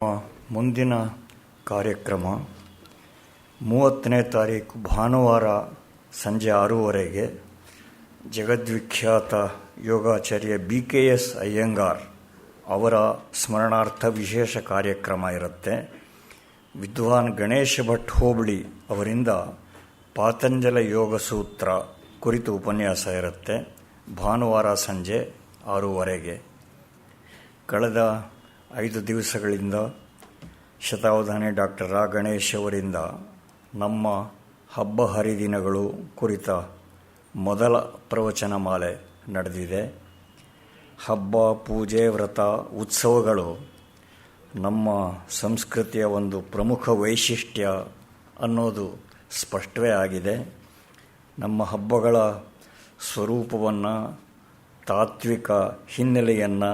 ಮುಂದಿನ ಕಾರ್ಯಕ್ರಮ 30ನೇ ತಾರೀಕು ಭಾನುವಾರ ಸಂಜೆ 6:30ಗೆ ಜಗದ್ವಿಖ್ಯಾತ ಯೋಗಾಚಾರ್ಯ BKS ಅಯ್ಯಂಗಾರ್ ಅವರ ಸ್ಮರಣಾರ್ಥ ವಿಶೇಷ ಕಾರ್ಯಕ್ರಮ ಇರುತ್ತೆ. ವಿದ್ವಾನ್ ಗಣೇಶ ಭಟ್ ಹೋಬಳಿ ಅವರಿಂದ ಪಾತಂಜಲ ಯೋಗ ಸೂತ್ರ ಕುರಿತು ಉಪನ್ಯಾಸ ಇರುತ್ತೆ. ಭಾನುವಾರ ಸಂಜೆ 6:30ಗೆ. ಕಳೆದ 5 ದಿವಸಗಳಿಂದ ಶತಾವಧಾನಿ ಡಾಕ್ಟರ್ ರಾ ಗಣೇಶ್ ಅವರಿಂದ ನಮ್ಮ ಹಬ್ಬ ಹರಿದಿನಗಳು ಕುರಿತ ಮೊದಲ ಪ್ರವಚನ ಮಾಲೆ ನಡೆದಿದೆ. ಹಬ್ಬ, ಪೂಜೆ, ವ್ರತ, ಉತ್ಸವಗಳು ನಮ್ಮ ಸಂಸ್ಕೃತಿಯ ಒಂದು ಪ್ರಮುಖ ವೈಶಿಷ್ಟ್ಯ ಅನ್ನೋದು ಸ್ಪಷ್ಟವೇ ಆಗಿದೆ. ನಮ್ಮ ಹಬ್ಬಗಳ ಸ್ವರೂಪವನ್ನು, ತಾತ್ವಿಕ ಹಿನ್ನೆಲೆಯನ್ನು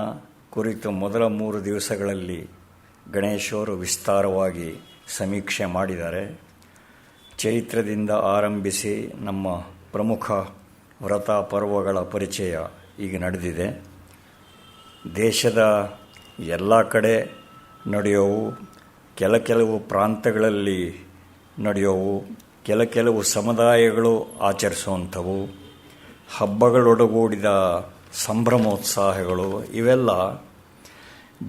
ಕುರಿತು ಮೊದಲ 3 ದಿವಸಗಳಲ್ಲಿ ಗಣೇಶವರು ವಿಸ್ತಾರವಾಗಿ ಸಮೀಕ್ಷೆ ಮಾಡಿದ್ದಾರೆ. ಚೈತ್ರದಿಂದ ಆರಂಭಿಸಿ ನಮ್ಮ ಪ್ರಮುಖ ವ್ರತ ಪರ್ವಗಳ ಪರಿಚಯ ಈಗ ನಡೆದಿದೆ. ದೇಶದ ಎಲ್ಲ ಕಡೆ ನಡೆಯೋವು, ಕೆಲವು ಪ್ರಾಂತಗಳಲ್ಲಿ ನಡೆಯೋವು, ಕೆಲವು ಸಮುದಾಯಗಳು ಆಚರಿಸುವಂಥವು ಹಬ್ಬಗಳೊಡಗೂಡಿದ ಸಂಭ್ರಮೋತ್ಸಾಹಗಳು ಇವೆಲ್ಲ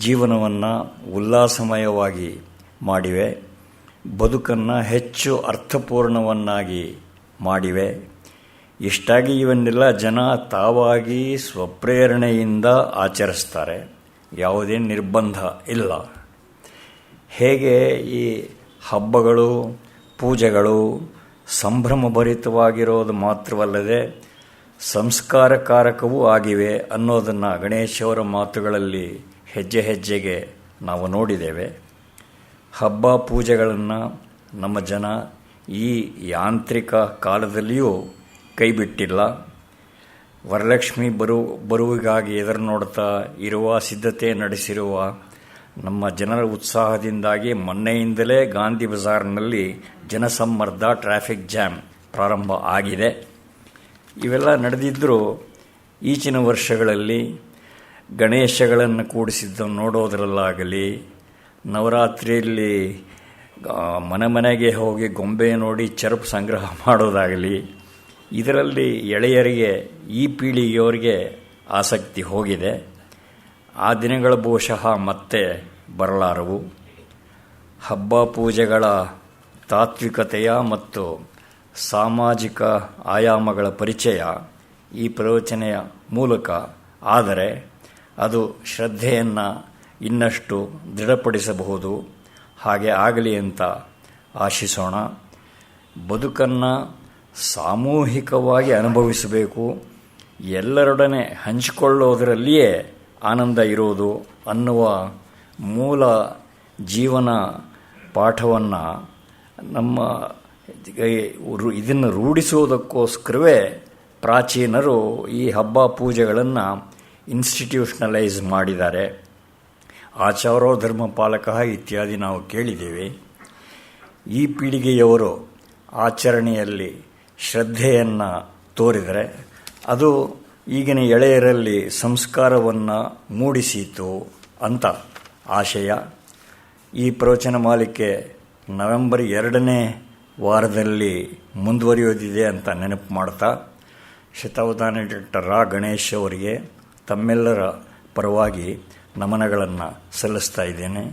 ಜೀವನವನ್ನು ಉಲ್ಲಾಸಮಯವಾಗಿ ಮಾಡಿವೆ, ಬದುಕನ್ನು ಹೆಚ್ಚು ಅರ್ಥಪೂರ್ಣವನ್ನಾಗಿ ಮಾಡಿವೆ. ಇಷ್ಟಾಗಿ ಇವನ್ನೆಲ್ಲ ಜನ ತಾವಾಗಿ ಸ್ವಪ್ರೇರಣೆಯಿಂದ ಆಚರಿಸ್ತಾರೆ, ಯಾವುದೇ ನಿರ್ಬಂಧ ಇಲ್ಲ. ಹೇಗೆ ಈ ಹಬ್ಬಗಳು, ಪೂಜೆಗಳು ಸಂಭ್ರಮಭರಿತವಾಗಿರೋದು ಮಾತ್ರವಲ್ಲದೆ ಸಂಸ್ಕಾರಕಾರಕವೂ ಆಗಿವೆ ಅನ್ನೋದನ್ನು ಗಣೇಶವರ ಮಾತುಗಳಲ್ಲಿ ಹೆಜ್ಜೆ ಹೆಜ್ಜೆಗೆ ನಾವು ನೋಡಿದ್ದೇವೆ. ಹಬ್ಬ ಪೂಜೆಗಳನ್ನು ನಮ್ಮ ಜನ ಈ ಯಾಂತ್ರಿಕ ಕಾಲದಲ್ಲಿಯೂ ಕೈಬಿಟ್ಟಿಲ್ಲ. ವರಲಕ್ಷ್ಮಿ ಬರುವಿಗಾಗಿ ಎದುರು ನೋಡ್ತಾ ಇರುವ ಸಿದ್ಧತೆ ನಡೆಸಿರುವ ನಮ್ಮ ಜನರ ಉತ್ಸಾಹದಿಂದಾಗಿ ಮೊನ್ನೆಯಿಂದಲೇ ಗಾಂಧಿ ಬಜಾರ್ನಲ್ಲಿ ಜನಸಮ್ಮರ್ದ, ಟ್ರಾಫಿಕ್ ಜಾಮ್ ಪ್ರಾರಂಭ ಆಗಿದೆ. ಇವೆಲ್ಲ ನಡೆದಿದ್ದರೂ ಈಚಿನ ವರ್ಷಗಳಲ್ಲಿ ಗಣೇಶಗಳನ್ನು ಕೂಡಿಸಿದ್ದನ್ನು ನೋಡೋದರಲ್ಲಾಗಲಿ, ನವರಾತ್ರಿಯಲ್ಲಿ ಮನೆಗೆ ಹೋಗಿ ಗೊಂಬೆ ನೋಡಿ ಚರಪು ಸಂಗ್ರಹ ಮಾಡೋದಾಗಲಿ, ಇದರಲ್ಲಿ ಎಳೆಯರಿಗೆ, ಈ ಪೀಳಿಗೆಯವರಿಗೆ ಆಸಕ್ತಿ ಹೋಗಿದೆ. ಆ ದಿನಗಳ ಬಹುಶಃ ಮತ್ತೆ ಬರಲಾರವು. ಹಬ್ಬ ಪೂಜೆಗಳ ತಾತ್ವಿಕತೆಯ ಮತ್ತು ಸಾಮಾಜಿಕ ಆಯಾಮಗಳ ಪರಿಚಯ ಈ ಪ್ರವಚನೆಯ ಮೂಲಕ ಆದರೆ ಅದು ಶ್ರದ್ಧೆಯನ್ನು ಇನ್ನಷ್ಟು ದೃಢಪಡಿಸಬಹುದು. ಹಾಗೆ ಆಗಲಿ ಅಂತ ಆಶಿಸೋಣ. ಬದುಕನ್ನು ಸಾಮೂಹಿಕವಾಗಿ ಅನುಭವಿಸಬೇಕು, ಎಲ್ಲರೊಡನೆ ಹಂಚಿಕೊಳ್ಳೋದರಲ್ಲಿಯೇ ಆನಂದ ಇರೋದು ಅನ್ನುವ ಮೂಲ ಜೀವನ ಪಾಠವನ್ನು ನಮ್ಮ ಇದನ್ನು ರೂಢಿಸುವುದಕ್ಕೋಸ್ಕರವೇ ಪ್ರಾಚೀನರು ಈ ಹಬ್ಬ ಪೂಜೆಗಳನ್ನು ಇನ್ಸ್ಟಿಟ್ಯೂಷನಲೈಸ್ ಮಾಡಿದ್ದಾರೆ. ಆಚಾರೋ ಧರ್ಮ ಪಾಲಕ ಇತ್ಯಾದಿ ನಾವು ಕೇಳಿದ್ದೇವೆ. ಈ ಪೀಳಿಗೆಯವರು ಆಚರಣೆಯಲ್ಲಿ ಶ್ರದ್ಧೆಯನ್ನು ತೋರಿದರೆ ಅದು ಈಗಿನ ಎಳೆಯರಲ್ಲಿ ಸಂಸ್ಕಾರವನ್ನು ಮೂಡಿಸಿತು ಅಂತ ಆಶಯ. ಈ ಪ್ರವಚನ ಮಾಲಿಕೆ ನವೆಂಬರ್ 2ನೇ ವಾರದಲ್ಲಿ ಮುಂದುವರಿಯೋದಿದೆ ಅಂತ ನೆನಪು ಮಾಡ್ತಾ, ಶತಾವಧಾನಿ ಡಾಕ್ಟರ್ ರಾ ಗಣೇಶ್ ಅವರಿಗೆ ತಮ್ಮೆಲ್ಲರ ಪರವಾಗಿ ನಮನಗಳನ್ನು ಸಲ್ಲಿಸ್ತಾ ಇದ್ದೇನೆ.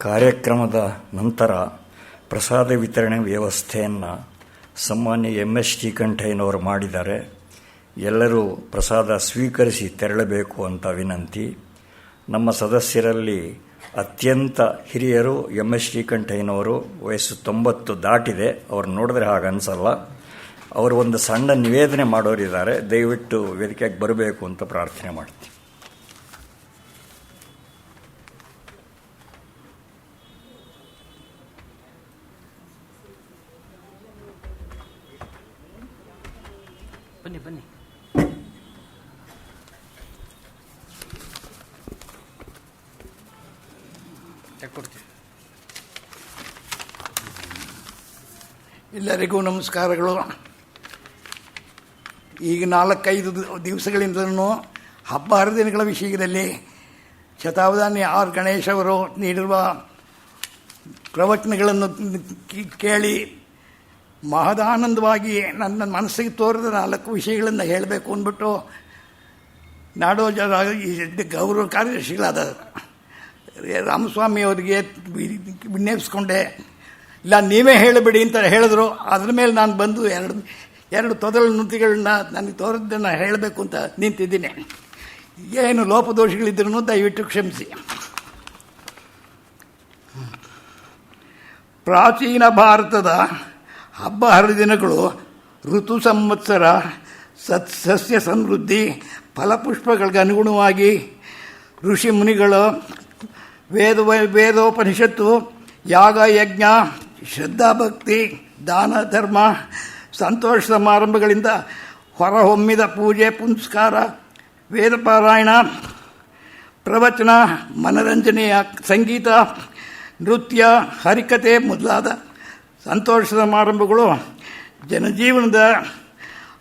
ಕಾರ್ಯಕ್ರಮದ ನಂತರ ಪ್ರಸಾದ ವಿತರಣೆ ವ್ಯವಸ್ಥೆಯನ್ನು ಸನ್ಮಾನ್ಯ MS ಶ್ರೀಕಂಠಯ್ಯನವರು ಮಾಡಿದ್ದಾರೆ. ಎಲ್ಲರೂ ಪ್ರಸಾದ ಸ್ವೀಕರಿಸಿ ತೆರಳಬೇಕು ಅಂತ ವಿನಂತಿ. ನಮ್ಮ ಸದಸ್ಯರಲ್ಲಿ ಅತ್ಯಂತ ಹಿರಿಯರು MS ಶ್ರೀಕಂಠಯ್ಯನವರು, ವಯಸ್ಸು 90 ದಾಟಿದೆ. ಅವ್ರು ನೋಡಿದ್ರೆ ಹಾಗೆ ಅನಿಸಲ್ಲ. ಅವರು ಒಂದು ಸಣ್ಣ ನಿವೇದನೆ ಮಾಡೋರಿದ್ದಾರೆ, ದಯವಿಟ್ಟು ವೇದಿಕೆಗೆ ಬರಬೇಕು ಅಂತ ಪ್ರಾರ್ಥನೆ ಮಾಡ್ತೀವಿ. ಬನ್ನಿ. ಕೊಡ್ತೀವಿ. ಎಲ್ಲರಿಗೂ ನಮಸ್ಕಾರಗಳು. ಈಗ 4-5 ದಿವಸಗಳಿಂದಲೂ ಹಬ್ಬ ಹರಿದಿನಗಳ ವಿಷಯದಲ್ಲಿ ಶತಾವಧಾನಿ ಆರ್ ಗಣೇಶ್ ಅವರು ನೀಡಿರುವ ಪ್ರವಚನಗಳನ್ನು ಕೇಳಿ ಮಹದಾನಂದವಾಗಿ ನನ್ನ ಮನಸ್ಸಿಗೆ ತೋರಿದ 4 ವಿಷಯಗಳನ್ನು ಹೇಳಬೇಕು ಅಂದ್ಬಿಟ್ಟು ನಾಡೋಜ ಗೌರವ ಕಾರ್ಯದರ್ಶಿಗಳಾದ ರಾಮಸ್ವಾಮಿ ಅವರಿಗೆ ವಿಜ್ಞಾಪಿಸ್ಕೊಂಡೆ. ಇಲ್ಲ, ನೀವೇ ಹೇಳಬೇಡಿ ಅಂತ ಹೇಳಿದ್ರು. ಅದರ ಮೇಲೆ ನಾನು ಬಂದು ಎರಡು ತೊದಲು ನುತಿಗಳನ್ನ ನನಗೆ ತೋರಿದ್ದನ್ನು ಹೇಳಬೇಕು ಅಂತ ನಿಂತಿದ್ದೀನಿ. ಏನು ಲೋಪದೋಷಗಳಿದ್ರೂ ದಯವಿಟ್ಟು ಕ್ಷಮಿಸಿ. ಪ್ರಾಚೀನ ಭಾರತದ ಹಬ್ಬ ಹರಿದಿನಗಳು ಋತು ಸಂವತ್ಸರ, ಸಸ್ಯ ಸಮೃದ್ಧಿ, ಫಲಪುಷ್ಪಗಳಿಗೆ ಅನುಗುಣವಾಗಿ ಋಷಿ ಮುನಿಗಳು ವೇದೋಪನಿಷತ್ತು, ಯಾಗ ಯಜ್ಞ, ಶ್ರದ್ಧಾಭಕ್ತಿ, ದಾನ ಧರ್ಮ, ಸಂತೋಷ ಸಮಾರಂಭಗಳಿಂದ ಹೊರಹೊಮ್ಮಿದ ಪೂಜೆ ಪುನಸ್ಕಾರ, ವೇದಪಾರಾಯಣ, ಪ್ರವಚನ, ಮನರಂಜನೆಯ ಸಂಗೀತ, ನೃತ್ಯ, ಹರಿಕತೆ ಮೊದಲಾದ ಸಂತೋಷ ಸಮಾರಂಭಗಳು ಜನಜೀವನದ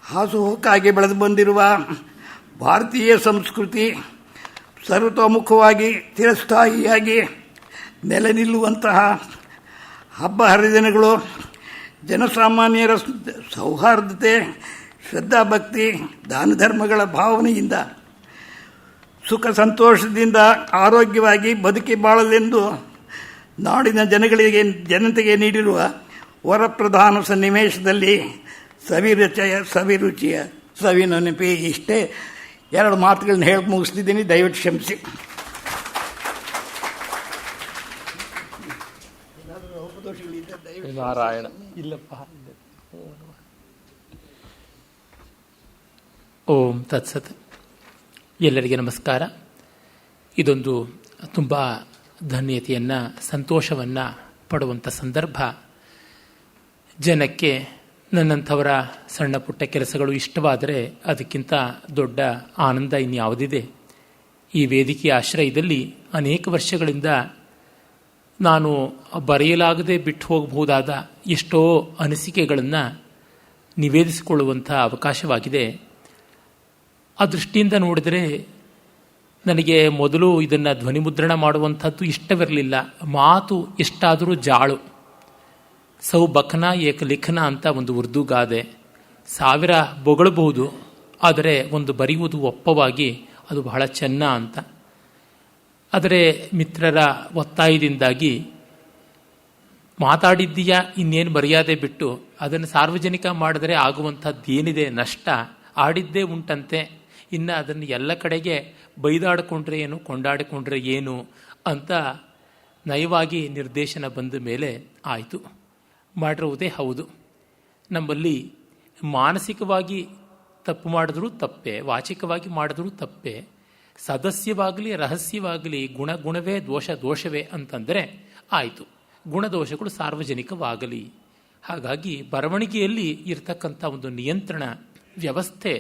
ಹಾಸುಹೊಕ್ಕಾಗಿ ಬೆಳೆದು ಬಂದಿರುವ ಭಾರತೀಯ ಸಂಸ್ಕೃತಿ ಸರ್ವತೋಮುಖವಾಗಿ ಚಿರಸ್ಥಾಯಿಯಾಗಿ ನೆಲೆ ನಿಲ್ಲುವಂತಹ ಹಬ್ಬ ಹರಿದಿನಗಳು ಜನಸಾಮಾನ್ಯರ ಸೌಹಾರ್ದತೆ, ಶ್ರದ್ಧಾಭಕ್ತಿ, ದಾನ ಧರ್ಮಗಳ ಭಾವನೆಯಿಂದ ಸುಖ ಸಂತೋಷದಿಂದ ಆರೋಗ್ಯವಾಗಿ ಬದುಕಿ ಬಾಳಲೆಂದು ನಾಡಿನ ಜನತೆಗೆ ನೀಡಿರುವ ವರಪ್ರಧಾನ ಸನ್ನಿವೇಶದಲ್ಲಿ ಸವಿರುಚಿಯ ಸವಿನೆನಪಿ. ಇಷ್ಟೇ 2 ಮಾತುಗಳನ್ನ ಹೇಳಿ ಮುಗಿಸ್ತಿದ್ದೀನಿ, ದಯವಿಟ್ಟು ಕ್ಷಮಿಸಿ. ನಾರಾಯಣ ಇಲ್ಲಪ್ಪ. ಓಂ ತತ್ಸತ್. ಎಲ್ಲರಿಗೆ ನಮಸ್ಕಾರ. ಇದೊಂದು ತುಂಬ ಧನ್ಯತೆಯನ್ನು, ಸಂತೋಷವನ್ನು ಪಡುವಂಥ ಸಂದರ್ಭ. ಜನಕ್ಕೆ ನನ್ನಂಥವರ ಸಣ್ಣ ಪುಟ್ಟ ಕೆಲಸಗಳು ಇಷ್ಟವಾದರೆ ಅದಕ್ಕಿಂತ ದೊಡ್ಡ ಆನಂದ ಇನ್ಯಾವುದಿದೆ. ಈ ವೇದಿಕೆಯ ಆಶ್ರಯದಲ್ಲಿ ಅನೇಕ ವರ್ಷಗಳಿಂದ ನಾನು ಬರೆಯಲಾಗದೆ ಬಿಟ್ಟು ಹೋಗಬಹುದಾದ ಎಷ್ಟೋ ಅನಿಸಿಕೆಗಳನ್ನು ನಿವೇದಿಸಿಕೊಳ್ಳುವಂಥ ಅವಕಾಶವಾಗಿದೆ. ಆ ದೃಷ್ಟಿಯಿಂದ ನೋಡಿದರೆ ನನಗೆ ಮೊದಲು ಇದನ್ನು ಧ್ವನಿಮುದ್ರಣ ಮಾಡುವಂಥದ್ದು ಇಷ್ಟವಿರಲಿಲ್ಲ. ಮಾತು ಎಷ್ಟಾದರೂ ಜಾಳು. ಸೌ ಬಖನ ಏಕ ಲಿಖನ ಅಂತ ಒಂದು ಉರ್ದು ಗಾದೆ. 1000 ಬೊಗಳಬಹುದು, ಆದರೆ ಒಂದು ಬರೆಯುವುದು ಒಪ್ಪವಾಗಿ ಅದು ಬಹಳ ಚೆನ್ನ ಅಂತ. ಆದರೆ ಮಿತ್ರರ ಒತ್ತಾಯದಿಂದಾಗಿ ಮಾತಾಡಿದ್ದೀಯಾ ಇನ್ನೇನು ಮರ್ಯಾದೆ ಬಿಟ್ಟು ಅದನ್ನು ಸಾರ್ವಜನಿಕ ಮಾಡಿದರೆ ಆಗುವಂಥದ್ದೇನಿದೆ ನಷ್ಟ, ಆಡಿದ್ದೇ ಉಂಟಂತೆ, ಇನ್ನು ಅದನ್ನು ಎಲ್ಲ ಕಡೆಗೆ ಬೈದಾಡಿಕೊಂಡ್ರೆ ಏನು, ಕೊಂಡಾಡಿಕೊಂಡ್ರೆ ಏನು ಅಂತ ನಯವಾಗಿ ನಿರ್ದೇಶನ ಬಂದ ಮೇಲೆ ಆಯಿತು. ಮಾಡಿರುವುದೇ ಹೌದು. ನಮ್ಮಲ್ಲಿ ಮಾನಸಿಕವಾಗಿ ತಪ್ಪು ಮಾಡಿದ್ರೂ ತಪ್ಪೆ, ವಾಚಿಕವಾಗಿ ಮಾಡಿದ್ರೂ ತಪ್ಪೆ, ಸದಸ್ಯವಾಗಲಿ ರಹಸ್ಯವಾಗಲಿ ಗುಣವೇ ದೋಷವೇ ಅಂತಂದರೆ ಆಯಿತು, ಗುಣದೋಷಗಳು ಸಾರ್ವಜನಿಕವಾಗಲಿ. ಹಾಗಾಗಿ ಬರವಣಿಗೆಯಲ್ಲಿ ಇರತಕ್ಕಂಥ ಒಂದು ನಿಯಂತ್ರಣ ವ್ಯವಸ್ಥೆ,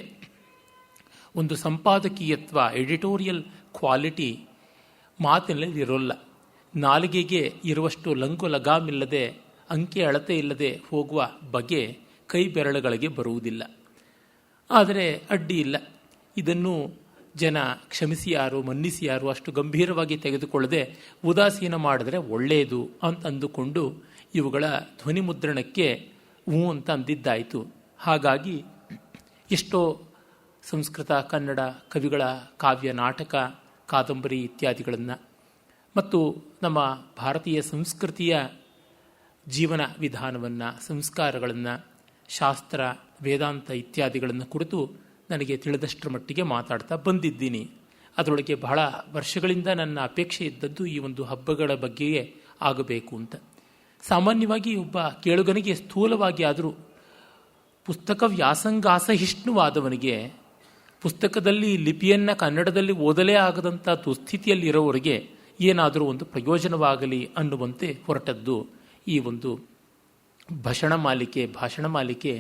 ಒಂದು ಸಂಪಾದಕೀಯತ್ವ, ಎಡಿಟೋರಿಯಲ್ ಕ್ವಾಲಿಟಿ ಮಾತಿನಲ್ಲಿ ಇರೋಲ್ಲ. ನಾಲಿಗೆಗೆ ಇರುವಷ್ಟು ಲಂಗು ಲಗಾಮಿಲ್ಲದೆ, ಅಂಕೆ ಅಳತೆ ಇಲ್ಲದೆ ಹೋಗುವ ಬಗೆ ಕೈ ಬೆರಳುಗಳಿಗೆ ಬರುವುದಿಲ್ಲ. ಆದರೆ ಅಡ್ಡಿ ಇಲ್ಲ. ಇದನ್ನು ಜನ ಕ್ಷಮಿಸಿಯಾರು, ಮನ್ನಿಸಿಯಾರು ಅಷ್ಟು ಗಂಭೀರವಾಗಿ ತೆಗೆದುಕೊಳ್ಳದೆ ಉದಾಸೀನ ಮಾಡಿದ್ರೆ ಒಳ್ಳೆಯದು ಅಂತ ಅಂದುಕೊಂಡು ಇವುಗಳ ಧ್ವನಿಮುದ್ರಣಕ್ಕೆ ಅಂತ ಅಂದಿದ್ದಾಯಿತು. ಹಾಗಾಗಿ ಎಷ್ಟೋ ಸಂಸ್ಕೃತ, ಕನ್ನಡ ಕವಿಗಳ ಕಾವ್ಯ, ನಾಟಕ, ಕಾದಂಬರಿ ಇತ್ಯಾದಿಗಳನ್ನು ಮತ್ತು ನಮ್ಮ ಭಾರತೀಯ ಸಂಸ್ಕೃತಿಯ ಜೀವನ ವಿಧಾನವನ್ನು, ಸಂಸ್ಕಾರಗಳನ್ನು, ಶಾಸ್ತ್ರ, ವೇದಾಂತ ಇತ್ಯಾದಿಗಳನ್ನು ಕುರಿತು ನನಗೆ ತಿಳಿದಷ್ಟರ ಮಟ್ಟಿಗೆ ಮಾತಾಡ್ತಾ ಬಂದಿದ್ದೀನಿ. ಅದರೊಳಗೆ ಬಹಳ ವರ್ಷಗಳಿಂದ ನನ್ನ ಅಪೇಕ್ಷೆ ಇದ್ದದ್ದು ಈ ಒಂದು ಹಬ್ಬಗಳ ಬಗ್ಗೆಯೇ ಆಗಬೇಕು ಅಂತ. ಸಾಮಾನ್ಯವಾಗಿ ಒಬ್ಬ ಕೇಳುಗನಿಗೆ ಸ್ಥೂಲವಾಗಿ ಆದರೂ ಪುಸ್ತಕ ವ್ಯಾಸಂಗಾಸಹಿಷ್ಣುವಾದವನಿಗೆ, ಪುಸ್ತಕದಲ್ಲಿ ಲಿಪಿಯನ್ನು ಕನ್ನಡದಲ್ಲಿ ಓದಲೇ ಆಗದಂಥ ದುಸ್ಥಿತಿಯಲ್ಲಿ ಇರೋವರಿಗೆ ಏನಾದರೂ ಒಂದು ಪ್ರಯೋಜನವಾಗಲಿ ಅನ್ನುವಂತೆ ಹೊರಟದ್ದು ಈ ಒಂದು ಭಾಷಣ ಮಾಲಿಕೆ.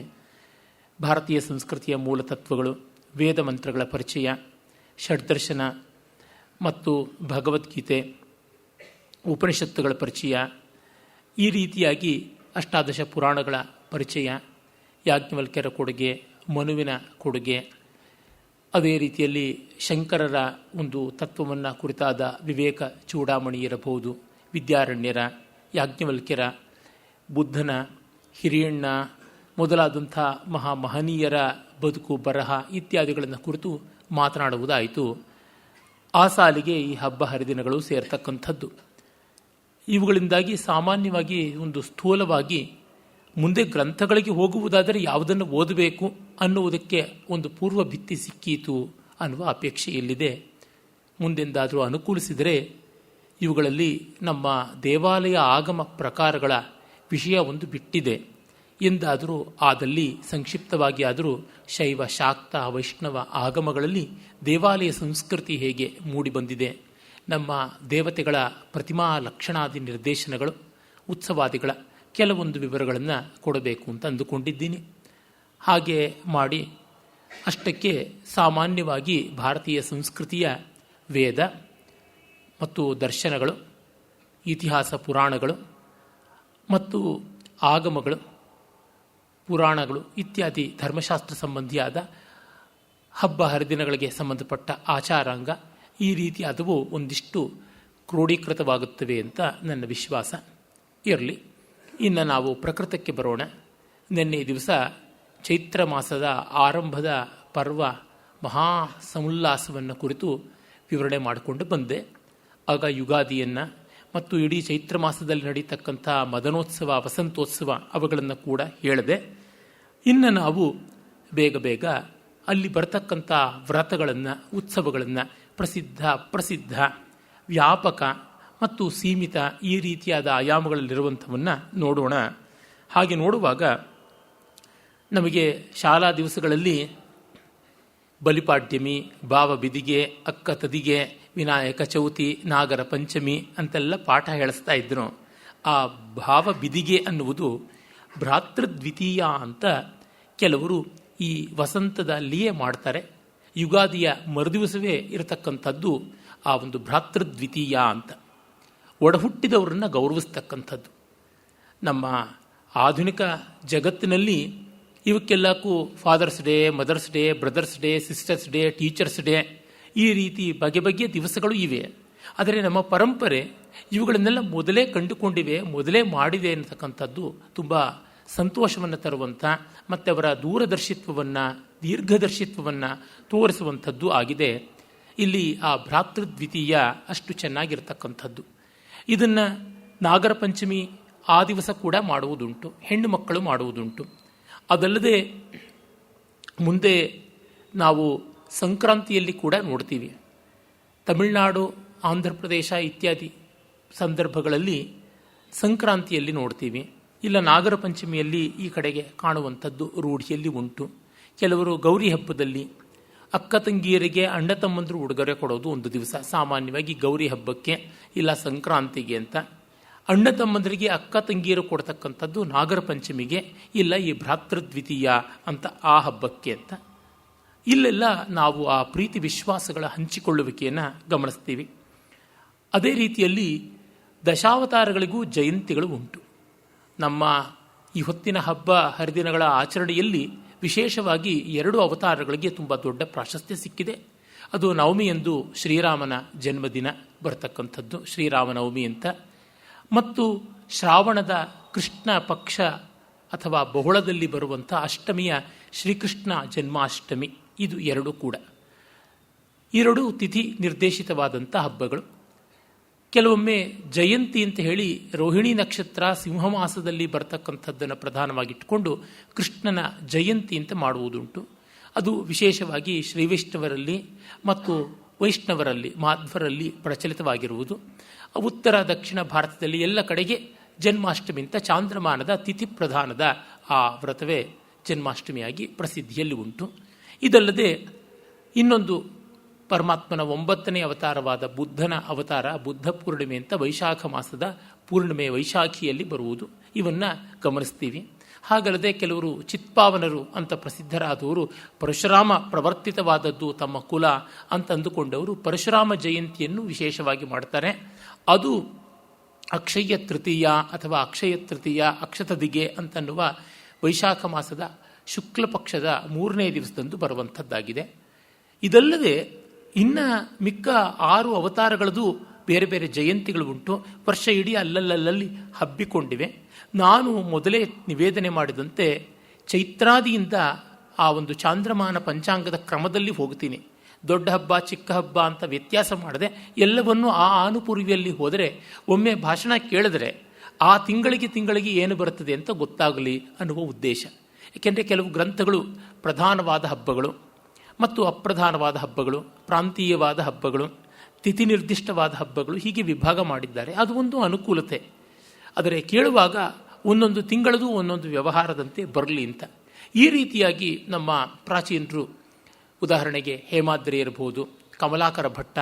ಭಾರತೀಯ ಸಂಸ್ಕೃತಿಯ ಮೂಲ ತತ್ವಗಳು, ವೇದ ಮಂತ್ರಗಳ ಪರಿಚಯ, ಷಡ್ದರ್ಶನ ಮತ್ತು ಭಗವದ್ಗೀತೆ, ಉಪನಿಷತ್ತುಗಳ ಪರಿಚಯ, ಈ ರೀತಿಯಾಗಿ ಅಷ್ಟಾದಶ ಪುರಾಣಗಳ ಪರಿಚಯ, ಯಾಜ್ಞವಲ್ಕ್ಯರ ಕೊಡುಗೆ, ಮನುವಿನ ಕೊಡುಗೆ, ಅದೇ ರೀತಿಯಲ್ಲಿ ಶಂಕರರ ಒಂದು ತತ್ವವನ್ನು ಕುರಿತಾದ ವಿವೇಕ ಚೂಡಾಮಣಿ ಇರಬಹುದು, ವಿದ್ಯಾರಣ್ಯರ, ಯಾಜ್ಞವಲ್ಕ್ಯರ, ಬುದ್ಧನ, ಹಿರಿಯಣ್ಣ ಮೊದಲಾದಂಥ ಮಹನೀಯರ ಬದುಕು, ಬರಹ ಇತ್ಯಾದಿಗಳನ್ನು ಕುರಿತು ಮಾತನಾಡುವುದಾಯಿತು. ಆ ಸಾಲಿಗೆ ಈ ಹಬ್ಬ ಹರಿದಿನಗಳು ಸೇರ್ತಕ್ಕಂಥದ್ದು. ಇವುಗಳಿಂದಾಗಿ ಸಾಮಾನ್ಯವಾಗಿ ಒಂದು ಸ್ಥೂಲವಾಗಿ ಮುಂದೆ ಗ್ರಂಥಗಳಿಗೆ ಹೋಗುವುದಾದರೆ ಯಾವುದನ್ನು ಓದಬೇಕು ಅನ್ನುವುದಕ್ಕೆ ಒಂದು ಪೂರ್ವ ಭಿತ್ತಿ ಸಿಕ್ಕೀತು ಅನ್ನುವ ಅಪೇಕ್ಷೆ ಇಲ್ಲಿದೆ. ಮುಂದೆಂದಾದರೂ ಅನುಕೂಲಿಸಿದರೆ ಇವುಗಳಲ್ಲಿ ನಮ್ಮ ದೇವಾಲಯ ಆಗಮ ಪ್ರಕಾರಗಳ ವಿಷಯ ಒಂದು ಬಿಟ್ಟಿದೆ ಎಂದಾದರೂ ಆದಲ್ಲಿ ಸಂಕ್ಷಿಪ್ತವಾಗಿ ಆದರೂ ಶೈವ, ಶಾಕ್ತ, ವೈಷ್ಣವ ಆಗಮಗಳಲ್ಲಿ ದೇವಾಲಯ ಸಂಸ್ಕೃತಿ ಹೇಗೆ ಮೂಡಿಬಂದಿದೆ, ನಮ್ಮ ದೇವತೆಗಳ ಪ್ರತಿಮಾ ಲಕ್ಷಣಾದಿ ನಿರ್ದೇಶನಗಳು, ಉತ್ಸವಾದಿಗಳ ಕೆಲವೊಂದು ವಿವರಗಳನ್ನು ಕೊಡಬೇಕು ಅಂತ ಅಂದುಕೊಂಡಿದ್ದೀನಿ. ಹಾಗೆ ಮಾಡಿ ಅಷ್ಟಕ್ಕೆ ಸಾಮಾನ್ಯವಾಗಿ ಭಾರತೀಯ ಸಂಸ್ಕೃತಿಯ ವೇದ ಮತ್ತು ದರ್ಶನಗಳು, ಇತಿಹಾಸ ಪುರಾಣಗಳು ಮತ್ತು ಆಗಮಗಳು, ಪುರಾಣಗಳು ಇತ್ಯಾದಿ ಧರ್ಮಶಾಸ್ತ್ರ ಸಂಬಂಧಿಯಾದ ಹಬ್ಬ ಹರಿದಿನಗಳಿಗೆ ಸಂಬಂಧಪಟ್ಟ ಆಚಾರಾಂಗ ಈ ರೀತಿಯಾದವು ಒಂದಿಷ್ಟು ಕ್ರೋಢೀಕೃತವಾಗುತ್ತವೆ ಅಂತ ನನ್ನ ವಿಶ್ವಾಸ. ಇರಲಿ, ಇನ್ನು ನಾವು ಪ್ರಕೃತಕ್ಕೆ ಬರೋಣ. ನಿನ್ನೆ ದಿವಸ ಚೈತ್ರ ಮಾಸದ ಆರಂಭದ ಪರ್ವ ಮಹಾ ಸಮುಲ್ಲಾಸವನ್ನು ಕುರಿತು ವಿವರಣೆ ಮಾಡಿಕೊಂಡು ಬಂದೆ. ಆಗ ಯುಗಾದಿಯನ್ನು ಮತ್ತು ಇಡೀ ಚೈತ್ರ ಮಾಸದಲ್ಲಿ ನಡೀತಕ್ಕಂಥ ಮದನೋತ್ಸವ, ವಸಂತೋತ್ಸವ ಅವುಗಳನ್ನು ಕೂಡ ಹೇಳಿದೆ. ಇನ್ನು ನಾವು ಬೇಗ ಬೇಗ ಅಲ್ಲಿ ಬರತಕ್ಕಂಥ ವ್ರತಗಳನ್ನು, ಉತ್ಸವಗಳನ್ನು, ಪ್ರಸಿದ್ಧ, ವ್ಯಾಪಕ ಮತ್ತು ಸೀಮಿತ ಈ ರೀತಿಯಾದ ಆಯಾಮಗಳಲ್ಲಿರುವಂಥವನ್ನು ನೋಡೋಣ. ಹಾಗೆ ನೋಡುವಾಗ ನಮಗೆ ಶಾಲಾ ದಿವಸಗಳಲ್ಲಿ ಬಲಿಪಾಡ್ಯಮಿ, ಭಾವ ಬಿದಿಗೆ, ಅಕ್ಕ ತದಿಗೆ, ವಿನಾಯಕ ಚೌತಿ, ನಾಗರ ಪಂಚಮಿ ಅಂತೆಲ್ಲ ಪಾಠ ಹೇಳಿಸ್ತಾ ಇದ್ರು. ಆ ಭಾವ ಬಿದಿಗೆ ಅನ್ನುವುದು ಭ್ರಾತೃದ್ವಿತೀಯ ಅಂತ ಕೆಲವರು ಈ ವಸಂತದಲ್ಲಿಯೇ ಮಾಡ್ತಾರೆ. ಯುಗಾದಿಯ ಮರುದಿವಸವೇ ಇರತಕ್ಕಂಥದ್ದು ಆ ಒಂದು ಭ್ರಾತೃದ್ವಿತೀಯ ಅಂತ, ಒಡಹುಟ್ಟಿದವರನ್ನು ಗೌರವಿಸ್ತಕ್ಕಂಥದ್ದು. ನಮ್ಮ ಆಧುನಿಕ ಜಗತ್ತಿನಲ್ಲಿ ಇವಕ್ಕೆಲ್ಲಕ್ಕೂ Father's Day, Mother's Day, Brother's Day, Sister's Day, Teacher's Day ಈ ರೀತಿ ಬಗೆ ಬಗೆಯ ದಿವಸಗಳು ಇವೆ. ಆದರೆ ನಮ್ಮ ಪರಂಪರೆ ಇವುಗಳನ್ನೆಲ್ಲ ಮೊದಲೇ ಕಂಡುಕೊಂಡಿವೆ, ಮೊದಲೇ ಮಾಡಿದೆ ಅನ್ನತಕ್ಕಂಥದ್ದು ತುಂಬ ಸಂತೋಷವನ್ನು ತರುವಂಥ ಮತ್ತು ಅವರ ದೂರದರ್ಶಿತ್ವವನ್ನು, ದೀರ್ಘದರ್ಶಿತ್ವವನ್ನು ತೋರಿಸುವಂಥದ್ದು ಆಗಿದೆ. ಇಲ್ಲಿ ಆ ಭ್ರಾತೃದ್ವಿತೀಯ ಅಷ್ಟು ಚೆನ್ನಾಗಿರ್ತಕ್ಕಂಥದ್ದು. ಇದನ್ನು ನಾಗರ ಪಂಚಮಿ ಆ ದಿವಸ ಕೂಡ ಮಾಡುವುದುಂಟು, ಹೆಣ್ಣು ಮಕ್ಕಳು ಮಾಡುವುದುಂಟು. ಅದಲ್ಲದೆ ಮುಂದೆ ನಾವು ಸಂಕ್ರಾಂತಿಯಲ್ಲಿ ಕೂಡ ನೋಡ್ತೀವಿ. ತಮಿಳುನಾಡು, ಆಂಧ್ರ ಪ್ರದೇಶ ಇತ್ಯಾದಿ ಸಂದರ್ಭಗಳಲ್ಲಿ ಸಂಕ್ರಾಂತಿಯಲ್ಲಿ ನೋಡ್ತೀವಿ. ಇಲ್ಲ ನಾಗರ ಪಂಚಮಿಯಲ್ಲಿ ಈ ಕಡೆಗೆ ಕಾಣುವಂಥದ್ದು ರೂಢಿಯಲ್ಲಿ ಉಂಟು. ಕೆಲವರು ಗೌರಿ ಹಬ್ಬದಲ್ಲಿ ಅಕ್ಕ ತಂಗಿಯರಿಗೆ ಅಣ್ಣ ತಮ್ಮಂದರು ಉಡುಗೊರೆ ಕೊಡೋದು ಒಂದು ದಿವಸ, ಸಾಮಾನ್ಯವಾಗಿ ಗೌರಿ ಹಬ್ಬಕ್ಕೆ ಇಲ್ಲ ಸಂಕ್ರಾಂತಿಗೆ ಅಂತ. ಅಣ್ಣ ತಮ್ಮಂದರಿಗೆ ಅಕ್ಕ ತಂಗಿಯರು ಕೊಡ್ತಕ್ಕಂಥದ್ದು ನಾಗರ ಪಂಚಮಿಗೆ, ಇಲ್ಲ ಈ ಭ್ರಾತೃದ್ವಿತೀಯ ಅಂತ ಆ ಹಬ್ಬಕ್ಕೆ ಅಂತ. ಇಲ್ಲೆಲ್ಲ ನಾವು ಆ ಪ್ರೀತಿ ವಿಶ್ವಾಸಗಳ ಹಂಚಿಕೊಳ್ಳುವಿಕೆಯನ್ನು ಗಮನಿಸ್ತೀವಿ. ಅದೇ ರೀತಿಯಲ್ಲಿ ದಶಾವತಾರಗಳಿಗೂ ಜಯಂತಿಗಳು ಉಂಟು. ನಮ್ಮ ಈ ಹೊತ್ತಿನ ಹಬ್ಬ ಹರಿದಿನಗಳ ಆಚರಣೆಯಲ್ಲಿ ವಿಶೇಷವಾಗಿ 2 ಅವತಾರಗಳಿಗೆ ತುಂಬ ದೊಡ್ಡ ಪ್ರಾಶಸ್ತ್ಯ ಸಿಕ್ಕಿದೆ. ಅದು ನವಮಿಯಂದು ಶ್ರೀರಾಮನ ಜನ್ಮದಿನ ಬರ್ತಕ್ಕಂಥದ್ದು, ಶ್ರೀರಾಮನವಮಿ ಅಂತ, ಮತ್ತು ಶ್ರಾವಣದ ಕೃಷ್ಣ ಪಕ್ಷ ಅಥವಾ ಬಹುಳದಲ್ಲಿ ಬರುವಂಥ ಅಷ್ಟಮಿಯ ಶ್ರೀಕೃಷ್ಣ ಜನ್ಮಾಷ್ಟಮಿ. ಇದು 2 ಕೂಡ 2 ತಿಥಿ ನಿರ್ದೇಶಿತವಾದಂಥ ಹಬ್ಬಗಳು. ಕೆಲವೊಮ್ಮೆ ಜಯಂತಿ ಅಂತ ಹೇಳಿ ರೋಹಿಣಿ ನಕ್ಷತ್ರ ಸಿಂಹಮಾಸದಲ್ಲಿ ಬರ್ತಕ್ಕಂಥದ್ದನ್ನು ಪ್ರಧಾನವಾಗಿಟ್ಟುಕೊಂಡು ಕೃಷ್ಣನ ಜಯಂತಿ ಅಂತ ಮಾಡುವುದುಂಟು. ಅದು ವಿಶೇಷವಾಗಿ ಶ್ರೀವೈಷ್ಣವರಲ್ಲಿ ಮತ್ತು ವೈಷ್ಣವರಲ್ಲಿ, ಮಾಧ್ವರಲ್ಲಿ ಪ್ರಚಲಿತವಾಗಿರುವುದು. ಉತ್ತರ ದಕ್ಷಿಣ ಭಾರತದಲ್ಲಿ ಎಲ್ಲ ಕಡೆಗೆ ಜನ್ಮಾಷ್ಟಮಿ ಅಂತ ಚಾಂದ್ರಮಾನದ ತಿಥಿ ಪ್ರಧಾನದ ಆ ವ್ರತವೇ ಜನ್ಮಾಷ್ಟಮಿಯಾಗಿ ಪ್ರಸಿದ್ಧಿಯಲ್ಲಿ ಉಂಟು. ಇದಲ್ಲದೆ ಇನ್ನೊಂದು ಪರಮಾತ್ಮನ 9ನೇ ಅವತಾರವಾದ ಬುದ್ಧನ ಅವತಾರ ಬುದ್ಧ ಪೂರ್ಣಿಮೆ ಅಂತ ವೈಶಾಖ ಮಾಸದ ಪೂರ್ಣಿಮೆ ವೈಶಾಖಿಯಲ್ಲಿ ಬರುವುದು, ಇವನ್ನು ಗಮನಿಸ್ತೀವಿ. ಹಾಗಲ್ಲದೆ ಕೆಲವರು ಚಿತ್ಪಾವನರು ಅಂತ ಪ್ರಸಿದ್ಧರಾದವರು ಪರಶುರಾಮ ಪ್ರವರ್ತಿತವಾದದ್ದು ತಮ್ಮ ಕುಲ ಅಂತ ಅಂದುಕೊಂಡವರು ಪರಶುರಾಮ ಜಯಂತಿಯನ್ನು ವಿಶೇಷವಾಗಿ ಮಾಡ್ತಾರೆ. ಅದು ಅಕ್ಷಯ ತೃತೀಯ ಅಥವಾ ಅಕ್ಷಯ ತೃತೀಯ, ಅಕ್ಷತದಿಗೆ ಅಂತನ್ನುವ ವೈಶಾಖ ಮಾಸದ ಶುಕ್ಲ ಪಕ್ಷದ 3ನೇ ದಿವಸದಂದು ಬರುವಂಥದ್ದಾಗಿದೆ. ಇದಲ್ಲದೆ ಇನ್ನು ಮಿಕ್ಕ 6 ಅವತಾರಗಳದು ಬೇರೆ ಬೇರೆ ಜಯಂತಿಗಳು ಉಂಟು. ವರ್ಷ ಇಡೀ ಅಲ್ಲಲ್ಲಿ ಹಬ್ಬಿಕೊಂಡಿವೆ. ನಾನು ಮೊದಲೇ ನಿವೇದನೆ ಮಾಡಿದಂತೆ ಚೈತ್ರಾದಿಯಿಂದ ಆ ಒಂದು ಚಾಂದ್ರಮಾನ ಪಂಚಾಂಗದ ಕ್ರಮದಲ್ಲಿ ಹೋಗ್ತೀನಿ. ದೊಡ್ಡ ಹಬ್ಬ ಚಿಕ್ಕ ಹಬ್ಬ ಅಂತ ವ್ಯತ್ಯಾಸ ಮಾಡದೆ ಎಲ್ಲವನ್ನೂ ಆ ಆನುಪೂರ್ವಿಯಲ್ಲಿ ಹೋದರೆ ಒಮ್ಮೆ ಭಾಷಣ ಕೇಳಿದ್ರೆ ಆ ತಿಂಗಳಿಗೆ ಏನು ಬರುತ್ತದೆ ಅಂತ ಗೊತ್ತಾಗಲಿ ಅನ್ನುವ ಉದ್ದೇಶ. ಏಕೆಂದರೆ ಕೆಲವು ಗ್ರಂಥಗಳು ಪ್ರಧಾನವಾದ ಹಬ್ಬಗಳು ಮತ್ತು ಅಪ್ರಧಾನವಾದ ಹಬ್ಬಗಳು, ಪ್ರಾಂತೀಯವಾದ ಹಬ್ಬಗಳು, ತಿಥಿ ನಿರ್ದಿಷ್ಟವಾದ ಹಬ್ಬಗಳು ಹೀಗೆ ವಿಭಾಗ ಮಾಡಿದ್ದಾರೆ. ಅದು ಒಂದು ಅನುಕೂಲತೆ. ಆದರೆ ಕೇಳುವಾಗ ಒಂದೊಂದು ತಿಂಗಳದು ಒಂದೊಂದು ವ್ಯವಹಾರದಂತೆ ಬರಲಿ ಅಂತ ಈ ರೀತಿಯಾಗಿ ನಮ್ಮ ಪ್ರಾಚೀನರು, ಉದಾಹರಣೆಗೆ ಹೇಮಾದ್ರಿ ಇರಬಹುದು, ಕಮಲಾಕರ ಭಟ್ಟ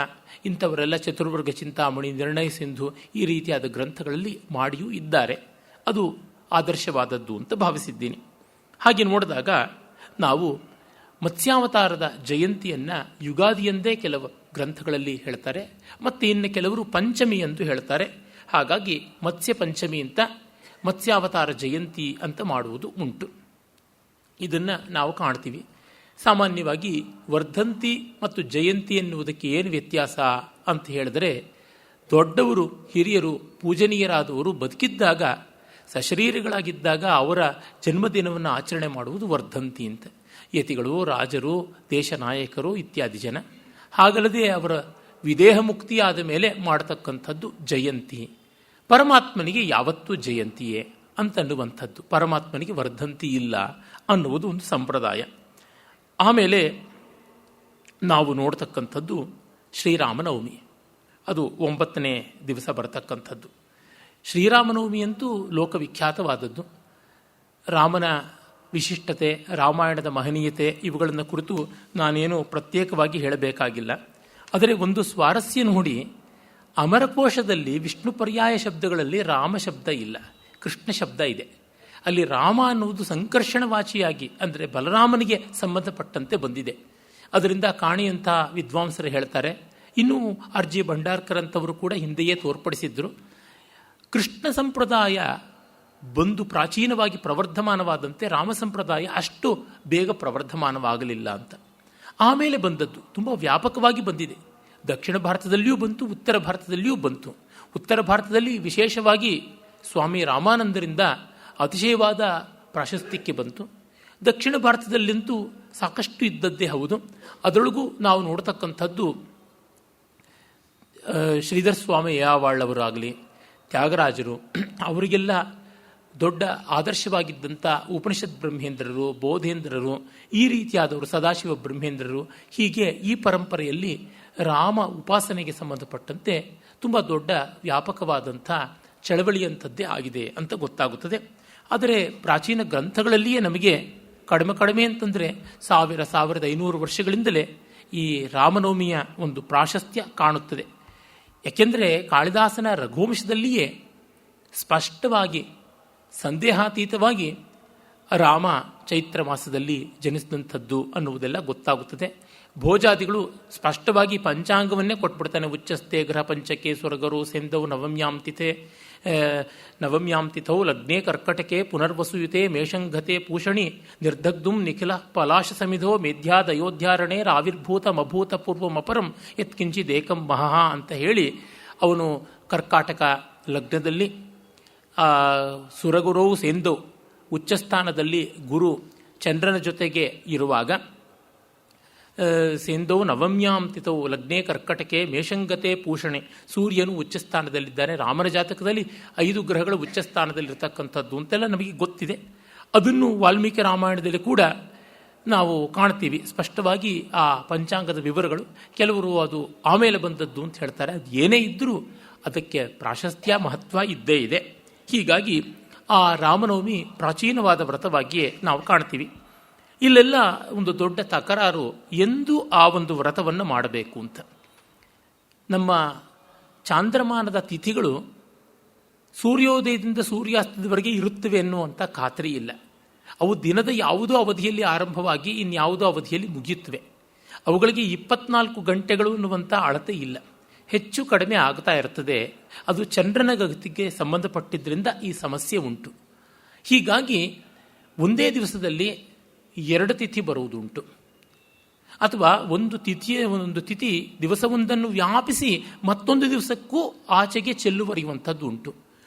ಇಂಥವರೆಲ್ಲ ಚತುರ್ವರ್ಗ ಚಿಂತಾಮಣಿ, ನಿರ್ಣಯ ಸಿಂಧು ಈ ರೀತಿಯಾದ ಗ್ರಂಥಗಳಲ್ಲಿ ಮಾಡಿಯೂ ಇದ್ದಾರೆ. ಅದು ಆದರ್ಶವಾದದ್ದು ಅಂತ ಭಾವಿಸಿದ್ದೀನಿ. ಹಾಗೆ ನೋಡಿದಾಗ ನಾವು ಮತ್ಸ್ಯಾವತಾರದ ಜಯಂತಿಯನ್ನು ಯುಗಾದಿಯಂದೇ ಕೆಲವು ಗ್ರಂಥಗಳಲ್ಲಿ ಹೇಳ್ತಾರೆ, ಮತ್ತು ಇನ್ನು ಕೆಲವರು ಪಂಚಮಿ ಎಂದು ಹೇಳ್ತಾರೆ. ಹಾಗಾಗಿ ಮತ್ಸ್ಯ ಪಂಚಮಿ ಅಂತ ಮತ್ಸ್ಯಾವತಾರ ಜಯಂತಿ ಅಂತ ಮಾಡುವುದು ಉಂಟು. ಇದನ್ನು ನಾವು ಕಾಣ್ತೀವಿ. ಸಾಮಾನ್ಯವಾಗಿ ವರ್ಧಂತಿ ಮತ್ತು ಜಯಂತಿ ಎನ್ನುವುದಕ್ಕೆ ಏನು ವ್ಯತ್ಯಾಸ ಅಂತ ಹೇಳಿದರೆ, ದೊಡ್ಡವರು ಹಿರಿಯರು ಪೂಜನೀಯರಾದವರು ಬದುಕಿದ್ದಾಗ ಸಶರೀರಗಳಾಗಿದ್ದಾಗ ಅವರ ಜನ್ಮದಿನವನ್ನು ಆಚರಣೆ ಮಾಡುವುದು ವರ್ಧಂತಿ ಅಂತ. ಯತಿಗಳು, ರಾಜರು, ದೇಶ ನಾಯಕರು ಇತ್ಯಾದಿ ಜನ. ಹಾಗಲ್ಲದೆ ಅವರ ವಿದೇಹ ಮುಕ್ತಿಯಾದ ಮೇಲೆ ಮಾಡತಕ್ಕಂಥದ್ದು ಜಯಂತಿ. ಪರಮಾತ್ಮನಿಗೆ ಯಾವತ್ತೂ ಜಯಂತಿಯೇ ಅಂತನ್ನುವಂಥದ್ದು. ಪರಮಾತ್ಮನಿಗೆ ವರ್ಧಂತಿ ಇಲ್ಲ ಅನ್ನುವುದು ಒಂದು ಸಂಪ್ರದಾಯ. ಆಮೇಲೆ ನಾವು ನೋಡ್ತಕ್ಕಂಥದ್ದು ಶ್ರೀರಾಮನವಮಿ. ಅದು 9ನೇ ದಿವಸ ಬರತಕ್ಕಂಥದ್ದು. ಶ್ರೀರಾಮನವಮಿಯಂತೂ ಲೋಕವಿಖ್ಯಾತವಾದದ್ದು. ರಾಮನ ವಿಶಿಷ್ಟತೆ, ರಾಮಾಯಣದ ಮಹನೀಯತೆ ಇವುಗಳನ್ನು ಕುರಿತು ನಾನೇನು ಪ್ರತ್ಯೇಕವಾಗಿ ಹೇಳಬೇಕಾಗಿಲ್ಲ. ಆದರೆ ಒಂದು ಸ್ವಾರಸ್ಯ ನೋಡಿ, ಅಮರಕೋಶದಲ್ಲಿ ವಿಷ್ಣು ಪರ್ಯಾಯ ಶಬ್ದಗಳಲ್ಲಿ ರಾಮ ಶಬ್ದ ಇಲ್ಲ, ಕೃಷ್ಣ ಶಬ್ದ ಇದೆ. ಅಲ್ಲಿ ರಾಮ ಅನ್ನುವುದು ಸಂಕರ್ಷಣವಾಚಿಯಾಗಿ, ಅಂದರೆ ಬಲರಾಮನಿಗೆ ಸಂಬಂಧಪಟ್ಟಂತೆ ಬಂದಿದೆ. ಅದರಿಂದ ಕಾಣಿಯಂಥ ವಿದ್ವಾಂಸರು ಹೇಳ್ತಾರೆ. ಇನ್ನೂ ಆರ್ ಜಿ ಭಂಡಾರ್ಕರ್ ಅಂತವರು ಕೂಡ ಹಿಂದೆಯೇ ತೋರ್ಪಡಿಸಿದ್ರು, ಕೃಷ್ಣ ಸಂಪ್ರದಾಯ ಬಂದು ಪ್ರಾಚೀನವಾಗಿ ಪ್ರವರ್ಧಮಾನವಾದಂತೆ ರಾಮ ಸಂಪ್ರದಾಯ ಅಷ್ಟು ಬೇಗ ಪ್ರವರ್ಧಮಾನವಾಗಲಿಲ್ಲ ಅಂತ. ಆಮೇಲೆ ಬಂದದ್ದು ತುಂಬ ವ್ಯಾಪಕವಾಗಿ ಬಂದಿದೆ. ದಕ್ಷಿಣ ಭಾರತದಲ್ಲಿಯೂ ಬಂತು, ಉತ್ತರ ಭಾರತದಲ್ಲಿಯೂ ಬಂತು. ಉತ್ತರ ಭಾರತದಲ್ಲಿ ವಿಶೇಷವಾಗಿ ಸ್ವಾಮಿ ರಾಮಾನಂದರಿಂದ ಅತಿಶಯವಾದ ಪ್ರಾಶಸ್ತ್ಯಕ್ಕೆ ಬಂತು. ದಕ್ಷಿಣ ಭಾರತದಲ್ಲಂತೂ ಸಾಕಷ್ಟು ಇದ್ದದ್ದೇ ಹೌದು. ಅದರೊಳಗೂ ನಾವು ನೋಡ್ತಕ್ಕಂಥದ್ದು ಶ್ರೀಧರ ಸ್ವಾಮಿ ಯಾವಾಳವರಾಗಲಿ, ತ್ಯಾಗರಾಜರು, ಅವರಿಗೆಲ್ಲ ದೊಡ್ಡ ಆದರ್ಶವಾಗಿದ್ದಂಥ ಉಪನಿಷತ್ ಬ್ರಹ್ಮೇಂದ್ರರು, ಬೋಧೇಂದ್ರರು, ಈ ರೀತಿಯಾದವರು, ಸದಾಶಿವ ಬ್ರಹ್ಮೇಂದ್ರರು, ಹೀಗೆ ಈ ಪರಂಪರೆಯಲ್ಲಿ ರಾಮ ಉಪಾಸನೆಗೆ ಸಂಬಂಧಪಟ್ಟಂತೆ ತುಂಬ ದೊಡ್ಡ ವ್ಯಾಪಕವಾದಂಥ ಚಳವಳಿಯಂಥದ್ದೇ ಆಗಿದೆ ಅಂತ ಗೊತ್ತಾಗುತ್ತದೆ. ಆದರೆ ಪ್ರಾಚೀನ ಗ್ರಂಥಗಳಲ್ಲಿಯೇ ನಮಗೆ ಕಡಿಮೆ ಅಂತಂದರೆ 1500 ವರ್ಷಗಳಿಂದಲೇ ಈ ರಾಮನವಮಿಯ ಒಂದು ಪ್ರಾಶಸ್ತ್ಯ ಕಾಣುತ್ತದೆ. ಯಾಕೆಂದರೆ ಕಾಳಿದಾಸನ ರಘುವಂಶದಲ್ಲಿಯೇ ಸ್ಪಷ್ಟವಾಗಿ ಸಂದೇಹಾತೀತವಾಗಿ ರಾಮ ಚೈತ್ರ ಮಾಸದಲ್ಲಿ ಜನಿಸಿದಂಥದ್ದು ಅನ್ನುವುದೆಲ್ಲ ಗೊತ್ತಾಗುತ್ತದೆ. ಭೋಜಾದಿಗಳು ಸ್ಪಷ್ಟವಾಗಿ ಪಂಚಾಂಗವನ್ನೇ ಕೊಟ್ಬಿಡ್ತಾನೆ. ಉಚ್ಚಸ್ತೆ ಗ್ರಹ ಪಂಚಕೆ ಸ್ವರ್ಗರು ಸೆಂದವು ನವಮ್ಯಾಂ ತಿಥೌ ಲಗ್ನೇ ಕರ್ಕಟಕೆ ಪುನರ್ವಸುಯುತೆ ಮೇಷಂಘತೆ ಪೂಷಣಿ ನಿರ್ದಗ್ಧುಂ ನಿಖಿಲ ಪಲಾಶ ಸಮಿಧೋ ಮೇಧ್ಯಾದಯೋಧ್ಯಾರಣೆ ರಾವಿರ್ಭೂತ ಮಭೂತ ಪೂರ್ವಮಪರಂ ಯತ್ಕಿಂಚಿದೇಕಂ ಮಹಃ ಅಂತ ಹೇಳಿ ಅವನು ಕರ್ಕಾಟಕ ಲಗ್ನದಲ್ಲಿ ಸುರಗುರವು ಸೇಂದವು ಉಚ್ಚಸ್ಥಾನದಲ್ಲಿ ಗುರು ಚಂದ್ರನ ಜೊತೆಗೆ ಇರುವಾಗ ಸೇಂದವು ನವಮ್ಯಾಂ ತಿಥವು ಲಗ್ನೇ ಕರ್ಕಟಕೆ ಮೇಷಂಗತೆ ಪೂಷಣೆ, ಸೂರ್ಯನು ಉಚ್ಚಸ್ಥಾನದಲ್ಲಿದ್ದಾನೆ. ರಾಮನ ಜಾತಕದಲ್ಲಿ 5 ಗ್ರಹಗಳು ಉಚ್ಚಸ್ಥಾನದಲ್ಲಿರ್ತಕ್ಕಂಥದ್ದು ಅಂತೆಲ್ಲ ನಮಗೆ ಗೊತ್ತಿದೆ. ಅದನ್ನು ವಾಲ್ಮೀಕಿ ರಾಮಾಯಣದಲ್ಲಿ ಕೂಡ ನಾವು ಕಾಣ್ತೀವಿ ಸ್ಪಷ್ಟವಾಗಿ ಆ ಪಂಚಾಂಗದ ವಿವರಗಳು. ಕೆಲವರು ಅದು ಆಮೇಲೆ ಬಂದದ್ದು ಅಂತ ಹೇಳ್ತಾರೆ. ಅದು ಏನೇ ಇದ್ದರೂ ಅದಕ್ಕೆ ಪ್ರಾಶಸ್ತ್ಯ ಮಹತ್ವ ಇದ್ದೇ ಇದೆ. ಹೀಗಾಗಿ ಆ ರಾಮನವಮಿ ಪ್ರಾಚೀನವಾದ ವ್ರತವಾಗಿಯೇ ನಾವು ಕಾಣ್ತೀವಿ. ಇಲ್ಲೆಲ್ಲ ಒಂದು ದೊಡ್ಡ ತಕರಾರು, ಎಂದು ಆ ಒಂದು ವ್ರತವನ್ನು ಮಾಡಬೇಕು ಅಂತ. ನಮ್ಮ ಚಾಂದ್ರಮಾನದ ತಿಥಿಗಳು ಸೂರ್ಯೋದಯದಿಂದ ಸೂರ್ಯಾಸ್ತದವರೆಗೆ ಇರುತ್ತವೆ ಅನ್ನುವಂಥ ಖಾತ್ರಿ ಇಲ್ಲ. ಅವು ದಿನದ ಯಾವುದೋ ಅವಧಿಯಲ್ಲಿ ಆರಂಭವಾಗಿ ಇನ್ಯಾವುದೋ ಅವಧಿಯಲ್ಲಿ ಮುಗಿಯುತ್ತವೆ. ಅವುಗಳಿಗೆ 24 ಗಂಟೆಗಳು ಅನ್ನುವಂಥ ಅಳತೆ ಇಲ್ಲ, ಹೆಚ್ಚು ಕಡಿಮೆ ಆಗ್ತಾ ಇರ್ತದೆ. ಅದು ಚಂದ್ರನ ಗತಿಗೆ ಸಂಬಂಧಪಟ್ಟಿದ್ದರಿಂದ ಈ ಸಮಸ್ಯೆ ಉಂಟು. ಹೀಗಾಗಿ ಒಂದೇ ದಿವಸದಲ್ಲಿ 2 ತಿಥಿ ಬರುವುದುಂಟು, ಅಥವಾ ಒಂದು ತಿಥಿ ದಿವಸವೊಂದನ್ನು ವ್ಯಾಪಿಸಿ ಮತ್ತೊಂದು ದಿವಸಕ್ಕೂ ಆಚೆಗೆ ಚೆಲ್ಲುವರಿಯುವಂಥದ್ದು ಉಂಟು.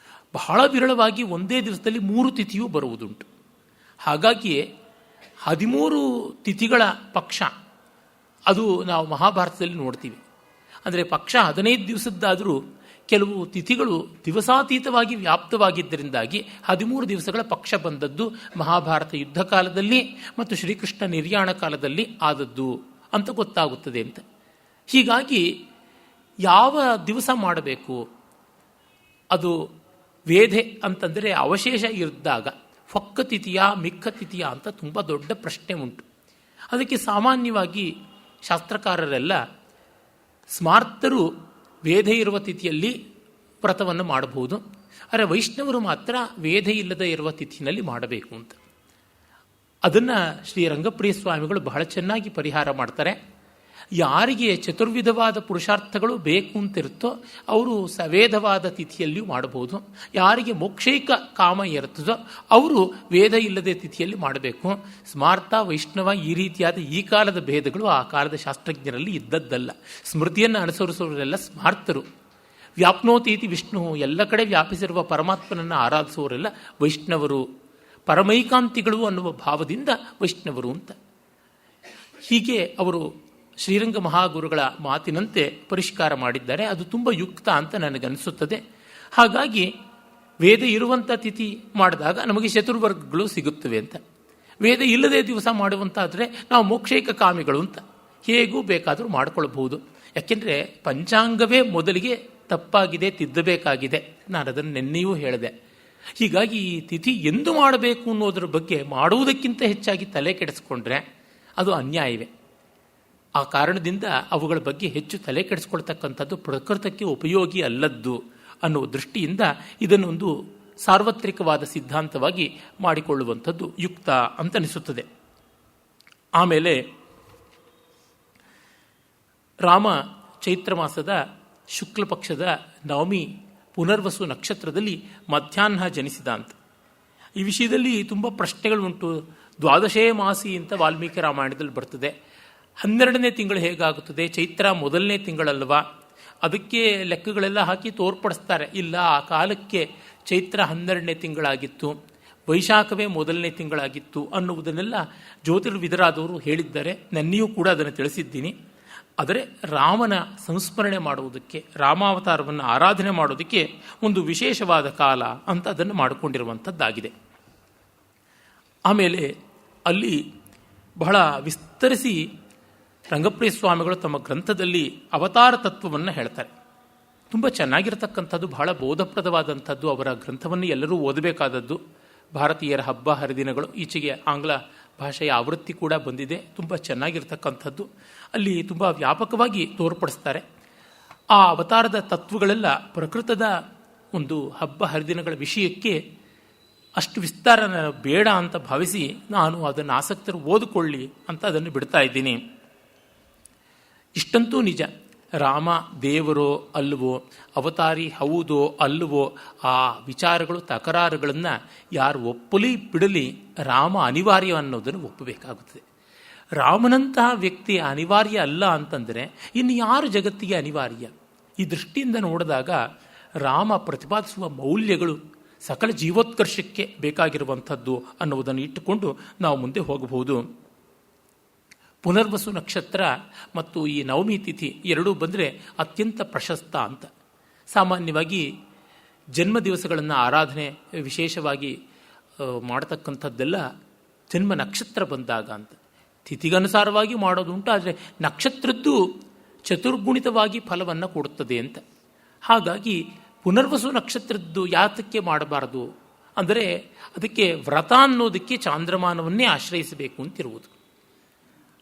ಬಹಳ ವಿರಳವಾಗಿ ಒಂದೇ ದಿವಸದಲ್ಲಿ 3 ತಿಥಿಯೂ ಬರುವುದುಂಟು. ಹಾಗಾಗಿಯೇ 13 ತಿಥಿಗಳ ಪಕ್ಷ ಅದು ನಾವು ಮಹಾಭಾರತದಲ್ಲಿ ನೋಡ್ತೀವಿ. ಅಂದರೆ ಪಕ್ಷ 15 ದಿವಸದ್ದಾದರೂ ಕೆಲವು ತಿಥಿಗಳು ದಿವಸಾತೀತವಾಗಿ ವ್ಯಾಪ್ತವಾಗಿದ್ದರಿಂದಾಗಿ 13 ದಿವಸಗಳ ಪಕ್ಷ ಬಂದದ್ದು ಮಹಾಭಾರತ ಯುದ್ಧ ಕಾಲದಲ್ಲಿ ಮತ್ತು ಶ್ರೀಕೃಷ್ಣ ನಿರ್ಯಾಣ ಕಾಲದಲ್ಲಿ ಆದದ್ದು ಅಂತ ಗೊತ್ತಾಗುತ್ತದೆ ಅಂತ. ಹೀಗಾಗಿ ಯಾವ ದಿವಸ ಮಾಡಬೇಕು, ಅದು ವೇಧೆ ಅಂತಂದರೆ ಅವಶೇಷ ಇದ್ದಾಗ ಫೊಕ್ಕ ತಿಥಿಯ ಮಿಕ್ಕ ತಿಥಿಯ ಅಂತ ತುಂಬ ದೊಡ್ಡ ಪ್ರಶ್ನೆ ಉಂಟು. ಅದಕ್ಕೆ ಸಾಮಾನ್ಯವಾಗಿ ಶಾಸ್ತ್ರಕಾರರೆಲ್ಲ ಸ್ಮಾರ್ತರು ವೇದ ಇರುವ ತಿಥಿಯಲ್ಲಿ ವ್ರತವನ್ನು ಮಾಡಬಹುದು, ಆದರೆ ವೈಷ್ಣವರು ಮಾತ್ರ ವೇದ ಇಲ್ಲದೆ ಇರುವ ತಿಥಿನಲ್ಲಿ ಮಾಡಬೇಕು ಅಂತ. ಅದನ್ನು ಶ್ರೀ ರಂಗಪ್ರಿಯ ಸ್ವಾಮಿಗಳು ಬಹಳ ಚೆನ್ನಾಗಿ ಪರಿಹಾರ ಮಾಡ್ತಾರೆ. ಯಾರಿಗೆ ಚತುರ್ವಿಧವಾದ ಪುರುಷಾರ್ಥಗಳು ಬೇಕು ಅಂತಿರುತ್ತೋ ಅವರು ಸವೇದವಾದ ತಿಥಿಯಲ್ಲಿಯೂ ಮಾಡಬಹುದು. ಯಾರಿಗೆ ಮೋಕ್ಷೈಕ ಕಾಮ ಇರುತ್ತದೋ ಅವರು ವೇದ ಇಲ್ಲದೆ ತಿಥಿಯಲ್ಲಿ ಮಾಡಬೇಕು. ಸ್ಮಾರ್ತ ವೈಷ್ಣವ ಈ ರೀತಿಯಾದ ಈ ಕಾಲದ ಭೇದಗಳು ಆ ಕಾಲದ ಶಾಸ್ತ್ರಜ್ಞರಲ್ಲಿ ಇದ್ದದ್ದಲ್ಲ. ಸ್ಮೃತಿಯನ್ನು ಅನುಸರಿಸುವವರೆಲ್ಲ ಸ್ಮಾರ್ತರು. ವ್ಯಾಪ್ನೋತೀತಿ ವಿಷ್ಣು, ಎಲ್ಲ ಕಡೆ ವ್ಯಾಪಿಸಿರುವ ಪರಮಾತ್ಮನನ್ನು ಆರಾಧಿಸುವವರೆಲ್ಲ ವೈಷ್ಣವರು, ಪರಮೈಕಾಂತಿಗಳು ಅನ್ನುವ ಭಾವದಿಂದ ವೈಷ್ಣವರು ಅಂತ. ಹೀಗೆ ಅವರು ಶ್ರೀರಂಗ ಮಹಾಗುರುಗಳ ಮಾತಿನಂತೆ ಪರಿಷ್ಕಾರ ಮಾಡಿದ್ದಾರೆ. ಅದು ತುಂಬ ಯುಕ್ತ ಅಂತ ನನಗನ್ನಿಸುತ್ತದೆ. ಹಾಗಾಗಿ ವೇದ ಇರುವಂಥ ತಿಥಿ ಮಾಡಿದಾಗ ನಮಗೆ ಚತುರ್ವರ್ಗಗಳು ಸಿಗುತ್ತವೆ ಅಂತ. ವೇದ ಇಲ್ಲದೆ ದಿವಸ ಮಾಡುವಂತಾದರೆ ನಾವು ಮೋಕ್ಷೈಕ ಕಾಮಿಗಳು ಅಂತ ಹೇಗೂ ಬೇಕಾದರೂ ಮಾಡಿಕೊಳ್ಬಹುದು. ಯಾಕೆಂದರೆ ಪಂಚಾಂಗವೇ ಮೊದಲಿಗೆ ತಪ್ಪಾಗಿದೆ, ತಿದ್ದಬೇಕಾಗಿದೆ. ನಾನು ಅದನ್ನು ನಿನ್ನೆಯೂ ಹೇಳಿದೆ. ಹೀಗಾಗಿ ಈ ತಿಥಿ ಎಂದು ಮಾಡಬೇಕು ಅನ್ನೋದ್ರ ಬಗ್ಗೆ ಮಾಡುವುದಕ್ಕಿಂತ ಹೆಚ್ಚಾಗಿ ತಲೆ ಕೆಡಿಸ್ಕೊಂಡ್ರೆ ಅದು ಅನ್ಯಾಯವೇ. ಆ ಕಾರಣದಿಂದ ಅವುಗಳ ಬಗ್ಗೆ ಹೆಚ್ಚು ತಲೆ ಕೆಡಿಸ್ಕೊಳ್ತಕ್ಕಂಥದ್ದು ಪ್ರಕೃತಕ್ಕೆ ಉಪಯೋಗಿ ಅಲ್ಲದ್ದು ಅನ್ನುವ ದೃಷ್ಟಿಯಿಂದ ಇದನ್ನೊಂದು ಸಾರ್ವತ್ರಿಕವಾದ ಸಿದ್ಧಾಂತವಾಗಿ ಮಾಡಿಕೊಳ್ಳುವಂಥದ್ದು ಯುಕ್ತ ಅಂತ ಅನಿಸುತ್ತದೆ. ಆಮೇಲೆ ರಾಮ ಚೈತ್ರ ಮಾಸದ ಶುಕ್ಲ ಪಕ್ಷದ ನವಮಿ ಪುನರ್ವಸು ನಕ್ಷತ್ರದಲ್ಲಿ ಮಧ್ಯಾಹ್ನ ಜನಿಸಿದ ಅಂತ. ಈ ವಿಷಯದಲ್ಲಿ ತುಂಬ ಪ್ರಶ್ನೆಗಳುಂಟು. ದ್ವಾದಶೇ ಮಾಸಿ ಅಂತ ವಾಲ್ಮೀಕಿ ರಾಮಾಯಣದಲ್ಲಿ ಬರ್ತದೆ. 12ನೇ ತಿಂಗಳು ಹೇಗಾಗುತ್ತದೆ? ಚೈತ್ರ ಮೊದಲನೇ ತಿಂಗಳಲ್ವಾ? ಅದಕ್ಕೆ ಲೆಕ್ಕಗಳೆಲ್ಲ ಹಾಕಿ ತೋರ್ಪಡಿಸ್ತಾರೆ. ಇಲ್ಲ, ಆ ಕಾಲಕ್ಕೆ ಚೈತ್ರ 12ನೇ ತಿಂಗಳಾಗಿತ್ತು, ವೈಶಾಖವೇ ಮೊದಲನೇ ತಿಂಗಳಾಗಿತ್ತು ಅನ್ನುವುದನ್ನೆಲ್ಲ ಜ್ಯೋತಿರ್ವಿದರಾದವರು ಹೇಳಿದ್ದಾರೆ. ನನ್ನೆಯೂ ಕೂಡ ಅದನ್ನು ತಿಳಿಸಿದ್ದೀನಿ. ಆದರೆ ರಾಮನ ಸಂಸ್ಮರಣೆ ಮಾಡುವುದಕ್ಕೆ, ರಾಮಾವತಾರವನ್ನು ಆರಾಧನೆ ಮಾಡೋದಕ್ಕೆ ಒಂದು ವಿಶೇಷವಾದ ಕಾಲ ಅಂತ ಅದನ್ನು ಮಾಡಿಕೊಂಡಿರುವಂಥದ್ದಾಗಿದೆ. ಆಮೇಲೆ ಅಲ್ಲಿ ಬಹಳ ವಿಸ್ತರಿಸಿ ರಂಗಪ್ರಿಯ ಸ್ವಾಮಿಗಳು ತಮ್ಮ ಗ್ರಂಥದಲ್ಲಿ ಅವತಾರ ತತ್ವವನ್ನು ಹೇಳ್ತಾರೆ. ತುಂಬ ಚೆನ್ನಾಗಿರ್ತಕ್ಕಂಥದ್ದು, ಬಹಳ ಬೋಧಪ್ರದವಾದಂಥದ್ದು. ಅವರ ಗ್ರಂಥವನ್ನು ಎಲ್ಲರೂ ಓದಬೇಕಾದದ್ದು. ಭಾರತೀಯರ ಹಬ್ಬ ಹರಿದಿನಗಳು, ಈಚೆಗೆ ಆಂಗ್ಲ ಭಾಷೆಯ ಆವೃತ್ತಿ ಕೂಡ ಬಂದಿದೆ. ತುಂಬ ಚೆನ್ನಾಗಿರ್ತಕ್ಕಂಥದ್ದು. ಅಲ್ಲಿ ತುಂಬ ವ್ಯಾಪಕವಾಗಿ ತೋರ್ಪಡಿಸ್ತಾರೆ. ಆ ಅವತಾರದ ತತ್ವಗಳೆಲ್ಲ ಪ್ರಕೃತದ ಒಂದು ಹಬ್ಬ ಹರಿದಿನಗಳ ವಿಷಯಕ್ಕೆ ಅಷ್ಟು ವಿಸ್ತಾರ ಬೇಡ ಅಂತ ಭಾವಿಸಿ ನಾನು ಅದನ್ನು ಆಸಕ್ತರು ಓದಿಕೊಳ್ಳಿ ಅಂತ ಅದನ್ನು ಬಿಡ್ತಾ ಇದ್ದೀನಿ. ಇಷ್ಟಂತೂ ನಿಜ, ರಾಮ ದೇವರೋ ಅಲ್ಲವೋ, ಅವತಾರಿ ಹೌದೋ ಅಲ್ಲವೋ, ಆ ವಿಚಾರಗಳು ತಕರಾರುಗಳನ್ನು ಯಾರು ಒಪ್ಪಲಿ ಬಿಡಲಿ, ರಾಮ ಅನಿವಾರ್ಯ ಅನ್ನೋದನ್ನು ಒಪ್ಪಬೇಕಾಗುತ್ತದೆ. ರಾಮನಂತಹ ವ್ಯಕ್ತಿ ಅನಿವಾರ್ಯ ಅಲ್ಲ ಅಂತಂದರೆ ಇನ್ನು ಯಾರು ಜಗತ್ತಿಗೆ ಅನಿವಾರ್ಯ? ಈ ದೃಷ್ಟಿಯಿಂದ ನೋಡಿದಾಗ ರಾಮ ಪ್ರತಿಪಾದಿಸುವ ಮೌಲ್ಯಗಳು ಸಕಲ ಜೀವೋತ್ಕರ್ಷಕ್ಕೆ ಬೇಕಾಗಿರುವಂಥದ್ದು ಅನ್ನುವುದನ್ನು ಇಟ್ಟುಕೊಂಡು ನಾವು ಮುಂದೆ ಹೋಗಬಹುದು. ಪುನರ್ವಸು ನಕ್ಷತ್ರ ಮತ್ತು ಈ ನವಮಿ ತಿಥಿ ಎರಡೂ ಬಂದರೆ ಅತ್ಯಂತ ಪ್ರಶಸ್ತ ಅಂತ. ಸಾಮಾನ್ಯವಾಗಿ ಜನ್ಮ ದಿವಸಗಳನ್ನು ಆರಾಧನೆ ವಿಶೇಷವಾಗಿ ಮಾಡತಕ್ಕಂಥದ್ದೆಲ್ಲ ಜನ್ಮ ನಕ್ಷತ್ರ ಬಂದಾಗ ಅಂತ. ತಿಥಿಗನುಸಾರವಾಗಿ ಮಾಡೋದುಂಟು, ಆದರೆ ನಕ್ಷತ್ರದ್ದು ಚತುರ್ಗುಣಿತವಾಗಿ ಫಲವನ್ನು ಕೊಡುತ್ತದೆ ಅಂತ. ಹಾಗಾಗಿ ಪುನರ್ವಸು ನಕ್ಷತ್ರದ್ದು ಯಾತಕ್ಕೆ ಮಾಡಬಾರದು ಅಂದರೆ ಅದಕ್ಕೆ ವ್ರತ ಅನ್ನೋದಕ್ಕೆ ಚಾಂದ್ರಮಾನವನ್ನೇ ಆಶ್ರಯಿಸಬೇಕು ಅಂತಿರುವುದು.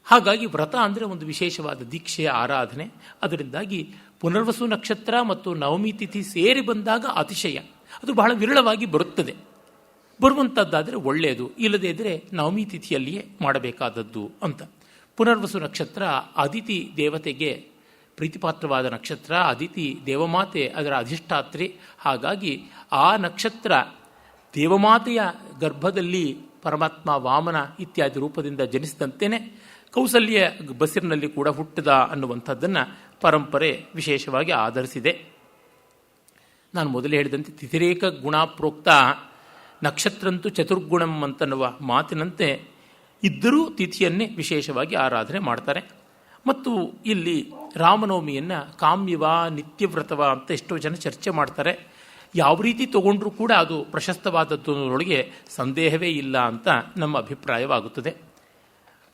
ಹಾಗಾಗಿ ವ್ರತ ಅಂದರೆ ಒಂದು ವಿಶೇಷವಾದ ದೀಕ್ಷೆಯ ಆರಾಧನೆ. ಅದರಿಂದಾಗಿ ಪುನರ್ವಸು ನಕ್ಷತ್ರ ಮತ್ತು ನವಮಿ ತಿಥಿ ಸೇರಿ ಬಂದಾಗ ಅತಿಶಯ ಅದು ಬಹಳ ವಿರಳವಾಗಿ ಬರುತ್ತದೆ. ಬರುವಂಥದ್ದಾದರೆ ಒಳ್ಳೆಯದು, ಇಲ್ಲದೇ ಇದ್ದರೆ ನವಮಿ ತಿಥಿಯಲ್ಲಿಯೇ ಮಾಡಬೇಕಾದದ್ದು ಅಂತ. ಪುನರ್ವಸು ನಕ್ಷತ್ರ ಅದಿತಿ ದೇವತೆಗೆ ಪ್ರೀತಿಪಾತ್ರವಾದ ನಕ್ಷತ್ರ. ಅದಿತಿ ದೇವಮಾತೆ ಅದರ ಅಧಿಷ್ಠಾತ್ರಿ. ಹಾಗಾಗಿ ಆ ನಕ್ಷತ್ರ ದೇವಮಾತೆಯ ಗರ್ಭದಲ್ಲಿ ಪರಮಾತ್ಮ ವಾಮನ ಇತ್ಯಾದಿ ರೂಪದಿಂದ ಜನಿಸಿದಂತೆಯೇ ಕೌಸಲ್ಯ ಬಸಿರಿನಲ್ಲಿ ಕೂಡ ಹುಟ್ಟಿದ ಅನ್ನುವಂಥದ್ದನ್ನು ಪರಂಪರೆ ವಿಶೇಷವಾಗಿ ಆಧರಿಸಿದೆ. ನಾನು ಮೊದಲೇ ಹೇಳಿದಂತೆ ತಿಥಿರೇಕ ಗುಣ ಪ್ರೋಕ್ತ ನಕ್ಷತ್ರಂತೂ ಚತುರ್ಗುಣಂ ಅಂತನ್ನುವ ಮಾತಿನಂತೆ ಇದ್ದರೂ ತಿಥಿಯನ್ನೇ ವಿಶೇಷವಾಗಿ ಆರಾಧನೆ ಮಾಡ್ತಾರೆ. ಮತ್ತು ಇಲ್ಲಿ ರಾಮನವಮಿಯನ್ನು ಕಾಮ್ಯವ ನಿತ್ಯವ್ರತವ ಅಂತ ಎಷ್ಟೋ ಜನ ಚರ್ಚೆ ಮಾಡ್ತಾರೆ. ಯಾವ ರೀತಿ ತಗೊಂಡ್ರೂ ಕೂಡ ಅದು ಪ್ರಶಸ್ತವಾದದ್ದರೊಳಗೆ ಸಂದೇಹವೇ ಇಲ್ಲ ಅಂತ ನಮ್ಮ ಅಭಿಪ್ರಾಯವಾಗುತ್ತದೆ.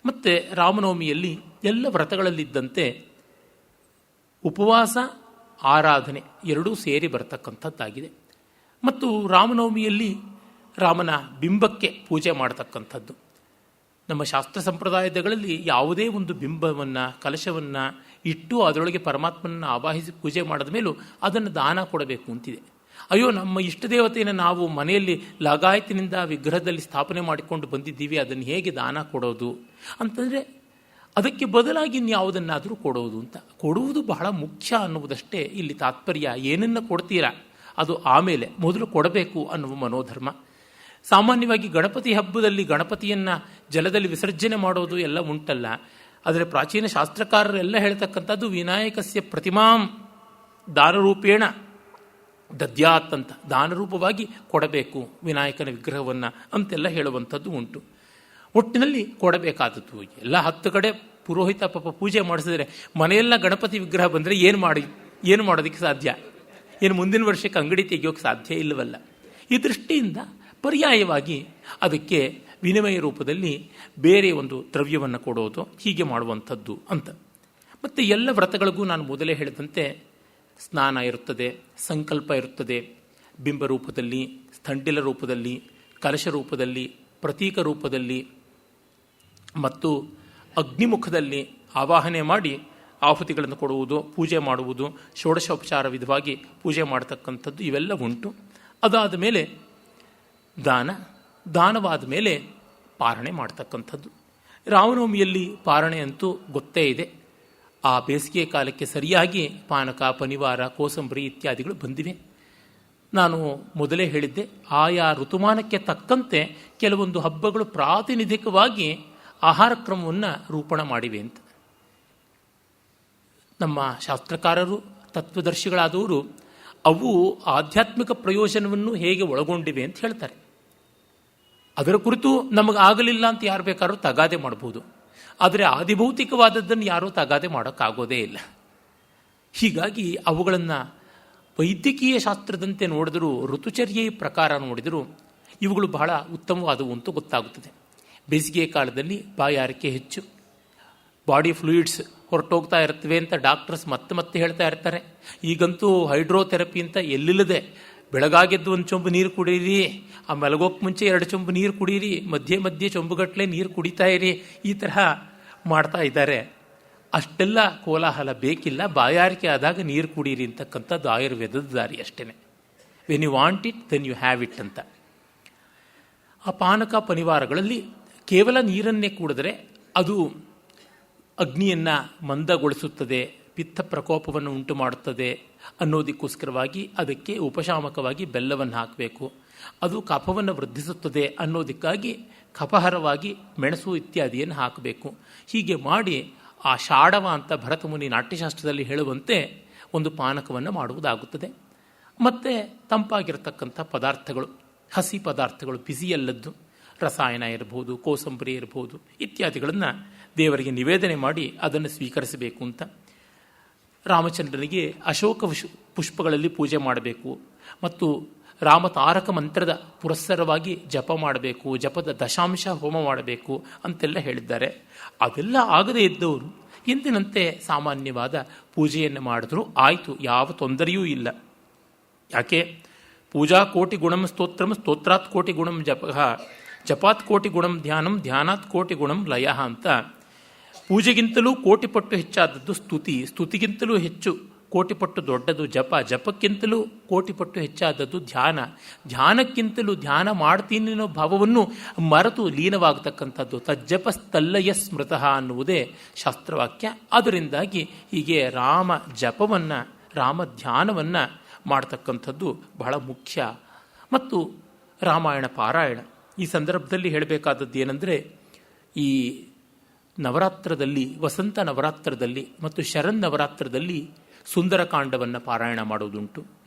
ಮತ್ತು ರಾಮನವಮಿಯಲ್ಲಿ ಎಲ್ಲ ವ್ರತಗಳಲ್ಲಿದ್ದಂತೆ ಉಪವಾಸ ಆರಾಧನೆ ಎರಡೂ ಸೇರಿ ಬರತಕ್ಕಂಥದ್ದಾಗಿದೆ. ಮತ್ತು ರಾಮನವಮಿಯಲ್ಲಿ ರಾಮನ ಬಿಂಬಕ್ಕೆ ಪೂಜೆ ಮಾಡತಕ್ಕಂಥದ್ದು. ನಮ್ಮ ಶಾಸ್ತ್ರ ಸಂಪ್ರದಾಯಗಳಲ್ಲಿ ಯಾವುದೇ ಒಂದು ಬಿಂಬವನ್ನು ಕಲಶವನ್ನು ಇಟ್ಟು ಅದರೊಳಗೆ ಪರಮಾತ್ಮನನ್ನು ಆವಾಹಿಸಿ ಪೂಜೆ ಮಾಡಿದ ಮೇಲೂ ಅದನ್ನು ದಾನ ಕೊಡಬೇಕು ಅಂತಿದೆ. ಅಯ್ಯೋ, ನಮ್ಮ ಇಷ್ಟ ದೇವತೆಯನ್ನು ನಾವು ಮನೆಯಲ್ಲಿ ಲಗಾಯತಿನಿಂದ ವಿಗ್ರಹದಲ್ಲಿ ಸ್ಥಾಪನೆ ಮಾಡಿಕೊಂಡು ಬಂದಿದ್ದೀವಿ, ಅದನ್ನು ಹೇಗೆ ದಾನ ಕೊಡೋದು ಅಂತಂದರೆ ಅದಕ್ಕೆ ಬದಲಾಗಿ ಇನ್ಯಾವುದನ್ನಾದರೂ ಕೊಡೋದು ಅಂತ. ಕೊಡುವುದು ಬಹಳ ಮುಖ್ಯ ಅನ್ನುವುದಷ್ಟೇ ಇಲ್ಲಿ ತಾತ್ಪರ್ಯ. ಏನನ್ನು ಕೊಡ್ತೀರಾ ಅದು ಆಮೇಲೆ, ಮೊದಲು ಕೊಡಬೇಕು ಅನ್ನುವ ಮನೋಧರ್ಮ. ಸಾಮಾನ್ಯವಾಗಿ ಗಣಪತಿ ಹಬ್ಬದಲ್ಲಿ ಗಣಪತಿಯನ್ನು ಜಲದಲ್ಲಿ ವಿಸರ್ಜನೆ ಮಾಡೋದು ಎಲ್ಲ ಉಂಟಲ್ಲ. ಆದರೆ ಪ್ರಾಚೀನ ಶಾಸ್ತ್ರಕಾರರೆಲ್ಲ ಹೇಳ್ತಕ್ಕಂಥದ್ದು ವಿನಾಯಕಸ್ಯ ಪ್ರತಿಮಾಂ ದಾನರೂಪೇಣ ದದ್ಯಾತ್ ಅಂತ, ದಾನರೂಪವಾಗಿ ಕೊಡಬೇಕು ವಿನಾಯಕನ ವಿಗ್ರಹವನ್ನು ಅಂತೆಲ್ಲ ಹೇಳುವಂಥದ್ದು ಉಂಟು. ಒಟ್ಟಿನಲ್ಲಿ ಕೊಡಬೇಕಾದದ್ದು. ಎಲ್ಲ 10 ಕಡೆ ಪುರೋಹಿತ ಪಾಪ ಪೂಜೆ ಮಾಡಿಸಿದ್ರೆ ಮನೆಯೆಲ್ಲ ಗಣಪತಿ ವಿಗ್ರಹ ಬಂದರೆ ಏನು ಮಾಡೋದಕ್ಕೆ ಸಾಧ್ಯ? ಏನು ಮುಂದಿನ ವರ್ಷಕ್ಕೆ ಅಂಗಡಿ ತೆಗೆಯೋಕ್ಕೆ ಸಾಧ್ಯ ಇಲ್ಲವಲ್ಲ. ಈ ದೃಷ್ಟಿಯಿಂದ ಪರ್ಯಾಯವಾಗಿ ಅದಕ್ಕೆ ವಿನಿಮಯ ರೂಪದಲ್ಲಿ ಬೇರೆ ಒಂದು ದ್ರವ್ಯವನ್ನು ಕೊಡೋದು, ಹೀಗೆ ಮಾಡುವಂಥದ್ದು ಅಂತ. ಮತ್ತು ಎಲ್ಲ ವ್ರತಗಳಿಗೂ ನಾನು ಮೊದಲೇ ಹೇಳಿದಂತೆ ಸ್ನಾನ ಇರುತ್ತದೆ, ಸಂಕಲ್ಪ ಇರುತ್ತದೆ, ಬಿಂಬ ರೂಪದಲ್ಲಿ, ಸ್ಥಂಡಿಲ ರೂಪದಲ್ಲಿ, ಕಲಶ ರೂಪದಲ್ಲಿ, ಪ್ರತೀಕ ರೂಪದಲ್ಲಿ ಮತ್ತು ಅಗ್ನಿಮುಖದಲ್ಲಿ ಆವಾಹನೆ ಮಾಡಿ ಆಹುತಿಗಳನ್ನು ಕೊಡುವುದು, ಪೂಜೆ ಮಾಡುವುದು, ಷೋಡಶೋಪಚಾರ ವಿಧವಾಗಿ ಪೂಜೆ ಮಾಡತಕ್ಕಂಥದ್ದು ಇವೆಲ್ಲ ಉಂಟು. ಅದಾದ ಮೇಲೆ ದಾನವಾದ ಮೇಲೆ ಪಾರಣೆ ಮಾಡ್ತಕ್ಕಂಥದ್ದು. ರಾಮನವಮಿಯಲ್ಲಿ ಪಾರಣೆ ಅಂತೂ ಗೊತ್ತೇ ಇದೆ. ಆ ಬೇಸಿಗೆ ಕಾಲಕ್ಕೆ ಸರಿಯಾಗಿ ಪಾನಕ, ಪನಿವಾರ, ಕೋಸಂಬರಿ ಇತ್ಯಾದಿಗಳು ಬಂದಿವೆ. ನಾನು ಮೊದಲೇ ಹೇಳಿದ್ದೆ, ಆಯಾ ಋತುಮಾನಕ್ಕೆ ತಕ್ಕಂತೆ ಕೆಲವೊಂದು ಹಬ್ಬಗಳು ಪ್ರಾತಿನಿಧಿಕವಾಗಿ ಆಹಾರ ಕ್ರಮವನ್ನು ರೂಪಣ ಮಾಡಿವೆ ಅಂತ. ನಮ್ಮ ಶಾಸ್ತ್ರಕಾರರು, ತತ್ವದರ್ಶಿಗಳಾದವರು ಅವು ಆಧ್ಯಾತ್ಮಿಕ ಪ್ರಯೋಜನವನ್ನು ಹೇಗೆ ಒಳಗೊಂಡಿವೆ ಅಂತ ಹೇಳ್ತಾರೆ. ಅದರ ಕುರಿತು ನಮಗಾಗಲಿಲ್ಲ ಅಂತ ಯಾರು ಬೇಕಾದ್ರೂ ತಗಾದೆ ಮಾಡ್ಬೋದು. ಆದರೆ ಆದಿಭೌತಿಕವಾದದ್ದನ್ನು ಯಾರೂ ತಗಾದೆ ಮಾಡೋಕ್ಕಾಗೋದೇ ಇಲ್ಲ. ಹೀಗಾಗಿ ಅವುಗಳನ್ನು ವೈದ್ಯಕೀಯ ಶಾಸ್ತ್ರದಂತೆ ನೋಡಿದರೂ, ಋತುಚರ್ಯೆಯ ಪ್ರಕಾರ ನೋಡಿದರೂ ಇವುಗಳು ಬಹಳ ಉತ್ತಮವಾದವು ಅಂತೂ ಗೊತ್ತಾಗುತ್ತದೆ. ಬೇಸಿಗೆ ಕಾಲದಲ್ಲಿ ಬಾಯಾರಿಕೆ ಹೆಚ್ಚು, ಬಾಡಿ ಫ್ಲೂಯಿಡ್ಸ್ ಹೊರಟೋಗ್ತಾ ಇರ್ತವೆ ಅಂತ ಡಾಕ್ಟರ್ಸ್ ಮತ್ತೆ ಹೇಳ್ತಾ ಇರ್ತಾರೆ. ಈಗಂತೂ ಹೈಡ್ರೋಥೆರಪಿ ಅಂತ ಎಲ್ಲಿಲ್ಲದೆ ಬೆಳಗಾಗೆದ್ದು 1 ಚೊಂಬು ನೀರು ಕುಡೀರಿ, ಆ ಮಲಗೋಕ್ಕೆ ಮುಂಚೆ 2 ಚೊಂಬು ನೀರು ಕುಡೀರಿ, ಮಧ್ಯೆ ಚೊಂಬುಗಟ್ಟಲೆ ನೀರು ಕುಡಿತಾ ಇರಿ, ಈ ತರಹ ಮಾಡ್ತಾ ಇದ್ದಾರೆ. ಅಷ್ಟೆಲ್ಲ ಕೋಲಾಹಲ ಬೇಕಿಲ್ಲ. ಬಾಯಾರಿಕೆ ಆದಾಗ ನೀರು ಕುಡೀರಿ ಅಂತಕ್ಕಂಥದ್ದು ಆಯುರ್ವೇದದ ದಾರಿ ಅಷ್ಟೇ. When you want it then you have it ಅಂತ. ಆ ಪಾನಕ ಪನಿವಾರಗಳಲ್ಲಿ ಕೇವಲ ನೀರನ್ನೇ ಕುಡಿದ್ರೆ ಅದು ಅಗ್ನಿಯನ್ನು ಮಂದಗೊಳಿಸುತ್ತದೆ, ಪಿತ್ತ ಪ್ರಕೋಪವನ್ನು ಉಂಟು ಮಾಡುತ್ತದೆ ಅನ್ನೋದಕ್ಕೋಸ್ಕರವಾಗಿ ಅದಕ್ಕೆ ಉಪಶಾಮಕವಾಗಿ ಬೆಲ್ಲವನ್ನು ಹಾಕಬೇಕು. ಅದು ಕಫವನ್ನು ವೃದ್ಧಿಸುತ್ತದೆ ಅನ್ನೋದಕ್ಕಾಗಿ ಕಫಹರವಾಗಿ ಮೆಣಸು ಇತ್ಯಾದಿಯನ್ನು ಹಾಕಬೇಕು. ಹೀಗೆ ಮಾಡಿ ಆ ಶಾಡವ ಅಂತ ಭರತಮುನಿ ನಾಟ್ಯಶಾಸ್ತ್ರದಲ್ಲಿ ಹೇಳುವಂತೆ ಒಂದು ಪಾನಕವನ್ನು ಮಾಡುವುದಾಗುತ್ತದೆ. ಮತ್ತು ತಂಪಾಗಿರತಕ್ಕಂಥ ಪದಾರ್ಥಗಳು, ಹಸಿ ಪದಾರ್ಥಗಳು, ಬಿಸಿಯಲ್ಲದ್ದು, ರಸಾಯನ ಇರಬಹುದು, ಕೋಸಂಬರಿ ಇರಬಹುದು ಇತ್ಯಾದಿಗಳನ್ನು ದೇವರಿಗೆ ನಿವೇದನೆ ಮಾಡಿ ಅದನ್ನು ಸ್ವೀಕರಿಸಬೇಕು ಅಂತ. ರಾಮಚಂದ್ರನಿಗೆ ಅಶೋಕ ಪುಷ್ಪಗಳಲ್ಲಿ ಪೂಜೆ ಮಾಡಬೇಕು ಮತ್ತು ರಾಮತಾರಕ ಮಂತ್ರದ ಪುರಸ್ಸರವಾಗಿ ಜಪ ಮಾಡಬೇಕು, ಜಪದ ದಶಾಂಶ ಹೋಮ ಮಾಡಬೇಕು ಅಂತೆಲ್ಲ ಹೇಳಿದ್ದಾರೆ. ಅದೆಲ್ಲ ಆಗದೇ ಇದ್ದವರು ಎಂದಿನಂತೆ ಸಾಮಾನ್ಯವಾದ ಪೂಜೆಯನ್ನು ಮಾಡಿದ್ರೂ ಆಯಿತು, ಯಾವ ತೊಂದರೆಯೂ ಇಲ್ಲ. ಯಾಕೆ? ಪೂಜಾ ಕೋಟಿ ಗುಣಂ ಸ್ತೋತ್ರಂ, ಸ್ತೋತ್ರಾತ್ ಕೋಟಿ ಗುಣಂ ಜಪ, ಜಪಾತ್ ಕೋಟಿ ಗುಣಂ ಧ್ಯಾನಂ, ಧ್ಯಾನಾತ್ ಕೋಟಿ ಗುಣಂ ಲಯ ಅಂತ. ಪೂಜೆಗಿಂತಲೂ ಕೋಟಿಪಟ್ಟು ಹೆಚ್ಚಾದದ್ದು ಸ್ತುತಿ, ಸ್ತುತಿಗಿಂತಲೂ ಹೆಚ್ಚು ಕೋಟಿಪಟ್ಟು ದೊಡ್ಡದು ಜಪ, ಜಪಕ್ಕಿಂತಲೂ ಕೋಟಿಪಟ್ಟು ಹೆಚ್ಚಾದದ್ದು ಧ್ಯಾನ, ಧ್ಯಾನಕ್ಕಿಂತಲೂ ಧ್ಯಾನ ಮಾಡ್ತೀನಿ ಅನ್ನೋ ಭಾವವನ್ನು ಮರೆತು ಲೀನವಾಗತಕ್ಕಂಥದ್ದು. ತಜ್ಜಪಸ್ತಲ್ಲಯ ಸ್ಮೃತಃ ಅನ್ನುವುದೇ ಶಾಸ್ತ್ರವಾಕ್ಯ. ಅದರಿಂದಾಗಿ ಹೀಗೆ ರಾಮ ಜಪವನ್ನು, ರಾಮ ಧ್ಯಾನವನ್ನು ಮಾಡ್ತಕ್ಕಂಥದ್ದು ಬಹಳ ಮುಖ್ಯ. ಮತ್ತು ರಾಮಾಯಣ ಪಾರಾಯಣ ಈ ಸಂದರ್ಭದಲ್ಲಿ ಹೇಳಬೇಕಾದದ್ದು ಏನಂದರೆ, ಈ ನವರಾತ್ರದಲ್ಲಿ, ವಸಂತ ನವರಾತ್ರದಲ್ಲಿ ಮತ್ತು ಶರನ್ನವರಾತ್ರದಲ್ಲಿ ಸುಂದರಕಾಂಡವನ್ನು ಪಾರಾಯಣ ಮಾಡುವುದುಂಟು.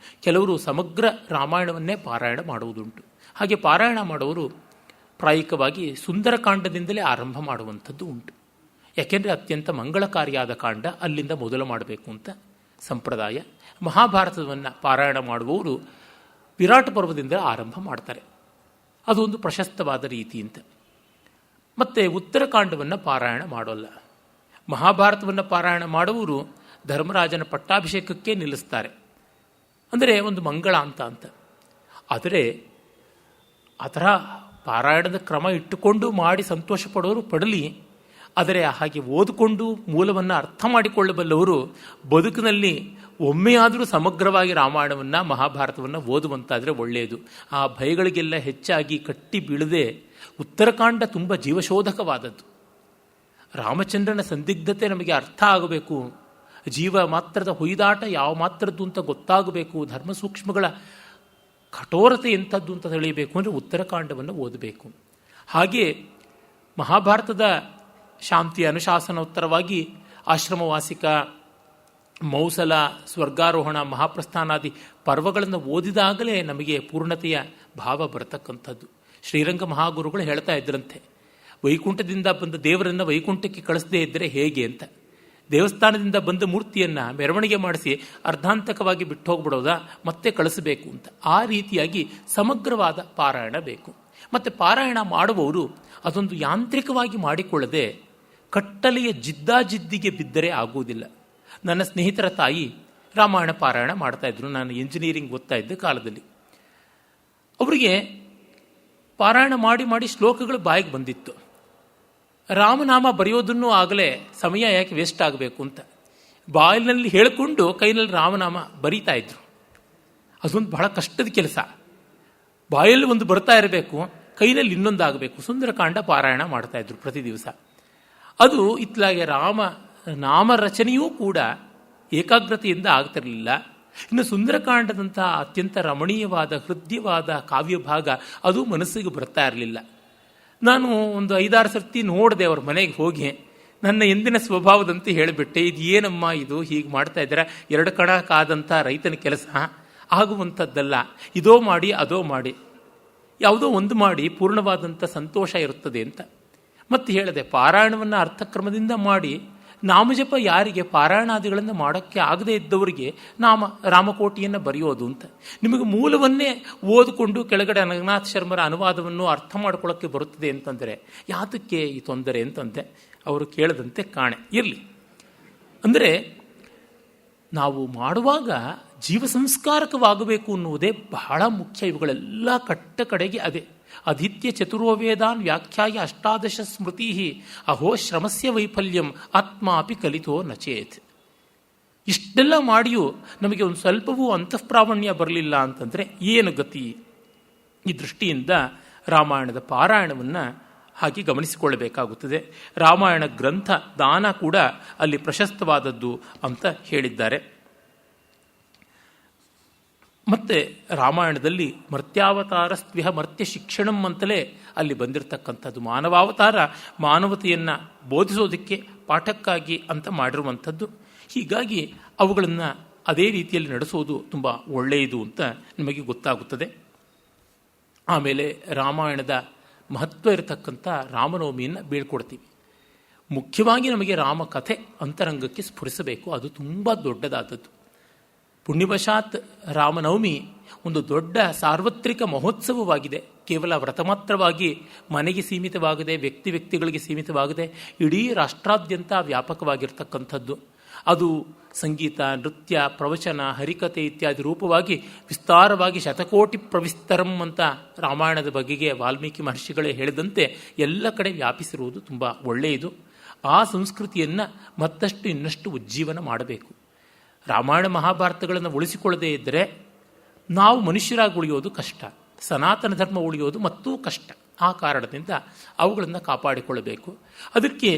ಕೆಲವರು ಸಮಗ್ರ ರಾಮಾಯಣವನ್ನೇ ಪಾರಾಯಣ ಮಾಡುವುದುಂಟು. ಹಾಗೆ ಪಾರಾಯಣ ಮಾಡುವವರು ಪ್ರಾಯಿಕವಾಗಿ ಸುಂದರಕಾಂಡದಿಂದಲೇ ಆರಂಭ ಮಾಡುವಂಥದ್ದು ಉಂಟು. ಯಾಕೆಂದರೆ ಅತ್ಯಂತ ಮಂಗಳಕಾರಿಯಾದ ಕಾಂಡ, ಅಲ್ಲಿಂದ ಮೊದಲು ಮಾಡಬೇಕು ಅಂತ ಸಂಪ್ರದಾಯ. ಮಹಾಭಾರತವನ್ನು ಪಾರಾಯಣ ಮಾಡುವವರು ವಿರಾಟ ಪರ್ವದಿಂದ ಆರಂಭ ಮಾಡ್ತಾರೆ. ಅದು ಒಂದು ಪ್ರಶಸ್ತವಾದ ರೀತಿ ಅಂತ. ಮತ್ತು ಉತ್ತರಕಾಂಡವನ್ನು ಪಾರಾಯಣ ಮಾಡೋಲ್ಲ. ಮಹಾಭಾರತವನ್ನು ಪಾರಾಯಣ ಮಾಡುವವರು ಧರ್ಮರಾಜನ ಪಟ್ಟಾಭಿಷೇಕಕ್ಕೆ ನಿಲ್ಲಿಸ್ತಾರೆ, ಅಂದರೆ ಒಂದು ಮಂಗಳ ಅಂತ. ಆದರೆ ಆ ಥರ ಪಾರಾಯಣದ ಕ್ರಮ ಇಟ್ಟುಕೊಂಡು ಮಾಡಿ ಸಂತೋಷ ಪಡೋರು ಪಡಲಿ. ಆದರೆ ಹಾಗೆ ಓದಿಕೊಂಡು ಮೂಲವನ್ನು ಅರ್ಥ ಮಾಡಿಕೊಳ್ಳಬಲ್ಲವರು ಬದುಕಿನಲ್ಲಿ ಒಮ್ಮೆಯಾದರೂ ಸಮಗ್ರವಾಗಿ ರಾಮಾಯಣವನ್ನು ಮಹಾಭಾರತವನ್ನು ಓದುವಂತಾದರೆ ಒಳ್ಳೆಯದು. ಆ ಭಯಗಳಿಗೆಲ್ಲ ಹೆಚ್ಚಾಗಿ ಕಟ್ಟಿ ಬೀಳದೆ ಉತ್ತರಕಾಂಡ ತುಂಬ ಜೀವಶೋಧಕವಾದದ್ದು. ರಾಮಚಂದ್ರನ ಸಂದಿಗ್ಧತೆ ನಮಗೆ ಅರ್ಥ ಆಗಬೇಕು, ಜೀವ ಮಾತ್ರದ ಹೊಯ್ದಾಟ ಯಾವ ಮಾತ್ರದ್ದು ಅಂತ ಗೊತ್ತಾಗಬೇಕು, ಧರ್ಮ ಸೂಕ್ಷ್ಮಗಳ ಕಠೋರತೆ ಎಂಥದ್ದು ಅಂತ ತಿಳಿಯಬೇಕು ಅಂದರೆ ಉತ್ತರಕಾಂಡವನ್ನು ಓದಬೇಕು. ಹಾಗೆ ಮಹಾಭಾರತದ ಶಾಂತಿ ಅನುಶಾಸನೋತ್ತರವಾಗಿ ಆಶ್ರಮವಾಸಿಕ, ಮೌಸಲ, ಸ್ವರ್ಗಾರೋಹಣ, ಮಹಾಪ್ರಸ್ಥಾನಾದಿ ಪರ್ವಗಳನ್ನು ಓದಿದಾಗಲೇ ನಮಗೆ ಪೂರ್ಣತೆಯ ಭಾವ ಬರತಕ್ಕಂಥದ್ದು. ಶ್ರೀರಂಗ ಮಹಾಗುರುಗಳು ಹೇಳ್ತಾ ಇದ್ರಂತೆ, ವೈಕುಂಠದಿಂದ ಬಂದ ದೇವರನ್ನು ವೈಕುಂಠಕ್ಕೆ ಕಳಿಸದೇ ಇದ್ದರೆ ಹೇಗೆ ಅಂತ. ದೇವಸ್ಥಾನದಿಂದ ಬಂದ ಮೂರ್ತಿಯನ್ನು ಮೆರವಣಿಗೆ ಮಾಡಿಸಿ ಅರ್ಧಾಂತಕವಾಗಿ ಬಿಟ್ಟು ಹೋಗ್ಬಿಡೋದಾ, ಮತ್ತೆ ಕಳಿಸಬೇಕು ಅಂತ. ಆ ರೀತಿಯಾಗಿ ಸಮಗ್ರವಾದ ಪಾರಾಯಣ ಬೇಕು. ಮತ್ತು ಪಾರಾಯಣ ಮಾಡುವವರು ಅದೊಂದು ಯಾಂತ್ರಿಕವಾಗಿ ಮಾಡಿಕೊಳ್ಳದೆ ಕಟ್ಟಲೆಯ ಜಿದ್ದಾಜಿದ್ದಿಗೆ ಬಿದ್ದರೆ ಆಗುವುದಿಲ್ಲ. ನನ್ನ ಸ್ನೇಹಿತರ ತಾಯಿ ರಾಮಾಯಣ ಪಾರಾಯಣ ಮಾಡ್ತಾಯಿದ್ರು, ನಾನು ಇಂಜಿನಿಯರಿಂಗ್ ಓದ್ತಾ ಇದ್ದ ಕಾಲದಲ್ಲಿ. ಅವರಿಗೆ ಪಾರಾಯಣ ಮಾಡಿ ಮಾಡಿ ಶ್ಲೋಕಗಳು ಬಾಯಿಗೆ ಬಂದಿತ್ತು. ರಾಮನಾಮ ಬರೆಯೋದನ್ನು ಆಗಲೇ ಸಮಯ ಯಾಕೆ ವೇಸ್ಟ್ ಆಗಬೇಕು ಅಂತ ಬಾಯಿನಲ್ಲಿ ಹೇಳಿಕೊಂಡು ಕೈನಲ್ಲಿ ರಾಮನಾಮ ಬರೀತಾ ಇದ್ರು. ಅದೊಂದು ಬಹಳ ಕಷ್ಟದ ಕೆಲಸ. ಬಾಯಲ್ಲಿ ಒಂದು ಬರ್ತಾ ಇರಬೇಕು, ಕೈನಲ್ಲಿ ಇನ್ನೊಂದು ಆಗಬೇಕು. ಸುಂದರಕಾಂಡ ಪಾರಾಯಣ ಮಾಡ್ತಾ ಇದ್ರು ಪ್ರತಿ ದಿವಸ. ಅದು ಇತ್ಲಾಗೆ ರಾಮ ನಾಮ ರಚನೆಯೂ ಕೂಡ ಏಕಾಗ್ರತೆಯಿಂದ ಆಗ್ತಿರಲಿಲ್ಲ. ಇನ್ನು ಸುಂದರಕಾಂಡದಂತಹ ಅತ್ಯಂತ ರಮಣೀಯವಾದ ಹೃದಯವಾದ ಕಾವ್ಯಭಾಗ ಅದು ಮನಸ್ಸಿಗೆ ಬರ್ತಾ ಇರಲಿಲ್ಲ. ನಾನು ಒಂದು 5-6 ಸರ್ತಿ ನೋಡಿದೆ ಅವ್ರ ಮನೆಗೆ ಹೋಗಿ. ನನ್ನ ಎಂದಿನ ಸ್ವಭಾವದಂತೆ ಹೇಳಿಬಿಟ್ಟೆ, ಇದು ಏನಮ್ಮ ಇದು ಹೀಗೆ ಮಾಡ್ತಾ ಇದ್ದೀರಾ, 2 ಕಣ ಕಾದಂಥ ರೈತನ ಕೆಲಸ ಆಗುವಂಥದ್ದಲ್ಲ, ಇದೋ ಮಾಡಿ ಅದೋ ಮಾಡಿ, ಯಾವುದೋ ಒಂದು ಮಾಡಿ ಪೂರ್ಣವಾದಂಥ ಸಂತೋಷ ಇರುತ್ತದೆ ಅಂತ. ಮತ್ತೆ ಹೇಳಿದೆ, ಪಾರಾಯಣವನ್ನು ಅರ್ಥಕ್ರಮದಿಂದ ಮಾಡಿ ನಾಮಜಪ ಯಾರಿಗೆ ಪಾರಾಯಣಾದಿಗಳನ್ನು ಮಾಡೋಕ್ಕೆ ಆಗದೇ ಇದ್ದವರಿಗೆ ರಾಮಕೋಟಿಯನ್ನು ಬರೆಯೋದು ಅಂತ. ನಿಮಗೆ ಮೂಲವನ್ನೇ ಓದಿಕೊಂಡು ಕೆಳಗಡೆ ಅನಗನಾಥ್ ಶರ್ಮರ ಅನುವಾದವನ್ನು ಅರ್ಥ ಮಾಡ್ಕೊಳ್ಳೋಕ್ಕೆ ಬರುತ್ತದೆ ಅಂತಂದರೆ ಯಾತಕ್ಕೆ ಈ ತೊಂದರೆ ಅಂತಂತೆ ಅವರು ಕೇಳದಂತೆ ಕಾಣೆ. ಇರಲಿ, ಅಂದರೆ ನಾವು ಮಾಡುವಾಗ ಜೀವ ಸಂಸ್ಕಾರಕವಾಗಬೇಕು ಅನ್ನುವುದೇ ಬಹಳ ಮುಖ್ಯ. ಇವುಗಳೆಲ್ಲ ಕಟ್ಟ ಕಡೆಗೆ ಅದೇ. ಅಧಿತ್ಯ ಚತುರ್ವೇದಾನ್ ವ್ಯಾಖ್ಯಾಯ 18 ಸ್ಮೃತಿ ಅಹೋ ಶ್ರಮಸ್ಯ ವೈಫಲ್ಯಂ ಆತ್ಮಾಪಿ ಕಲಿತೋ ನಚೇತ್. ಇಷ್ಟೆಲ್ಲ ಮಾಡಿಯೂ ನಮಗೆ ಒಂದು ಸ್ವಲ್ಪವೂ ಅಂತಃಪ್ರಾವಣ್ಯ ಬರಲಿಲ್ಲ ಅಂತಂದರೆ ಏನು ಗತಿ? ಈ ದೃಷ್ಟಿಯಿಂದ ರಾಮಾಯಣದ ಪಾರಾಯಣವನ್ನು ಹಾಗೆ ಗಮನಿಸಿಕೊಳ್ಳಬೇಕಾಗುತ್ತದೆ. ರಾಮಾಯಣ ಗ್ರಂಥ ದಾನ ಕೂಡ ಅಲ್ಲಿ ಪ್ರಶಸ್ತವಾದದ್ದು ಅಂತ ಹೇಳಿದ್ದಾರೆ. ಮತ್ತು ರಾಮಾಯಣದಲ್ಲಿ ಮರ್ತ್ಯಾವತಾರಸ್ತ್ವಿಹ ಮರ್ತ್ಯ ಶಿಕ್ಷಣಂ ಅಂತಲೇ ಅಲ್ಲಿ ಬಂದಿರತಕ್ಕಂಥದ್ದು. ಮಾನವಾವತಾರ ಮಾನವತೆಯನ್ನು ಬೋಧಿಸೋದಕ್ಕೆ, ಪಾಠಕ್ಕಾಗಿ ಅಂತ ಮಾಡಿರುವಂಥದ್ದು. ಹೀಗಾಗಿ ಅವುಗಳನ್ನು ಅದೇ ರೀತಿಯಲ್ಲಿ ನಡೆಸೋದು ತುಂಬ ಒಳ್ಳೆಯದು ಅಂತ ನಿಮಗೆ ಗೊತ್ತಾಗುತ್ತದೆ. ಆಮೇಲೆ ರಾಮಾಯಣದ ಮಹತ್ವ ಇರತಕ್ಕಂಥ ರಾಮನವಮಿಯನ್ನು ಬೀಳ್ಕೊಡ್ತೀವಿ. ಮುಖ್ಯವಾಗಿ ನಮಗೆ ರಾಮಕಥೆ ಅಂತರಂಗಕ್ಕೆ ಸ್ಫುರಿಸಬೇಕು. ಅದು ತುಂಬ ದೊಡ್ಡದಾದದ್ದು. ಪುಣ್ಯವಶಾತ್ ರಾಮನವಮಿ ಒಂದು ದೊಡ್ಡ ಸಾರ್ವತ್ರಿಕ ಮಹೋತ್ಸವವಾಗಿದೆ. ಕೇವಲ ವ್ರತ ಮಾತ್ರವಾಗಿ ಮನೆಗೆ ಸೀಮಿತವಾಗದೆ, ವ್ಯಕ್ತಿಗಳಿಗೆ ಸೀಮಿತವಾಗದೆ, ಇಡೀ ರಾಷ್ಟ್ರಾದ್ಯಂತ ವ್ಯಾಪಕವಾಗಿರ್ತಕ್ಕಂಥದ್ದು. ಅದು ಸಂಗೀತ, ನೃತ್ಯ, ಪ್ರವಚನ, ಹರಿಕತೆ ಇತ್ಯಾದಿ ರೂಪವಾಗಿ ವಿಸ್ತಾರವಾಗಿ ಶತಕೋಟಿ ಪ್ರವಿಸ್ತರಂ ಅಂತ ರಾಮಾಯಣದ ಬಗೆಗೆ ವಾಲ್ಮೀಕಿ ಮಹರ್ಷಿಗಳೇ ಹೇಳಿದಂತೆ ಎಲ್ಲ ಕಡೆ ವ್ಯಾಪಿಸಿರುವುದು ತುಂಬ ಒಳ್ಳೆಯದು. ಆ ಸಂಸ್ಕೃತಿಯನ್ನು ಮತ್ತಷ್ಟು ಇನ್ನಷ್ಟು ಉಜ್ಜೀವನ ಮಾಡಬೇಕು. ರಾಮಾಯಣ ಮಹಾಭಾರತಗಳನ್ನು ಉಳಿಸಿಕೊಳ್ಳದೇ ಇದ್ದರೆ ನಾವು ಮನುಷ್ಯರಾಗಿ ಉಳಿಯೋದು ಕಷ್ಟ, ಸನಾತನ ಧರ್ಮ ಉಳಿಯೋದು ಮತ್ತೂ ಕಷ್ಟ. ಆ ಕಾರಣದಿಂದ ಅವುಗಳನ್ನು ಕಾಪಾಡಿಕೊಳ್ಳಬೇಕು. ಅದಕ್ಕೆ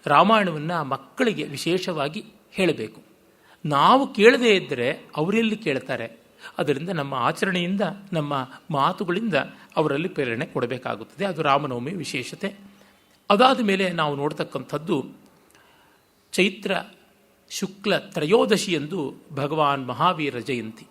ರಾಮಾಯಣವನ್ನು ಮಕ್ಕಳಿಗೆ ವಿಶೇಷವಾಗಿ ಹೇಳಬೇಕು. ನಾವು ಕೇಳದೇ ಇದ್ದರೆ ಅವರೆಲ್ಲಿ ಕೇಳ್ತಾರೆ? ಅದರಿಂದ ನಮ್ಮ ಆಚರಣೆಯಿಂದ, ನಮ್ಮ ಮಾತುಗಳಿಂದ ಅವರಲ್ಲಿ ಪ್ರೇರಣೆ ಕೊಡಬೇಕಾಗುತ್ತದೆ. ಅದು ರಾಮನವಮಿ ವಿಶೇಷತೆ. ಅದಾದ ಮೇಲೆ ನಾವು ನೋಡ್ತಕ್ಕಂಥದ್ದು ಚೈತ್ರ ಶುಕ್ಲ ತ್ರಯೋದಶಿಯಂದು ಭಗವಾನ್ ಮಹಾವೀರ ಜಯಂತಿ.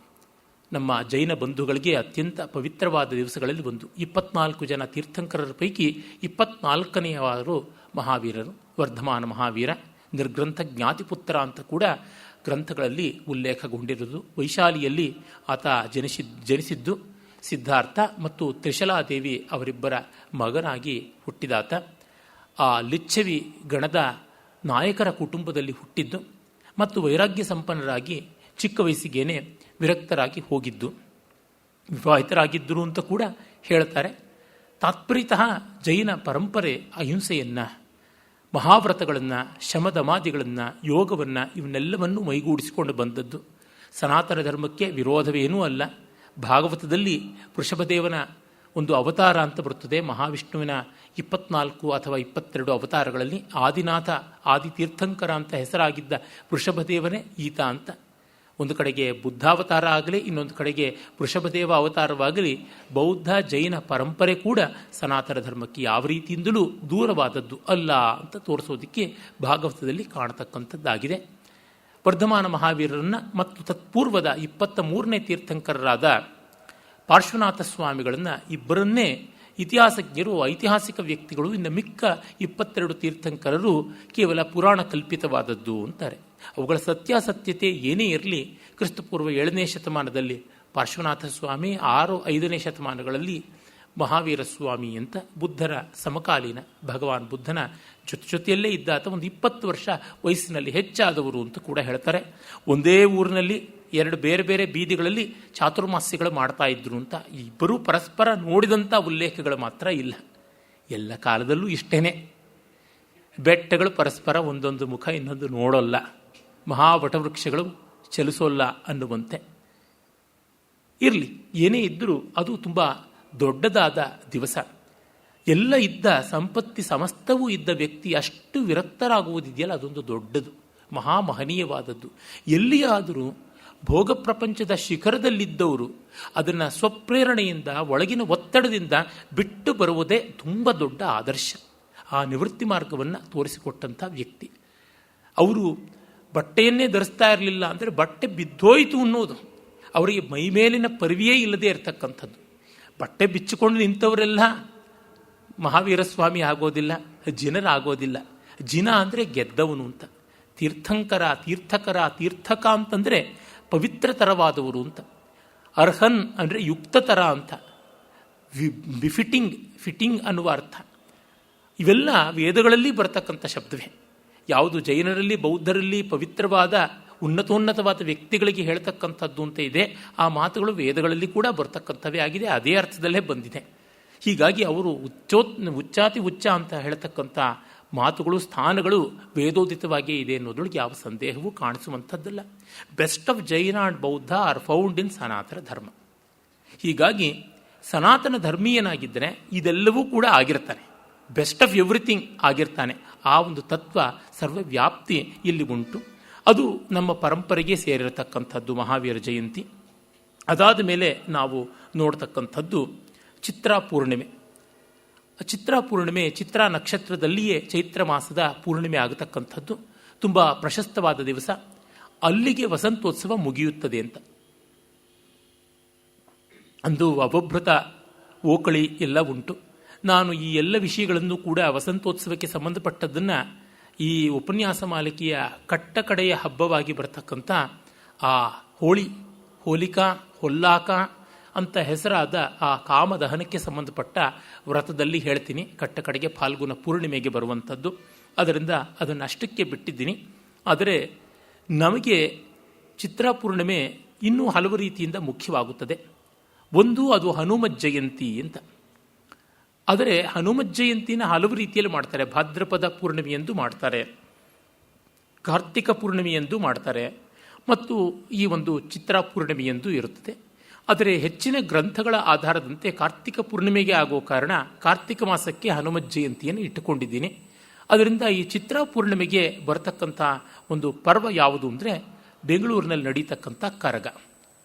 ನಮ್ಮ ಜೈನ ಬಂಧುಗಳಿಗೆ ಅತ್ಯಂತ ಪವಿತ್ರವಾದ ದಿವಸಗಳಲ್ಲಿ ಒಂದು. 24 ಜನ ತೀರ್ಥಂಕರರ ಪೈಕಿ 24ನೆಯವರು ಮಹಾವೀರರು. ವರ್ಧಮಾನ ಮಹಾವೀರ, ನಿರ್ಗ್ರಂಥ ಜ್ಞಾತಿಪುತ್ರ ಅಂತ ಕೂಡ ಗ್ರಂಥಗಳಲ್ಲಿ ಉಲ್ಲೇಖಗೊಂಡಿರುವುದು. ವೈಶಾಲಿಯಲ್ಲಿ ಆತ ಜನಿಸಿದ್ದು. ಸಿದ್ಧಾರ್ಥ ಮತ್ತು ತ್ರಿಶಲಾದೇವಿ ಅವರಿಬ್ಬರ ಮಗನಾಗಿ ಹುಟ್ಟಿದಾತ. ಆ ಲಿಚ್ಛವಿ ಗಣದ ನಾಯಕರ ಕುಟುಂಬದಲ್ಲಿ ಹುಟ್ಟಿದ್ದು ಮತ್ತು ವೈರಾಗ್ಯ ಸಂಪನ್ನರಾಗಿ ಚಿಕ್ಕ ವಯಸ್ಸಿಗೇನೆ ವಿರಕ್ತರಾಗಿ ಹೋಗಿದ್ದು. ವಿವಾಹಿತರಾಗಿದ್ದರು ಅಂತ ಕೂಡ ಹೇಳ್ತಾರೆ. ತಾತ್ಪರ್ಯತಃ ಜೈನ ಪರಂಪರೆ ಅಹಿಂಸೆಯನ್ನು, ಮಹಾವ್ರತಗಳನ್ನು, ಶಮದಮಾದಿಗಳನ್ನು, ಯೋಗವನ್ನು ಇವನ್ನೆಲ್ಲವನ್ನೂ ಮೈಗೂಡಿಸಿಕೊಂಡು ಬಂದದ್ದು. ಸನಾತನ ಧರ್ಮಕ್ಕೆ ವಿರೋಧವೇನೂ ಅಲ್ಲ. ಭಾಗವತದಲ್ಲಿ ವೃಷಭದೇವನ ಒಂದು ಅವತಾರ ಅಂತ ಬರುತ್ತದೆ. ಮಹಾವಿಷ್ಣುವಿನ 24 ಅಥವಾ 22 ಅವತಾರಗಳಲ್ಲಿ ಆದಿನಾಥ, ಆದಿತೀರ್ಥಂಕರ ಅಂತ ಹೆಸರಾಗಿದ್ದ ವೃಷಭದೇವನೇ ಈತ ಅಂತ. ಒಂದು ಕಡೆಗೆ ಬುದ್ಧಾವತಾರ ಆಗಲಿ, ಇನ್ನೊಂದು ಕಡೆಗೆ ವೃಷಭದೇವ ಅವತಾರವಾಗಲಿ, ಬೌದ್ಧ ಜೈನ ಪರಂಪರೆ ಕೂಡ ಸನಾತನ ಧರ್ಮಕ್ಕೆ ಯಾವ ರೀತಿಯಿಂದಲೂ ದೂರವಾದದ್ದು ಅಲ್ಲ ಅಂತ ತೋರಿಸೋದಕ್ಕೆ ಭಾಗವತದಲ್ಲಿ ಕಾಣತಕ್ಕಂಥದ್ದಾಗಿದೆ. ವರ್ಧಮಾನ ಮಹಾವೀರರನ್ನು ಮತ್ತು ತತ್ಪೂರ್ವದ 23ನೇ ತೀರ್ಥಂಕರರಾದ ಪಾರ್ಶ್ವನಾಥ ಸ್ವಾಮಿಗಳನ್ನು ಇಬ್ಬರನ್ನೇ ಇತಿಹಾಸಜ್ಞರು, ಐತಿಹಾಸಿಕ ವ್ಯಕ್ತಿಗಳು, ಇನ್ನು ಮಿಕ್ಕ 22 ತೀರ್ಥಂಕರರು ಕೇವಲ ಪುರಾಣ ಕಲ್ಪಿತವಾದದ್ದು ಅಂತಾರೆ. ಅವುಗಳ ಸತ್ಯಾಸತ್ಯತೆ ಏನೇ ಇರಲಿ, ಕ್ರಿಸ್ತಪೂರ್ವ 7ನೇ ಶತಮಾನದಲ್ಲಿ ಪಾರ್ಶ್ವನಾಥ ಸ್ವಾಮಿ, 5ನೇ ಶತಮಾನಗಳಲ್ಲಿ ಮಹಾವೀರ ಸ್ವಾಮಿ ಅಂತ ಬುದ್ಧರ ಸಮಕಾಲೀನ, ಭಗವಾನ್ ಬುದ್ಧನ ಜೊತೆಯಲ್ಲೇ ಇದ್ದಾತ. ಒಂದು 20 ವರ್ಷ ವಯಸ್ಸಿನಲ್ಲಿ ಹೆಚ್ಚಾದವರು ಅಂತ ಕೂಡ ಹೇಳ್ತಾರೆ. ಒಂದೇ ಊರಿನಲ್ಲಿ 2 ಬೇರೆ ಬೇರೆ ಬೀದಿಗಳಲ್ಲಿ ಚಾತುರ್ಮಾಸ್ಯಗಳು ಮಾಡ್ತಾ ಇದ್ರು ಅಂತ. ಇಬ್ಬರೂ ಪರಸ್ಪರ ನೋಡಿದಂಥ ಉಲ್ಲೇಖಗಳು ಮಾತ್ರ ಇಲ್ಲ. ಎಲ್ಲ ಕಾಲದಲ್ಲೂ ಇಷ್ಟೇನೆ. ಬೆಟ್ಟಗಳು ಪರಸ್ಪರ ಒಂದೊಂದು ಮುಖ ಇನ್ನೊಂದು ನೋಡೋಲ್ಲ, ಮಹಾವಟವೃಕ್ಷಗಳು ಚಲಿಸೋಲ್ಲ ಅನ್ನುವಂತೆ. ಇರಲಿ, ಏನೇ ಇದ್ದರೂ ಅದು ತುಂಬ ದೊಡ್ಡದಾದ ದಿವಸ. ಎಲ್ಲ ಇದ್ದ ಸಂಪತ್ತಿ ಸಮಸ್ತವೂ ಇದ್ದ ವ್ಯಕ್ತಿ ಅಷ್ಟು ವಿರಕ್ತರಾಗುವುದಿದೆಯಲ್ಲ, ಅದೊಂದು ದೊಡ್ಡದು, ಮಹಾಮಹನೀಯವಾದದ್ದು. ಎಲ್ಲಿಯಾದರೂ ಭೋಗ ಪ್ರಪಂಚದ ಶಿಖರದಲ್ಲಿದ್ದವರು ಅದನ್ನು ಸ್ವಪ್ರೇರಣೆಯಿಂದ, ಒಳಗಿನ ಒತ್ತಡದಿಂದ ಬಿಟ್ಟು ಬರುವುದೇ ತುಂಬ ದೊಡ್ಡ ಆದರ್ಶ. ಆ ನಿವೃತ್ತಿ ಮಾರ್ಗವನ್ನು ತೋರಿಸಿಕೊಟ್ಟಂಥ ವ್ಯಕ್ತಿ. ಅವರು ಬಟ್ಟೆಯನ್ನೇ ಧರಿಸ್ತಾ ಇರಲಿಲ್ಲ ಅಂದರೆ ಬಟ್ಟೆ ಬಿದ್ದೋಯಿತು ಅನ್ನೋದು. ಅವರಿಗೆ ಮೈಮೇಲಿನ ಪರಿವೆಯೇ ಇಲ್ಲದೆ ಇರತಕ್ಕಂಥದ್ದು. ಬಟ್ಟೆ ಬಿಚ್ಚಿಕೊಂಡು ನಿಂತವರೆಲ್ಲ ಮಹಾವೀರ ಸ್ವಾಮಿ ಆಗೋದಿಲ್ಲ, ಜಿನರಾಗೋದಿಲ್ಲ. ಜಿನ ಅಂದರೆ ಗೆದ್ದವನು ಅಂತ. ತೀರ್ಥಂಕರ, ತೀರ್ಥಕರ, ತೀರ್ಥಕ ಅಂತಂದರೆ ಪವಿತ್ರತರವಾದವರು ಅಂತ. ಅರ್ಹನ್ ಅಂದರೆ ಯುಕ್ತತರ ಅಂತ. ಫಿಟ್ಟಿಂಗ್ ಅನ್ನುವ ಅರ್ಥ. ಇವೆಲ್ಲ ವೇದಗಳಲ್ಲಿ ಬರತಕ್ಕಂಥ ಶಬ್ದವೇ. ಯಾವುದು ಜೈನರಲ್ಲಿ, ಬೌದ್ಧರಲ್ಲಿ ಪವಿತ್ರವಾದ ಉನ್ನತೋನ್ನತವಾದ ವ್ಯಕ್ತಿಗಳಿಗೆ ಹೇಳ್ತಕ್ಕಂಥದ್ದು ಅಂತ ಇದೆ, ಆ ಮಾತುಗಳು ವೇದಗಳಲ್ಲಿ ಕೂಡ ಬರ್ತಕ್ಕಂಥವೇ ಆಗಿದೆ. ಅದೇ ಅರ್ಥದಲ್ಲೇ ಬಂದಿದೆ. ಹೀಗಾಗಿ ಅವರು ಉಚ್ಚಾತಿ ಉಚ್ಚ ಅಂತ ಹೇಳ್ತಕ್ಕಂಥ ಮಾತುಗಳು, ಸ್ಥಾನಗಳು ವೇದೋದಿತವಾಗಿಯೇ ಇದೆ ಅನ್ನೋದ್ರೊಳಗೆ ಯಾವ ಸಂದೇಹವೂ ಕಾಣಿಸುವಂಥದ್ದಲ್ಲ. ಬೆಸ್ಟ್ ಆಫ್ ಜೈನ ಅಂಡ್ ಬೌದ್ಧ ಆರ್ ಫೌಂಡ್ ಇನ್ ಸನಾತನ ಧರ್ಮ. ಹೀಗಾಗಿ ಸನಾತನ ಧರ್ಮೀಯನಾಗಿದ್ದರೆ ಇದೆಲ್ಲವೂ ಕೂಡ ಆಗಿರ್ತಾನೆ. ಬೆಸ್ಟ್ ಆಫ್ ಎವ್ರಿಥಿಂಗ್ ಆಗಿರ್ತಾನೆ. ಆ ಒಂದು ತತ್ವ ಸರ್ವವ್ಯಾಪ್ತಿ ಇಲ್ಲಿ ಉಂಟು. ಅದು ನಮ್ಮ ಪರಂಪರೆಗೆ ಸೇರಿರತಕ್ಕಂಥದ್ದು ಮಹಾವೀರ ಜಯಂತಿ. ಅದಾದ ಮೇಲೆ ನಾವು ನೋಡ್ತಕ್ಕಂಥದ್ದು ಚಿತ್ರಾ ಪೂರ್ಣಿಮೆ. ಚಿತ್ರಾ ಪೂರ್ಣಿಮೆ ಚಿತ್ರಾ ನಕ್ಷತ್ರದಲ್ಲಿಯೇ ಚೈತ್ರ ಮಾಸದ ಪೂರ್ಣಿಮೆ ಆಗತಕ್ಕಂಥದ್ದು. ತುಂಬ ಪ್ರಶಸ್ತವಾದ ದಿವಸ. ಅಲ್ಲಿಗೆ ವಸಂತೋತ್ಸವ ಮುಗಿಯುತ್ತದೆ ಅಂತ. ಅಂದು ಅವಭೃತ ಓಕಳಿ ಎಲ್ಲ ಉಂಟು. ನಾನು ಈ ಎಲ್ಲ ವಿಷಯಗಳನ್ನು ಕೂಡ ವಸಂತೋತ್ಸವಕ್ಕೆ ಸಂಬಂಧಪಟ್ಟದ್ದನ್ನು ಈ ಉಪನ್ಯಾಸ ಮಾಲಿಕೆಯ ಕಟ್ಟಕಡೆಯ ಹಬ್ಬವಾಗಿ ಬರತಕ್ಕಂಥ ಆ ಹೋಲಿಕಾ ಹೊಲ್ಲಾಕ ಅಂತ ಹೆಸರಾದ ಆ ಕಾಮದಹನಕ್ಕೆ ಸಂಬಂಧಪಟ್ಟ ವ್ರತದಲ್ಲಿ ಹೇಳ್ತೀನಿ. ಕಟ್ಟಕಡೆಗೆ ಫಾಲ್ಗುಣ ಪೂರ್ಣಿಮೆಗೆ ಬರುವಂಥದ್ದು. ಅದರಿಂದ ಅದನ್ನು ಅಷ್ಟಕ್ಕೆ ಬಿಟ್ಟಿದ್ದೀನಿ. ಆದರೆ ನಮಗೆ ಚಿತ್ರಾ ಪೂರ್ಣಿಮೆ ಇನ್ನೂ ಹಲವು ರೀತಿಯಿಂದ ಮುಖ್ಯವಾಗುತ್ತದೆ. ಒಂದು, ಅದು ಹನುಮತ್ ಜಯಂತಿ ಅಂತ. ಆದರೆ ಹನುಮತ್ ಜಯಂತಿನ ಹಲವು ರೀತಿಯಲ್ಲಿ ಮಾಡ್ತಾರೆ. ಭಾದ್ರಪದ ಪೂರ್ಣಿಮೆಯೆಂದು ಮಾಡ್ತಾರೆ, ಕಾರ್ತಿಕ ಪೂರ್ಣಿಮೆಯೆಂದು ಮಾಡ್ತಾರೆ, ಮತ್ತು ಈ ಒಂದು ಚಿತ್ರಾ ಪೂರ್ಣಿಮೆಯೆಂದು ಇರುತ್ತದೆ. ಆದರೆ ಹೆಚ್ಚಿನ ಗ್ರಂಥಗಳ ಆಧಾರದಂತೆ ಕಾರ್ತಿಕ ಪೂರ್ಣಿಮೆಗೆ ಆಗೋ ಕಾರಣ ಕಾರ್ತಿಕ ಮಾಸಕ್ಕೆ ಹನುಮತ್ ಜಯಂತಿಯನ್ನು ಇಟ್ಟುಕೊಂಡಿದ್ದೀನಿ. ಅದರಿಂದ ಈ ಚಿತ್ರಾ ಪೂರ್ಣಿಮೆಗೆ ಬರತಕ್ಕಂಥ ಒಂದು ಪರ್ವ ಯಾವುದು ಅಂದರೆ ಬೆಂಗಳೂರಿನಲ್ಲಿ ನಡೀತಕ್ಕಂಥ ಕರಗ.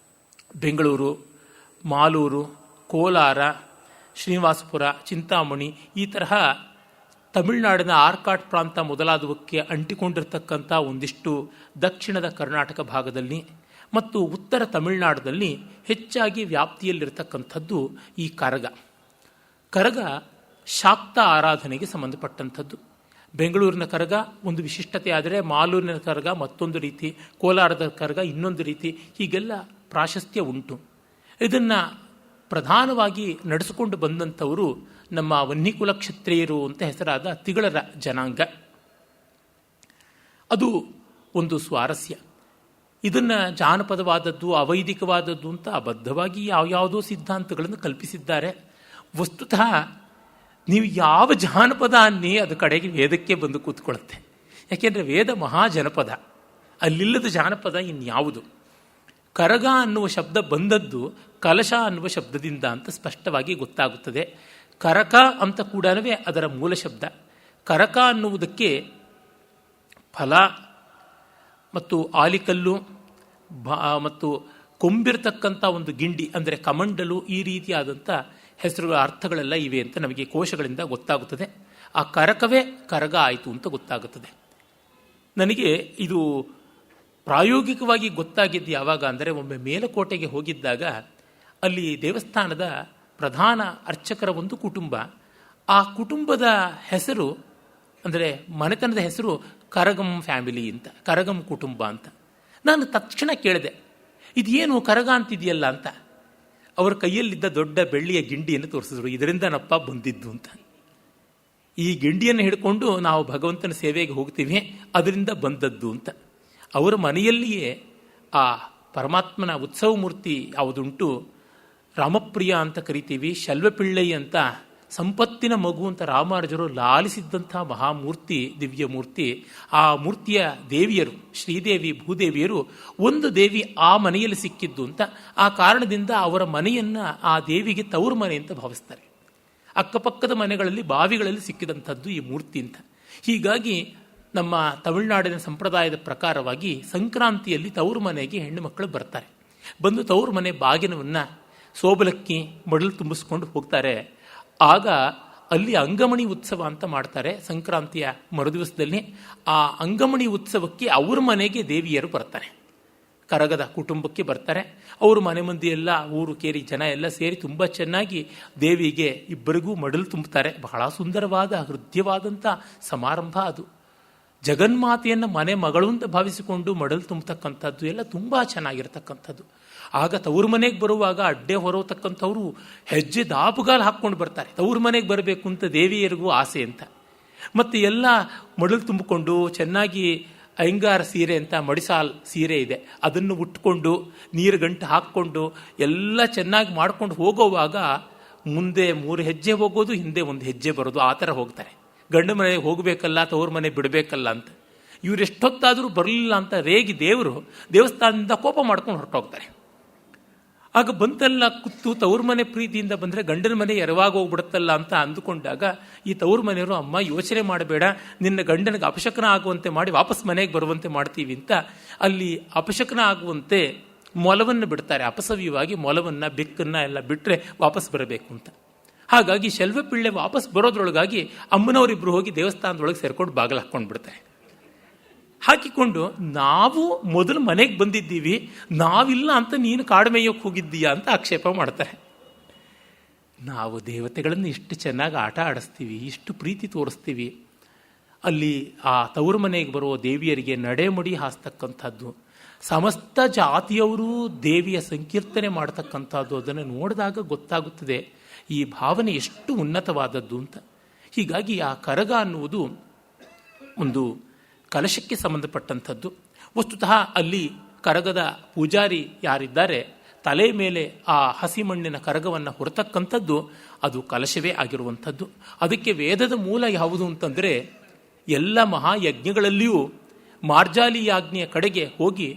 ಬೆಂಗಳೂರು, ಮಾಲೂರು, ಕೋಲಾರ, ಶ್ರೀನಿವಾಸಪುರ, ಚಿಂತಾಮಣಿ ಈ ತರಹ ತಮಿಳುನಾಡಿನ ಆರ್ಕಾಟ್ ಪ್ರಾಂತ ಮೊದಲಾದವಕ್ಕೆ ಅಂಟಿಕೊಂಡಿರ್ತಕ್ಕಂಥ ಒಂದಿಷ್ಟು ದಕ್ಷಿಣದ ಕರ್ನಾಟಕ ಭಾಗದಲ್ಲಿ ಮತ್ತು ಉತ್ತರ ತಮಿಳುನಾಡಿನಲ್ಲಿ ಹೆಚ್ಚಾಗಿ ವ್ಯಾಪ್ತಿಯಲ್ಲಿರ್ತಕ್ಕಂಥದ್ದು ಈ ಕರಗ. ಕರಗ ಶಾಕ್ತ ಆರಾಧನೆಗೆ ಸಂಬಂಧಪಟ್ಟಂಥದ್ದು. ಬೆಂಗಳೂರಿನ ಕರಗ ಒಂದು ವಿಶಿಷ್ಟತೆ ಆದರೆ ಮಾಲೂರಿನ ಕರಗ ಮತ್ತೊಂದು ರೀತಿ, ಕೋಲಾರದ ಕರಗ ಇನ್ನೊಂದು ರೀತಿ, ಹೀಗೆಲ್ಲ ಪ್ರಾಶಸ್ತ್ಯ ಉಂಟು. ಇದನ್ನು ಪ್ರಧಾನವಾಗಿ ನಡೆಸಿಕೊಂಡು ಬಂದಂಥವರು ನಮ್ಮ ವನ್ನಿಕುಲ ಕ್ಷತ್ರಿಯರು ಅಂತ ಹೆಸರಾದ ತಿಗಳರ ಜನಾಂಗ. ಅದು ಒಂದು ಸ್ವಾರಸ್ಯ. ಇದನ್ನು ಜಾನಪದವಾದದ್ದು, ಅವೈದಿಕವಾದದ್ದು ಅಂತ ಬದ್ಧವಾಗಿ ಯಾವ್ಯಾವುದೋ ಸಿದ್ಧಾಂತಗಳನ್ನು ಕಲ್ಪಿಸಿದ್ದಾರೆ. ವಸ್ತುತಃ ನೀವು ಯಾವ ಜಾನಪದ ಅನ್ನಿ ಅದು ಕಡೆಗೆ ವೇದಕ್ಕೆ ಬಂದು ಕೂತ್ಕೊಳ್ಳುತ್ತೆ. ಯಾಕೆಂದರೆ ವೇದ ಮಹಾಜನಪದ, ಅಲ್ಲಿಲ್ಲದ ಜಾನಪದ ಇನ್ಯಾವುದು. ಕರಗ ಅನ್ನುವ ಶಬ್ದ ಬಂದದ್ದು ಕಲಶ ಅನ್ನುವ ಶಬ್ದದಿಂದ ಅಂತ ಸ್ಪಷ್ಟವಾಗಿ ಗೊತ್ತಾಗುತ್ತದೆ. ಕರಕ ಅಂತ ಕೂಡ ಅದರ ಮೂಲ ಶಬ್ದ. ಕರಕ ಅನ್ನುವುದಕ್ಕೆ ಫಲ ಮತ್ತು ಆಲಿಕಲ್ಲು ಮತ್ತು ಕೊಂಬಿರ್ತಕ್ಕಂಥ ಒಂದು ಗಿಂಡಿ ಅಂದರೆ ಕಮಂಡಲು, ಈ ರೀತಿಯಾದಂಥ ಹೆಸರುಗಳ ಅರ್ಥಗಳೆಲ್ಲ ಇವೆ ಅಂತ ನಮಗೆ ಕೋಶಗಳಿಂದ ಗೊತ್ತಾಗುತ್ತದೆ. ಆ ಕರಕವೇ ಕರಗ ಆಯಿತು ಅಂತ ಗೊತ್ತಾಗುತ್ತದೆ. ನನಗೆ ಇದು ಪ್ರಾಯೋಗಿಕವಾಗಿ ಗೊತ್ತಾಗಿದ್ದು ಯಾವಾಗ ಅಂದರೆ, ಒಮ್ಮೆ ಮೇಲಕೋಟೆಗೆ ಹೋಗಿದ್ದಾಗ ಅಲ್ಲಿ ದೇವಸ್ಥಾನದ ಪ್ರಧಾನ ಅರ್ಚಕರ ಒಂದು ಕುಟುಂಬ, ಆ ಕುಟುಂಬದ ಹೆಸರು ಅಂದರೆ ಮನೆತನದ ಹೆಸರು ಕರಗಂ ಫ್ಯಾಮಿಲಿ ಅಂತ, ಕರಗಂ ಕುಟುಂಬ ಅಂತ. ನಾನು ತಕ್ಷಣ ಕೇಳಿದೆ, ಇದೇನು ಕರಗ ಅಂತಿದೆಯಲ್ಲ ಅಂತ. ಅವರ ಕೈಯಲ್ಲಿದ್ದ ದೊಡ್ಡ ಬೆಳ್ಳಿಯ ಗಿಂಡಿಯನ್ನು ತೋರಿಸಿದ್ರು. ಇದರಿಂದ ನಪ್ಪ ಬಂದಿದ್ದು ಅಂತ. ಈ ಗಿಂಡಿಯನ್ನು ಹಿಡ್ಕೊಂಡು ನಾವು ಭಗವಂತನ ಸೇವೆಗೆ ಹೋಗ್ತೀವಿ, ಅದರಿಂದ ಬಂದದ್ದು ಅಂತ. ಅವರ ಮನೆಯಲ್ಲಿಯೇ ಆ ಪರಮಾತ್ಮನ ಉತ್ಸವ ಮೂರ್ತಿ ಯಾವುದುಂಟು, ರಾಮಪ್ರಿಯ ಅಂತ ಕರಿತೀವಿ, ಶಲ್ವಪಿಳ್ಳೈ ಅಂತ ಸಂಪತ್ತಿನ ಮಗು ಅಂತ ರಾಮಾನುಜರು ಲಾಲಿಸಿದ್ದಂಥ ಮಹಾಮೂರ್ತಿ, ದಿವ್ಯ ಮೂರ್ತಿ. ಆ ಮೂರ್ತಿಯ ದೇವಿಯರು ಶ್ರೀದೇವಿ, ಭೂದೇವಿಯರು ಒಂದು ದೇವಿ ಆ ಮನೆಯಲ್ಲಿ ಸಿಕ್ಕಿದ್ದು ಅಂತ. ಆ ಕಾರಣದಿಂದ ಅವರ ಮನೆಯನ್ನು ಆ ದೇವಿಗೆ ತವರು ಮನೆ ಅಂತ ಭಾವಿಸ್ತಾರೆ. ಅಕ್ಕಪಕ್ಕದ ಮನೆಗಳಲ್ಲಿ, ಬಾವಿಗಳಲ್ಲಿ ಸಿಕ್ಕಿದಂಥದ್ದು ಈ ಮೂರ್ತಿ ಅಂತ. ಹೀಗಾಗಿ ನಮ್ಮ ತಮಿಳುನಾಡಿನ ಸಂಪ್ರದಾಯದ ಪ್ರಕಾರವಾಗಿ ಸಂಕ್ರಾಂತಿಯಲ್ಲಿ ತವರು ಮನೆಗೆ ಹೆಣ್ಣು ಮಕ್ಕಳು ಬರ್ತಾರೆ. ಬಂದು ತವರು ಮನೆ ಬಾಗಿನವನ್ನು ಸೋಬಲಕ್ಕಿ ಮಡಲು ತುಂಬಿಸ್ಕೊಂಡು ಹೋಗ್ತಾರೆ. ಆಗ ಅಲ್ಲಿ ಅಂಗಮಣಿ ಉತ್ಸವ ಅಂತ ಮಾಡ್ತಾರೆ ಸಂಕ್ರಾಂತಿಯ ಮರುದಿವಸದಲ್ಲಿ. ಆ ಅಂಗಮಣಿ ಉತ್ಸವಕ್ಕೆ ಅವ್ರ ಮನೆಗೆ ದೇವಿಯರು ಬರ್ತಾರೆ, ಕರಗದ ಕುಟುಂಬಕ್ಕೆ ಬರ್ತಾರೆ. ಅವರು ಮನೆ ಮಂದಿ ಎಲ್ಲ, ಊರು ಕೇರಿ ಜನ ಎಲ್ಲ ಸೇರಿ ತುಂಬ ಚೆನ್ನಾಗಿ ದೇವಿಗೆ ಇಬ್ಬರಿಗೂ ಮಡಲು ತುಂಬುತ್ತಾರೆ. ಬಹಳ ಸುಂದರವಾದ ಹೃದಯವಾದಂಥ ಸಮಾರಂಭ ಅದು. ಜಗನ್ಮಾತೆಯನ್ನು ಮನೆ ಮಗಳು ಅಂತ ಭಾವಿಸಿಕೊಂಡು ಮಡಲು ತುಂಬತಕ್ಕಂಥದ್ದು ಎಲ್ಲ ತುಂಬ ಚೆನ್ನಾಗಿರ್ತಕ್ಕಂಥದ್ದು. ಆಗ ತವರು ಮನೆಗೆ ಬರುವಾಗ ಅಡ್ಡೆ ಹೊರತಕ್ಕಂಥವ್ರು ಹೆಜ್ಜೆ ದಾಪುಗಾಲು ಹಾಕ್ಕೊಂಡು ಬರ್ತಾರೆ. ತವರು ಮನೆಗೆ ಬರಬೇಕು ಅಂತ ದೇವಿಯರಿಗೂ ಆಸೆ ಅಂತ. ಮತ್ತು ಎಲ್ಲ ಮಡಲು ತುಂಬಿಕೊಂಡು ಚೆನ್ನಾಗಿ ಅಯ್ಯಂಗಾರ ಸೀರೆ ಅಂತ ಮಡಿಸಾಲ್ ಸೀರೆ ಇದೆ, ಅದನ್ನು ಉಟ್ಕೊಂಡು ನೀರು ಗಂಟು ಹಾಕ್ಕೊಂಡು ಎಲ್ಲ ಚೆನ್ನಾಗಿ ಮಾಡ್ಕೊಂಡು ಹೋಗೋವಾಗ ಮುಂದೆ 3 ಹೆಜ್ಜೆ ಹೋಗೋದು, ಹಿಂದೆ 1 ಹೆಜ್ಜೆ ಬರೋದು, ಆ ಥರ ಹೋಗ್ತಾರೆ. ಗಂಡು ಮನೆಗೆ ಹೋಗಬೇಕಲ್ಲ, ತವ್ರ ಮನೆ ಬಿಡಬೇಕಲ್ಲ ಅಂತ. ಇವ್ರು ಎಷ್ಟೊತ್ತಾದರೂ ಬರಲಿಲ್ಲ ಅಂತ ರೇಗಿ ದೇವರು ದೇವಸ್ಥಾನದಿಂದ ಕೋಪ ಮಾಡ್ಕೊಂಡು ಹೊರಟೋಗ್ತಾರೆ. ಆಗ ಬಂತೆಲ್ಲ ಕೂತು ತವ್ರ ಮನೆ ಪ್ರೀತಿಯಿಂದ ಬಂದರೆ ಗಂಡನ ಮನೆ ಎರವಾಗ ಹೋಗ್ಬಿಡುತ್ತಲ್ಲ ಅಂತ ಅಂದುಕೊಂಡಾಗ ಈ ತವ್ರ ಮನೆಯವರು, ಅಮ್ಮ ಯೋಚನೆ ಮಾಡಬೇಡ, ನಿನ್ನ ಗಂಡನಿಗೆ ಅಪಶಕನ ಆಗುವಂತೆ ಮಾಡಿ ವಾಪಸ್ ಮನೆಗೆ ಬರುವಂತೆ ಮಾಡ್ತೀವಿ ಅಂತ ಅಲ್ಲಿ ಅಪಶಕನ ಆಗುವಂತೆ ಮೊಲವನ್ನು ಬಿಡ್ತಾರೆ. ಅಪಸವ್ಯವಾಗಿ ಮೊಲವನ್ನು, ಬೆಕ್ಕನ್ನು ಎಲ್ಲ ಬಿಟ್ಟರೆ ವಾಪಸ್ ಬರಬೇಕು ಅಂತ. ಹಾಗಾಗಿ ಶಲ್ವಪಿಳ್ಳೆ ವಾಪಸ್ ಬರೋದ್ರೊಳಗಾಗಿ ಅಮ್ಮನವರಿಬ್ಬರು ಹೋಗಿ ದೇವಸ್ಥಾನದೊಳಗೆ ಸೇರ್ಕೊಂಡು ಬಾಗಿಲು ಹಾಕ್ಕೊಂಡು ಬಿಡ್ತಾರೆ. ಹಾಕಿಕೊಂಡು, ನಾವು ಮೊದಲು ಮನೆಗೆ ಬಂದಿದ್ದೀವಿ, ನಾವಿಲ್ಲ ಅಂತ ನೀನು ಕಾಡ್ಮೆಯ್ಯೋಕ್ಕೆ ಹೋಗಿದ್ದೀಯಾ ಅಂತ ಆಕ್ಷೇಪ ಮಾಡ್ತಾರೆ. ನಾವು ದೇವತೆಗಳನ್ನು ಇಷ್ಟು ಚೆನ್ನಾಗಿ ಆಟ ಆಡಿಸ್ತೀವಿ, ಇಷ್ಟು ಪ್ರೀತಿ ತೋರಿಸ್ತೀವಿ. ಅಲ್ಲಿ ಆ ತವರು ಮನೆಗೆ ಬರೋ ದೇವಿಯರಿಗೆ ನಡೆಮಡಿ ಹಾಸ್ತಕ್ಕಂಥದ್ದು, ಸಮಸ್ತ ಜಾತಿಯವರು ದೇವಿಯ ಸಂಕೀರ್ತನೆ ಮಾಡತಕ್ಕಂಥದ್ದು, ಅದನ್ನು ನೋಡಿದಾಗ ಗೊತ್ತಾಗುತ್ತದೆ ಈ ಭಾವನೆ ಎಷ್ಟು ಉನ್ನತವಾದದ್ದು ಅಂತ. ಹೀಗಾಗಿ ಆ ಕರಗ ಅನ್ನುವುದು ಒಂದು ಕಲಶಕ್ಕೆ ಸಂಬಂಧಪಟ್ಟಂಥದ್ದು. ವಸ್ತುತಃ ಅಲ್ಲಿ ಕರಗದ ಪೂಜಾರಿ ಯಾರಿದ್ದಾರೆ, ತಲೆ ಮೇಲೆ ಆ ಹಸಿ ಮಣ್ಣಿನ ಕರಗವನ್ನು ಹೊರತಕ್ಕಂಥದ್ದು ಅದು ಕಲಶವೇ ಆಗಿರುವಂಥದ್ದು. ಅದಕ್ಕೆ ವೇದದ ಮೂಲ ಯಾವುದು ಅಂತಂದರೆ, ಎಲ್ಲ ಮಹಾಯಜ್ಞಗಳಲ್ಲಿಯೂ ಮಾರ್ಜಾಲಿಯಾಜ್ಞೆಯ ಕಡೆಗೆ ಹೋಗಿ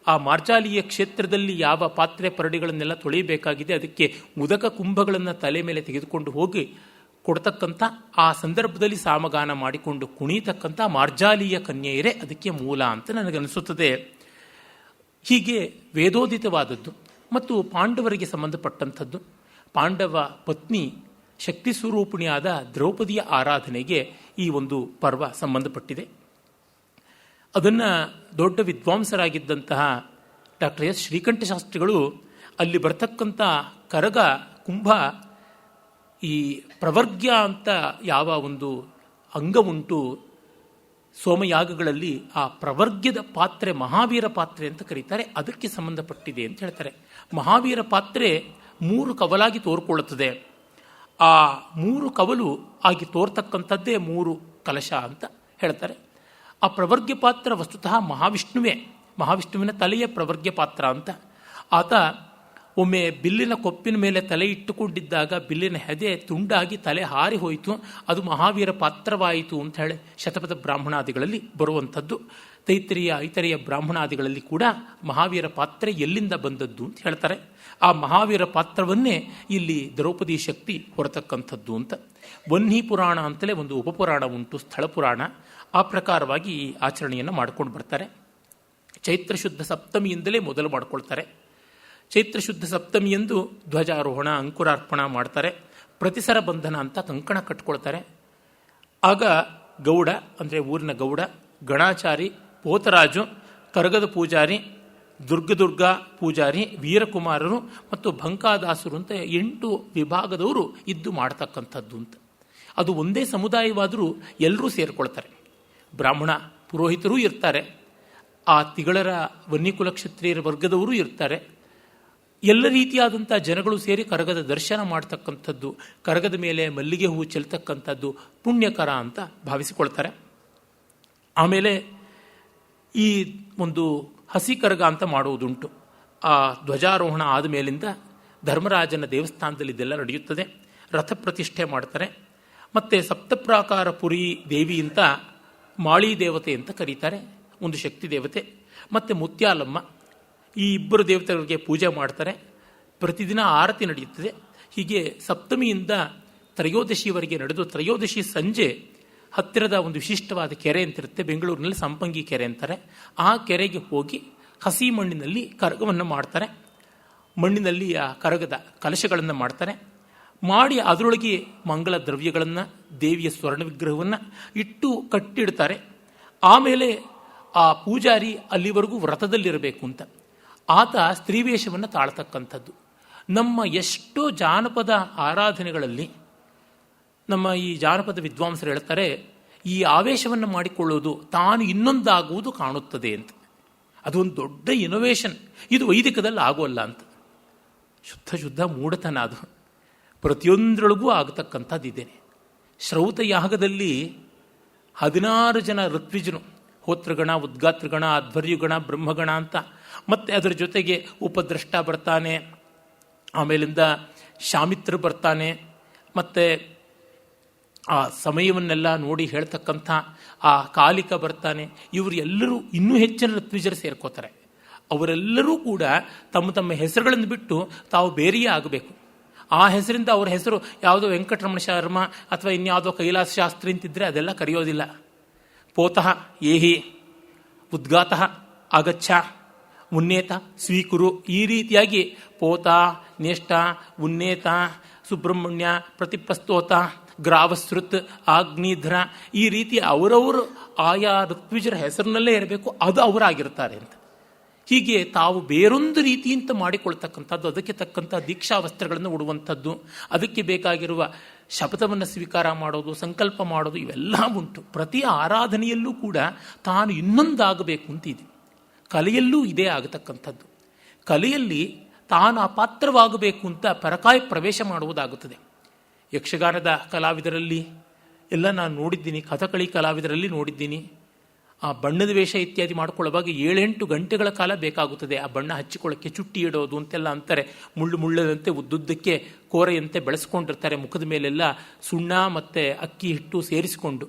ಆ ಮಾರ್ಜಾಲಿಯ ಕ್ಷೇತ್ರದಲ್ಲಿ ಯಾವ ಪಾತ್ರೆ ಪರಡಿಗಳನ್ನೆಲ್ಲ ತೊಳೆಯಬೇಕಾಗಿದೆ ಅದಕ್ಕೆ ಉದಕ ಕುಂಭಗಳನ್ನು ತಲೆ ಮೇಲೆ ತೆಗೆದುಕೊಂಡು ಹೋಗಿ ಕೊಡ್ತಕ್ಕಂಥ, ಆ ಸಂದರ್ಭದಲ್ಲಿ ಸಾಮಗಾನ ಮಾಡಿಕೊಂಡು ಕುಣಿತಕ್ಕಂಥ ಮಾರ್ಜಾಲಿಯ ಕನ್ಯೆಯರೇ ಅದಕ್ಕೆ ಮೂಲ ಅಂತ ನನಗನ್ನಿಸುತ್ತದೆ. ಹೀಗೆ ವೇದೋದಿತವಾದದ್ದು ಮತ್ತು ಪಾಂಡವರಿಗೆ ಸಂಬಂಧಪಟ್ಟಂಥದ್ದು. ಪಾಂಡವ ಪತ್ನಿ ಶಕ್ತಿ ಸ್ವರೂಪಿಣಿಯಾದ ದ್ರೌಪದಿಯ ಆರಾಧನೆಗೆ ಈ ಒಂದು ಪರ್ವ ಸಂಬಂಧಪಟ್ಟಿದೆ. ಅದನ್ನು ದೊಡ್ಡ ವಿದ್ವಾಂಸರಾಗಿದ್ದಂತಹ ಡಾಕ್ಟರ್ ಎಸ್ ಶ್ರೀಕಂಠಶಾಸ್ತ್ರಿಗಳು ಅಲ್ಲಿ ಬರ್ತಕ್ಕಂಥ ಕರಗ ಕುಂಭ ಈ ಪ್ರವರ್ಗ್ಯ ಅಂತ ಯಾವ ಒಂದು ಅಂಗ ಉಂಟು ಸೋಮಯಾಗಗಳಲ್ಲಿ, ಆ ಪ್ರವರ್ಗ್ಯದ ಪಾತ್ರೆ ಮಹಾವೀರ ಪಾತ್ರೆ ಅಂತ ಕರೀತಾರೆ, ಅದಕ್ಕೆ ಸಂಬಂಧಪಟ್ಟಿದೆ ಅಂತ ಹೇಳ್ತಾರೆ. ಮಹಾವೀರ ಪಾತ್ರೆ 3 ಕವಲಾಗಿ ತೋರ್ಕೊಳ್ಳುತ್ತದೆ. ಆ 3 ಕವಲು ಆಗಿ ತೋರ್ತಕ್ಕಂಥದ್ದೇ 3 ಕಲಶ ಅಂತ ಹೇಳ್ತಾರೆ. ಆ ಪ್ರವರ್ಗ್ಯ ಪಾತ್ರ ವಸ್ತುತಃ ಮಹಾವಿಷ್ಣುವಿನ ತಲೆಯ ಪ್ರವರ್ಗ್ಯ ಪಾತ್ರ ಅಂತ. ಆತ ಒಮ್ಮೆ ಬಿಲ್ಲಿನ ಕೊಪ್ಪಿನ ಮೇಲೆ ತಲೆ ಇಟ್ಟುಕೊಂಡಿದ್ದಾಗ ಬಿಲ್ಲಿನ ಹೆದೆ ತುಂಡಾಗಿ ತಲೆ ಹಾರಿ ಹೋಯಿತು, ಅದು ಮಹಾವೀರ ಪಾತ್ರವಾಯಿತು ಅಂತ ಹೇಳಿ ಶತಪಥ ಬ್ರಾಹ್ಮಣಾದಿಗಳಲ್ಲಿ ಬರುವಂಥದ್ದು. ತೈತ್ರಿಯ ಐತರಿಯ ಬ್ರಾಹ್ಮಣಾದಿಗಳಲ್ಲಿ ಕೂಡ ಮಹಾವೀರ ಪಾತ್ರೆ ಎಲ್ಲಿಂದ ಬಂದದ್ದು ಅಂತ ಹೇಳ್ತಾರೆ. ಆ ಮಹಾವೀರ ಪಾತ್ರವನ್ನೇ ಇಲ್ಲಿ ದ್ರೌಪದಿ ಶಕ್ತಿ ಹೊರತಕ್ಕಂಥದ್ದು ಅಂತ. ವನ್ಹಿ ಪುರಾಣ ಅಂತಲೇ ಒಂದು ಉಪಪುರಾಣ ಉಂಟು, ಸ್ಥಳ ಪುರಾಣ. ಆ ಪ್ರಕಾರವಾಗಿ ಈ ಆಚರಣೆಯನ್ನು ಮಾಡ್ಕೊಂಡು ಬರ್ತಾರೆ. ಚೈತ್ರ ಶುದ್ಧ ಸಪ್ತಮಿಯಿಂದಲೇ ಮೊದಲು ಮಾಡ್ಕೊಳ್ತಾರೆ. ಚೈತ್ರ ಶುದ್ಧ ಸಪ್ತಮಿಯಂದು ಧ್ವಜಾರೋಹಣ, ಅಂಕುರಾರ್ಪಣ ಮಾಡ್ತಾರೆ. ಪ್ರತಿಸರ ಬಂಧನ ಅಂತ ಕಂಕಣ ಕಟ್ಕೊಳ್ತಾರೆ. ಆಗ ಗೌಡ ಅಂದರೆ ಊರಿನ ಗೌಡ, ಗಣಾಚಾರಿ, ಪೋತರಾಜು, ಕರಗದ ಪೂಜಾರಿ, ದುರ್ಗ ಪೂಜಾರಿ, ವೀರಕುಮಾರರು ಮತ್ತು ಭಂಕಾದಾಸರು ಅಂತ 8 ವಿಭಾಗದವರು ಇದ್ದು ಮಾಡ್ತಕ್ಕಂಥದ್ದು ಅಂತ. ಅದು ಒಂದೇ ಸಮುದಾಯವಾದರೂ ಎಲ್ಲರೂ ಸೇರಿಕೊಳ್ತಾರೆ. ಬ್ರಾಹ್ಮಣ ಪುರೋಹಿತರೂ ಇರ್ತಾರೆ, ಆ ತಿಗಳರ ವನ್ಯಕುಲ ಕ್ಷತ್ರಿಯರ ವರ್ಗದವರು ಇರ್ತಾರೆ. ಎಲ್ಲ ರೀತಿಯಾದಂಥ ಜನಗಳು ಸೇರಿ ಕರಗದ ದರ್ಶನ ಮಾಡ್ತಕ್ಕಂಥದ್ದು, ಕರಗದ ಮೇಲೆ ಮಲ್ಲಿಗೆ ಹೂ ಚೆಲ್ತಕ್ಕಂಥದ್ದು ಪುಣ್ಯಕರ ಅಂತ ಭಾವಿಸಿಕೊಳ್ತಾರೆ. ಆಮೇಲೆ ಈ ಒಂದು ಹಸಿ ಕರಗ ಅಂತ ಮಾಡುವುದುಂಟು. ಆ ಧ್ವಜಾರೋಹಣ ಆದ ಮೇಲಿಂದ ಧರ್ಮರಾಜನ ದೇವಸ್ಥಾನದಲ್ಲಿ ಇದೆಲ್ಲ ನಡೆಯುತ್ತದೆ. ರಥ ಪ್ರತಿಷ್ಠೆ ಮಾಡ್ತಾರೆ. ಮತ್ತು ಸಪ್ತಪ್ರಾಕಾರ ಪುರಿ ದೇವಿ ಅಂತ ಮಾಳಿ ದೇವತೆ ಅಂತ ಕರೀತಾರೆ, ಒಂದು ಶಕ್ತಿ ದೇವತೆ. ಮತ್ತು ಮುತ್ಯಾಲಮ್ಮ, ಈ 2 ದೇವತೆಗಳಿಗೆ ಪೂಜೆ ಮಾಡ್ತಾರೆ. ಪ್ರತಿದಿನ ಆರತಿ ನಡೆಯುತ್ತದೆ. ಹೀಗೆ ಸಪ್ತಮಿಯಿಂದ ತ್ರಯೋದಶಿವರೆಗೆ ನಡೆದು ತ್ರಯೋದಶಿ ಸಂಜೆ ಹತ್ತಿರದ ಒಂದು ವಿಶಿಷ್ಟವಾದ ಕೆರೆ ಅಂತಿರುತ್ತೆ, ಬೆಂಗಳೂರಿನಲ್ಲಿ ಸಂಪಂಗಿ ಕೆರೆ ಅಂತಾರೆ. ಆ ಕೆರೆಗೆ ಹೋಗಿ ಹಸಿ ಮಣ್ಣಿನಲ್ಲಿ ಕರಗವನ್ನು ಮಾಡ್ತಾರೆ. ಮಣ್ಣಿನಲ್ಲಿ ಆ ಕರಗದ ಕಲಶಗಳನ್ನು ಮಾಡ್ತಾರೆ. ಮಾಡಿ ಅದರೊಳಗೆ ಮಂಗಲ ದ್ರವ್ಯಗಳನ್ನು, ದೇವಿಯ ಸ್ವರ್ಣ ವಿಗ್ರಹವನ್ನು ಇಟ್ಟು ಕಟ್ಟಿಡ್ತಾರೆ. ಆಮೇಲೆ ಆ ಪೂಜಾರಿ ಅಲ್ಲಿವರೆಗೂ ವ್ರತದಲ್ಲಿರಬೇಕು ಅಂತ. ಆತ ಸ್ತ್ರೀವೇಷವನ್ನು ತಾಳ್ತಕ್ಕಂಥದ್ದು. ನಮ್ಮ ಎಷ್ಟೋ ಜಾನಪದ ಆರಾಧನೆಗಳಲ್ಲಿ ನಮ್ಮ ಈ ಜಾನಪದ ವಿದ್ವಾಂಸರು ಹೇಳ್ತಾರೆ, ಈ ಆವೇಶವನ್ನು ಮಾಡಿಕೊಳ್ಳುವುದು ತಾನು ಇನ್ನೊಂದಾಗುವುದು ಕಾಣುತ್ತದೆ ಅಂತ. ಅದೊಂದು ದೊಡ್ಡ ಇನೋವೇಷನ್. ಇದು ವೈದಿಕದಲ್ಲಿ ಆಗೋಲ್ಲ ಅಂತ. ಶುದ್ಧ ಮೂಢತನ ಅದು. ಪ್ರತಿಯೊಂದರೊಳಗೂ ಆಗತಕ್ಕಂಥದ್ದಿದ್ದೇನೆ. ಶ್ರೌತಯಾಗದಲ್ಲಿ 16 ಜನ ಋತ್ವಿಜನು, ಹೋತ್ರಗಣ, ಉದ್ಗಾತ್ರಗಣ, ಅಧ್ವರ್ಯುಗಣ, ಬ್ರಹ್ಮಗಣ ಅಂತ, ಮತ್ತು ಅದರ ಜೊತೆಗೆ ಉಪದ್ರಷ್ಟ ಬರ್ತಾನೆ, ಆಮೇಲಿಂದ ಶಾಮಿತ್ರ ಬರ್ತಾನೆ, ಮತ್ತು ಆ ಸಮಯವನ್ನೆಲ್ಲ ನೋಡಿ ಹೇಳ್ತಕ್ಕಂಥ ಆ ಕಾಲಿಕ ಬರ್ತಾನೆ. ಇವರು ಎಲ್ಲರೂ ಇನ್ನೂ ಹೆಚ್ಚಿನ ಋತ್ವಿಜರು ಸೇರ್ಕೋತಾರೆ. ಅವರೆಲ್ಲರೂ ಕೂಡ ತಮ್ಮ ತಮ್ಮ ಹೆಸರುಗಳನ್ನು ಬಿಟ್ಟು ತಾವು ಬೇರೆಯೇ ಆಗಬೇಕು. ಆ ಹೆಸರಿಂದ ಅವ್ರ ಹೆಸರು ಯಾವುದೋ ವೆಂಕಟರಮಣ ಶರ್ಮ ಅಥವಾ ಇನ್ಯಾವುದೋ ಕೈಲಾಸ ಶಾಸ್ತ್ರಿ ಅಂತಿದ್ರೆ ಅದೆಲ್ಲ ಕರೆಯೋದಿಲ್ಲ. ಪೋತಃ ಏಹಿ, ಉದ್ಗಾತಃ ಆಗಚ್ಚ, ಉನ್ನೇತ ಸ್ವೀಕುರು, ಈ ರೀತಿಯಾಗಿ ಪೋತ, ನೇಷ್ಟ, ಉನ್ನೇತ, ಸುಬ್ರಹ್ಮಣ್ಯ, ಪ್ರತಿಪಸ್ತೋತ, ಗ್ರಾವಸೃತ್, ಆಗ್ನಿಧ್ರ, ಈ ರೀತಿ ಅವರವರು ಆಯಾ ಋತ್ವಿಜರ ಹೆಸರಿನಲ್ಲೇ ಇರಬೇಕು, ಅದು ಅವರಾಗಿರ್ತಾರೆ ಅಂತ. ಹೀಗೆ ತಾವು ಬೇರೊಂದು ರೀತಿ ಅಂತ ಮಾಡಿಕೊಳ್ತಕ್ಕಂಥದ್ದು, ಅದಕ್ಕೆ ತಕ್ಕಂಥ ದೀಕ್ಷಾ ವಸ್ತ್ರಗಳನ್ನು ಉಡುವಂಥದ್ದು, ಅದಕ್ಕೆ ಬೇಕಾಗಿರುವ ಶಪಥವನ್ನು ಸ್ವೀಕಾರ ಮಾಡೋದು, ಸಂಕಲ್ಪ ಮಾಡೋದು, ಇವೆಲ್ಲ ಉಂಟು. ಪ್ರತಿ ಆರಾಧನೆಯಲ್ಲೂ ಕೂಡ ತಾನು ಇನ್ನೊಂದಾಗಬೇಕು ಅಂತಿದೆ. ಕಲೆಯಲ್ಲೂ ಇದೇ ಆಗತಕ್ಕಂಥದ್ದು. ಕಲೆಯಲ್ಲಿ ತಾನು ಆ ಪಾತ್ರವಾಗಬೇಕು ಅಂತ ಪರಕಾಯ ಪ್ರವೇಶ ಮಾಡುವುದಾಗುತ್ತದೆ. ಯಕ್ಷಗಾನದ ಕಲಾವಿದರಲ್ಲಿ ಎಲ್ಲ ನಾನು ನೋಡಿದ್ದೀನಿ, ಕಥಕಳಿ ಕಲಾವಿದರಲ್ಲಿ ನೋಡಿದ್ದೀನಿ. ಆ ಬಣ್ಣದ ವೇಷ ಇತ್ಯಾದಿ ಮಾಡಿಕೊಳ್ಳುವಾಗ 7-8 ಗಂಟೆಗಳ ಕಾಲ ಬೇಕಾಗುತ್ತದೆ. ಆ ಬಣ್ಣ ಹಚ್ಚಿಕೊಳ್ಳೋಕ್ಕೆ ಚುಟ್ಟಿ ಇಡೋದು ಅಂತೆಲ್ಲ ಅಂತಾರೆ. ಮುಳ್ಳದಂತೆ ಉದ್ದುದ್ದಕ್ಕೆ ಕೋರೆಯಂತೆ ಬೆಳೆಸ್ಕೊಂಡಿರ್ತಾರೆ. ಮುಖದ ಮೇಲೆಲ್ಲ ಸುಣ್ಣ ಮತ್ತು ಅಕ್ಕಿ ಹಿಟ್ಟು ಸೇರಿಸಿಕೊಂಡು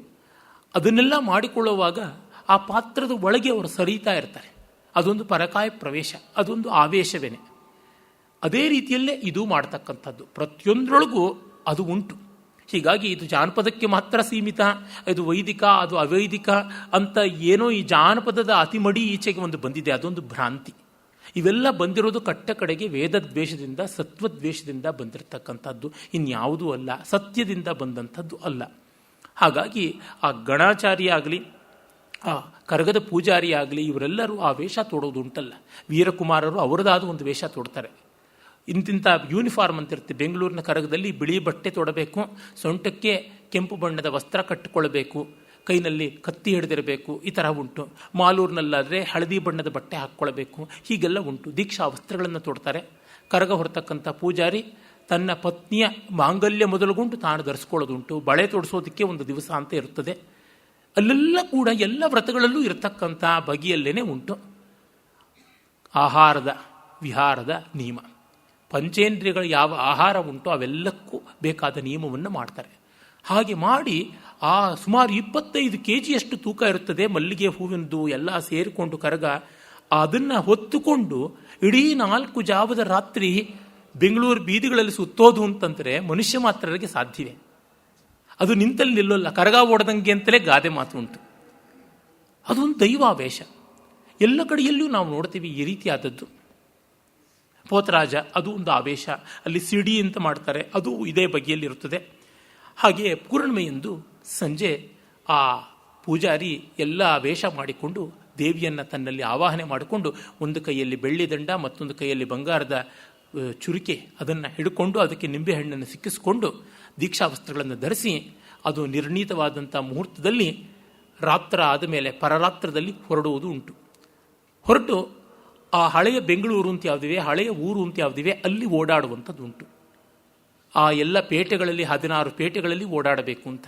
ಅದನ್ನೆಲ್ಲ ಮಾಡಿಕೊಳ್ಳುವಾಗ ಆ ಪಾತ್ರದ ಒಳಗೆ ಅವರು ಸರಿತಾ ಇರ್ತಾರೆ. ಅದೊಂದು ಪರಕಾಯ ಪ್ರವೇಶ, ಅದೊಂದು ಆವೇಶವೇನೆ. ಅದೇ ರೀತಿಯಲ್ಲೇ ಇದು ಮಾಡ್ತಕ್ಕಂಥದ್ದು. ಪ್ರತಿಯೊಂದರೊಳಗೂ ಅದು ಉಂಟು. ಹೀಗಾಗಿ ಇದು ಜಾನಪದಕ್ಕೆ ಮಾತ್ರ ಸೀಮಿತ, ಇದು ವೈದಿಕ, ಅದು ಅವೈದಿಕ ಅಂತ ಏನೋ ಈ ಜಾನಪದದ ಅತಿಮಡಿ ಈಚೆಗೆ ಒಂದು ಬಂದಿದೆ. ಅದೊಂದು ಭ್ರಾಂತಿ. ಇವೆಲ್ಲ ಬಂದಿರೋದು ಕಟ್ಟ ಕಡೆಗೆ ವೇದದ್ವೇಷದಿಂದ ಸತ್ವದ್ವೇಷದಿಂದ ಬಂದಿರತಕ್ಕಂಥದ್ದು, ಇನ್ಯಾವುದೂ ಅಲ್ಲ, ಸತ್ಯದಿಂದ ಬಂದಂಥದ್ದು ಅಲ್ಲ. ಹಾಗಾಗಿ ಆ ಗಣಾಚಾರಿ ಆಗಲಿ, ಆ ಕರಗದ ಪೂಜಾರಿ ಆಗಲಿ, ಇವರೆಲ್ಲರೂ ಆ ವೇಷ ತೊಡೋದುಂಟಲ್ಲ. ವೀರಕುಮಾರರು ಅವರದಾದ ಒಂದು ವೇಷ ತೊಡ್ತಾರೆ. ಇಂತಿಂಥ ಯೂನಿಫಾರ್ಮ್ ಅಂತಿರುತ್ತೆ. ಬೆಂಗಳೂರಿನ ಕರಗದಲ್ಲಿ ಬಿಳಿ ಬಟ್ಟೆ ತೊಡಬೇಕು, ಸೊಂಟಕ್ಕೆ ಕೆಂಪು ಬಣ್ಣದ ವಸ್ತ್ರ ಕಟ್ಟಿಕೊಳ್ಬೇಕು, ಕೈನಲ್ಲಿ ಕತ್ತಿ ಹಿಡಿದಿರಬೇಕು, ಈ ಥರ ಉಂಟು. ಮಾಲೂರಿನಲ್ಲಾದರೆ ಹಳದಿ ಬಣ್ಣದ ಬಟ್ಟೆ ಹಾಕ್ಕೊಳ್ಬೇಕು, ಹೀಗೆಲ್ಲ ಉಂಟು. ದೀಕ್ಷಾ ವಸ್ತ್ರಗಳನ್ನು ತೊಡ್ತಾರೆ. ಕರಗ ಹೊರತಕ್ಕಂಥ ಪೂಜಾರಿ ತನ್ನ ಪತ್ನಿಯ ಮಾಂಗಲ್ಯ ಮೊದಲುಗೊಂಡು ತಾನು ಧರಿಸ್ಕೊಳ್ಳೋದುಂಟು. ಬಳೆ ತೊಡಿಸೋದಕ್ಕೆ ಒಂದು ದಿವಸ ಅಂತ ಇರುತ್ತದೆ. ಅಲ್ಲೆಲ್ಲ ಕೂಡ ಎಲ್ಲ ವ್ರತಗಳಲ್ಲೂ ಇರತಕ್ಕಂಥ ಬಗೆಯಲ್ಲೇನೆ ಉಂಟು ಆಹಾರದ ವಿಹಾರದ ನಿಯಮ. ಪಂಚೇಂದ್ರಿಯಗಳು ಯಾವ ಆಹಾರ ಉಂಟೋ ಅವೆಲ್ಲಕ್ಕೂ ಬೇಕಾದ ನಿಯಮವನ್ನು ಮಾಡ್ತಾರೆ. ಹಾಗೆ ಮಾಡಿ ಆ ಸುಮಾರು 25 kg ತೂಕ ಇರುತ್ತದೆ ಮಲ್ಲಿಗೆ ಹೂವಿನದು ಎಲ್ಲ ಸೇರಿಕೊಂಡು ಕರಗ. ಅದನ್ನು ಹೊತ್ತುಕೊಂಡು ಇಡೀ 4 ಜಾವದ ರಾತ್ರಿ ಬೆಂಗಳೂರು ಬೀದಿಗಳಲ್ಲಿ ಸುತ್ತೋದು ಅಂತಂದರೆ ಮನುಷ್ಯ ಮಾತ್ರರಿಗೆ ಸಾಧ್ಯವೇ? ಅದು ನಿಂತಲ್ಲಿ ನಿಲ್ಲೋಲ್ಲ, ಕರಗ ಓಡದಂಗೆ ಅಂತಲೇ ಗಾದೆ ಮಾತು ಉಂಟು. ಅದೊಂದು ದೈವಾವೇಶ. ಎಲ್ಲ ಕಡೆಯಲ್ಲೂ ನಾವು ನೋಡ್ತೀವಿ ಈ ರೀತಿಯಾದದ್ದು. ಪೋತರಾಜ ಅದು ಒಂದು ಆವೇಶ. ಅಲ್ಲಿ ಸಿಡಿ ಅಂತ ಮಾಡ್ತಾರೆ, ಅದು ಇದೇ ಬಗೆಯಲ್ಲಿರುತ್ತದೆ. ಹಾಗೆಯೇ ಪೂರ್ಣಿಮೆಯಂದು ಸಂಜೆ ಆ ಪೂಜಾರಿ ಎಲ್ಲ ವೇಷ ಮಾಡಿಕೊಂಡು ದೇವಿಯನ್ನು ತನ್ನಲ್ಲಿ ಆವಾಹನೆ ಮಾಡಿಕೊಂಡು ಒಂದು ಕೈಯಲ್ಲಿ ಬೆಳ್ಳಿ ದಂಡ, ಮತ್ತೊಂದು ಕೈಯಲ್ಲಿ ಬಂಗಾರದ ಚುರಿಕೆ ಅದನ್ನು ಹಿಡ್ಕೊಂಡು ಅದಕ್ಕೆ ನಿಂಬೆಹಣ್ಣನ್ನು ಸಿಕ್ಕಿಸಿಕೊಂಡು ದೀಕ್ಷಾವಸ್ತ್ರಗಳನ್ನು ಧರಿಸಿ ಅದು ನಿರ್ಣೀತವಾದಂಥ ಮುಹೂರ್ತದಲ್ಲಿ ರಾತ್ರ ಆದ ಮೇಲೆ ಪರರಾತ್ರದಲ್ಲಿ ಹೊರಡುವುದು ಉಂಟು. ಹೊರಟು ಆ ಹಳೆಯ ಬೆಂಗಳೂರು ಅಂತ ಯಾವುದಿವೆ, ಹಳೆಯ ಊರು ಅಂತ ಯಾವುದಿವೆ, ಅಲ್ಲಿ ಓಡಾಡುವಂಥದ್ದು ಉಂಟು. ಆ ಎಲ್ಲ ಪೇಟೆಗಳಲ್ಲಿ 16 ಪೇಟೆಗಳಲ್ಲಿ ಓಡಾಡಬೇಕು ಅಂತ.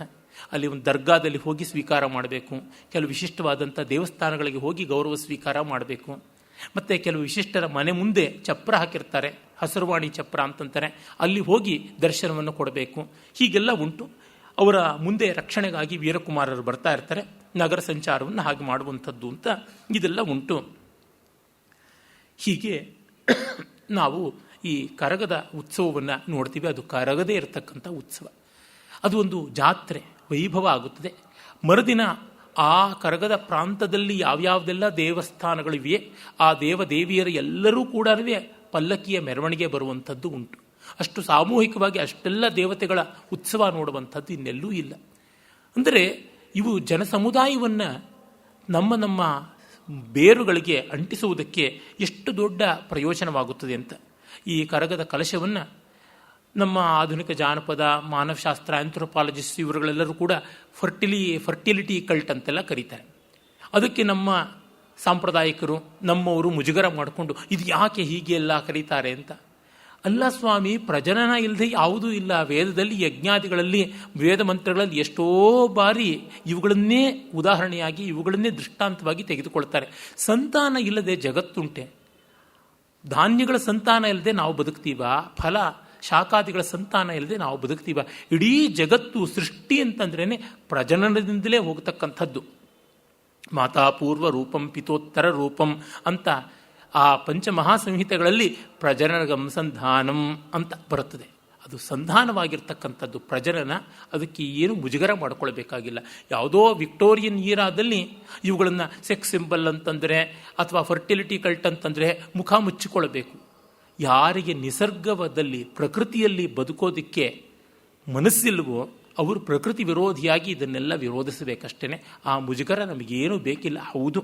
ಅಲ್ಲಿ ಒಂದು ದರ್ಗಾದಲ್ಲಿ ಹೋಗಿ ಸ್ವೀಕಾರ ಮಾಡಬೇಕು, ಕೆಲವು ವಿಶಿಷ್ಟವಾದಂಥ ದೇವಸ್ಥಾನಗಳಿಗೆ ಹೋಗಿ ಗೌರವ ಸ್ವೀಕಾರ ಮಾಡಬೇಕು, ಮತ್ತು ಕೆಲವು ವಿಶಿಷ್ಟರ ಮನೆ ಮುಂದೆ ಚಪ್ರ ಹಾಕಿರ್ತಾರೆ, ಹಸರುವಾಣಿ ಚಪ್ರ ಅಂತಂತಾರೆ, ಅಲ್ಲಿ ಹೋಗಿ ದರ್ಶನವನ್ನು ಕೊಡಬೇಕು. ಹೀಗೆಲ್ಲ ಉಂಟು. ಅವರ ಮುಂದೆ ರಕ್ಷಣೆಗಾಗಿ ವೀರಕುಮಾರರು ಬರ್ತಾ ಇರ್ತಾರೆ. ನಗರ ಸಂಚಾರವನ್ನು ಹಾಗೆ ಮಾಡುವಂಥದ್ದು ಅಂತ ಇದೆಲ್ಲ ಉಂಟು. ಹೀಗೆ ನಾವು ಈ ಕರಗದ ಉತ್ಸವವನ್ನು ನೋಡ್ತೀವಿ. ಅದು ಕರಗದೇ ಇರತಕ್ಕಂಥ ಉತ್ಸವ. ಅದು ಒಂದು ಜಾತ್ರೆ ವೈಭವ ಆಗುತ್ತದೆ. ಮರುದಿನ ಆ ಕರಗದ ಪ್ರಾಂತದಲ್ಲಿ ಯಾವ್ಯಾವುದೆಲ್ಲ ದೇವಸ್ಥಾನಗಳಿವೆ ಆ ದೇವದೇವಿಯರ ಎಲ್ಲರೂ ಕೂಡ ಪಲ್ಲಕ್ಕಿಯ ಮೆರವಣಿಗೆ ಬರುವಂಥದ್ದು ಉಂಟು. ಅಷ್ಟು ಸಾಮೂಹಿಕವಾಗಿ ಅಷ್ಟೆಲ್ಲ ದೇವತೆಗಳ ಉತ್ಸವ ನೋಡುವಂಥದ್ದು ಇನ್ನೆಲ್ಲೂ ಇಲ್ಲ. ಅಂದರೆ ಇವು ಜನಸಮುದಾಯವನ್ನು ನಮ್ಮ ಬೇರುಗಳಿಗೆ ಅಂಟಿಸುವುದಕ್ಕೆ ಎಷ್ಟು ದೊಡ್ಡ ಪ್ರಯೋಜನವಾಗುತ್ತದೆ ಅಂತ. ಈ ಕರಗದ ಕಲಶವನ್ನು ನಮ್ಮ ಆಧುನಿಕ ಜಾನಪದ ಮಾನವಶಾಸ್ತ್ರ ಆಂಥ್ರೋಪಾಲಜಿಸ್ಟ್ ಇವರುಗಳೆಲ್ಲರೂ ಕೂಡ ಫರ್ಟಿಲಿಟಿ ಕಲ್ಟ್ ಅಂತೆಲ್ಲ ಕರೀತಾರೆ. ಅದಕ್ಕೆ ನಮ್ಮ ಸಾಂಪ್ರದಾಯಿಕರು ನಮ್ಮವರು ಮುಜುಗರ ಮಾಡಿಕೊಂಡು ಇದು ಯಾಕೆ ಹೀಗೆ ಎಲ್ಲ ಕರೀತಾರೆ ಅಂತ. ಅಲ್ಲ ಸ್ವಾಮಿ, ಪ್ರಜನನ ಇಲ್ಲದೆ ಯಾವುದೂ ಇಲ್ಲ. ವೇದದಲ್ಲಿ ಯಜ್ಞಾದಿಗಳಲ್ಲಿ ವೇದ ಮಂತ್ರಗಳಲ್ಲಿ ಎಷ್ಟೋ ಬಾರಿ ಇವುಗಳನ್ನೇ ಉದಾಹರಣೆಯಾಗಿ ಇವುಗಳನ್ನೇ ದೃಷ್ಟಾಂತವಾಗಿ ತೆಗೆದುಕೊಳ್ತಾರೆ. ಸಂತಾನ ಇಲ್ಲದೆ ಜಗತ್ತುಂಟೆ. ಧಾನ್ಯಗಳ ಸಂತಾನ ಇಲ್ಲದೆ ನಾವು ಬದುಕ್ತೀವ? ಫಲ ಶಾಖಾದಿಗಳ ಸಂತಾನ ಇಲ್ಲದೆ ನಾವು ಬದುಕ್ತೀವ? ಇಡೀ ಜಗತ್ತು ಸೃಷ್ಟಿ ಅಂತಂದ್ರೇ ಪ್ರಜನನದಿಂದಲೇ ಹೋಗತಕ್ಕಂಥದ್ದು. ಮಾತಾಪೂರ್ವ ರೂಪಂ ಪಿತೋತ್ತರ ರೂಪಂ ಅಂತ ಆ ಪಂಚಮಹಾಸಂಹಿತೆಗಳಲ್ಲಿ ಪ್ರಜನನಗಂ ಸಂಧಾನಂ ಅಂತ ಬರುತ್ತದೆ. ಅದು ಸಂಧಾನವಾಗಿರ್ತಕ್ಕಂಥದ್ದು ಪ್ರಜನನ. ಅದಕ್ಕೆ ಏನು ಮುಜುಗರ ಮಾಡಿಕೊಳ್ಬೇಕಾಗಿಲ್ಲ. ಯಾವುದೋ ವಿಕ್ಟೋರಿಯನ್ ಈರಾದಲ್ಲಿ ಇವುಗಳನ್ನು ಸೆಕ್ಸ್ ಸಿಂಬಲ್ ಅಂತಂದರೆ ಅಥವಾ ಫರ್ಟಿಲಿಟಿ ಕಲ್ಟ್ ಅಂತಂದರೆ ಮುಖ ಮುಚ್ಚಿಕೊಳ್ಬೇಕು. ಯಾರಿಗೆ ನಿಸರ್ಗದಲ್ಲಿ ಪ್ರಕೃತಿಯಲ್ಲಿ ಬದುಕೋದಕ್ಕೆ ಮನಸ್ಸಿಲ್ವೋ ಅವರು ಪ್ರಕೃತಿ ವಿರೋಧಿಯಾಗಿ ಇದನ್ನೆಲ್ಲ ವಿರೋಧಿಸಬೇಕಷ್ಟೇ. ಆ ಮುಜುಗರ ನಮಗೇನೂ ಬೇಕಿಲ್ಲ. ಹೌದು,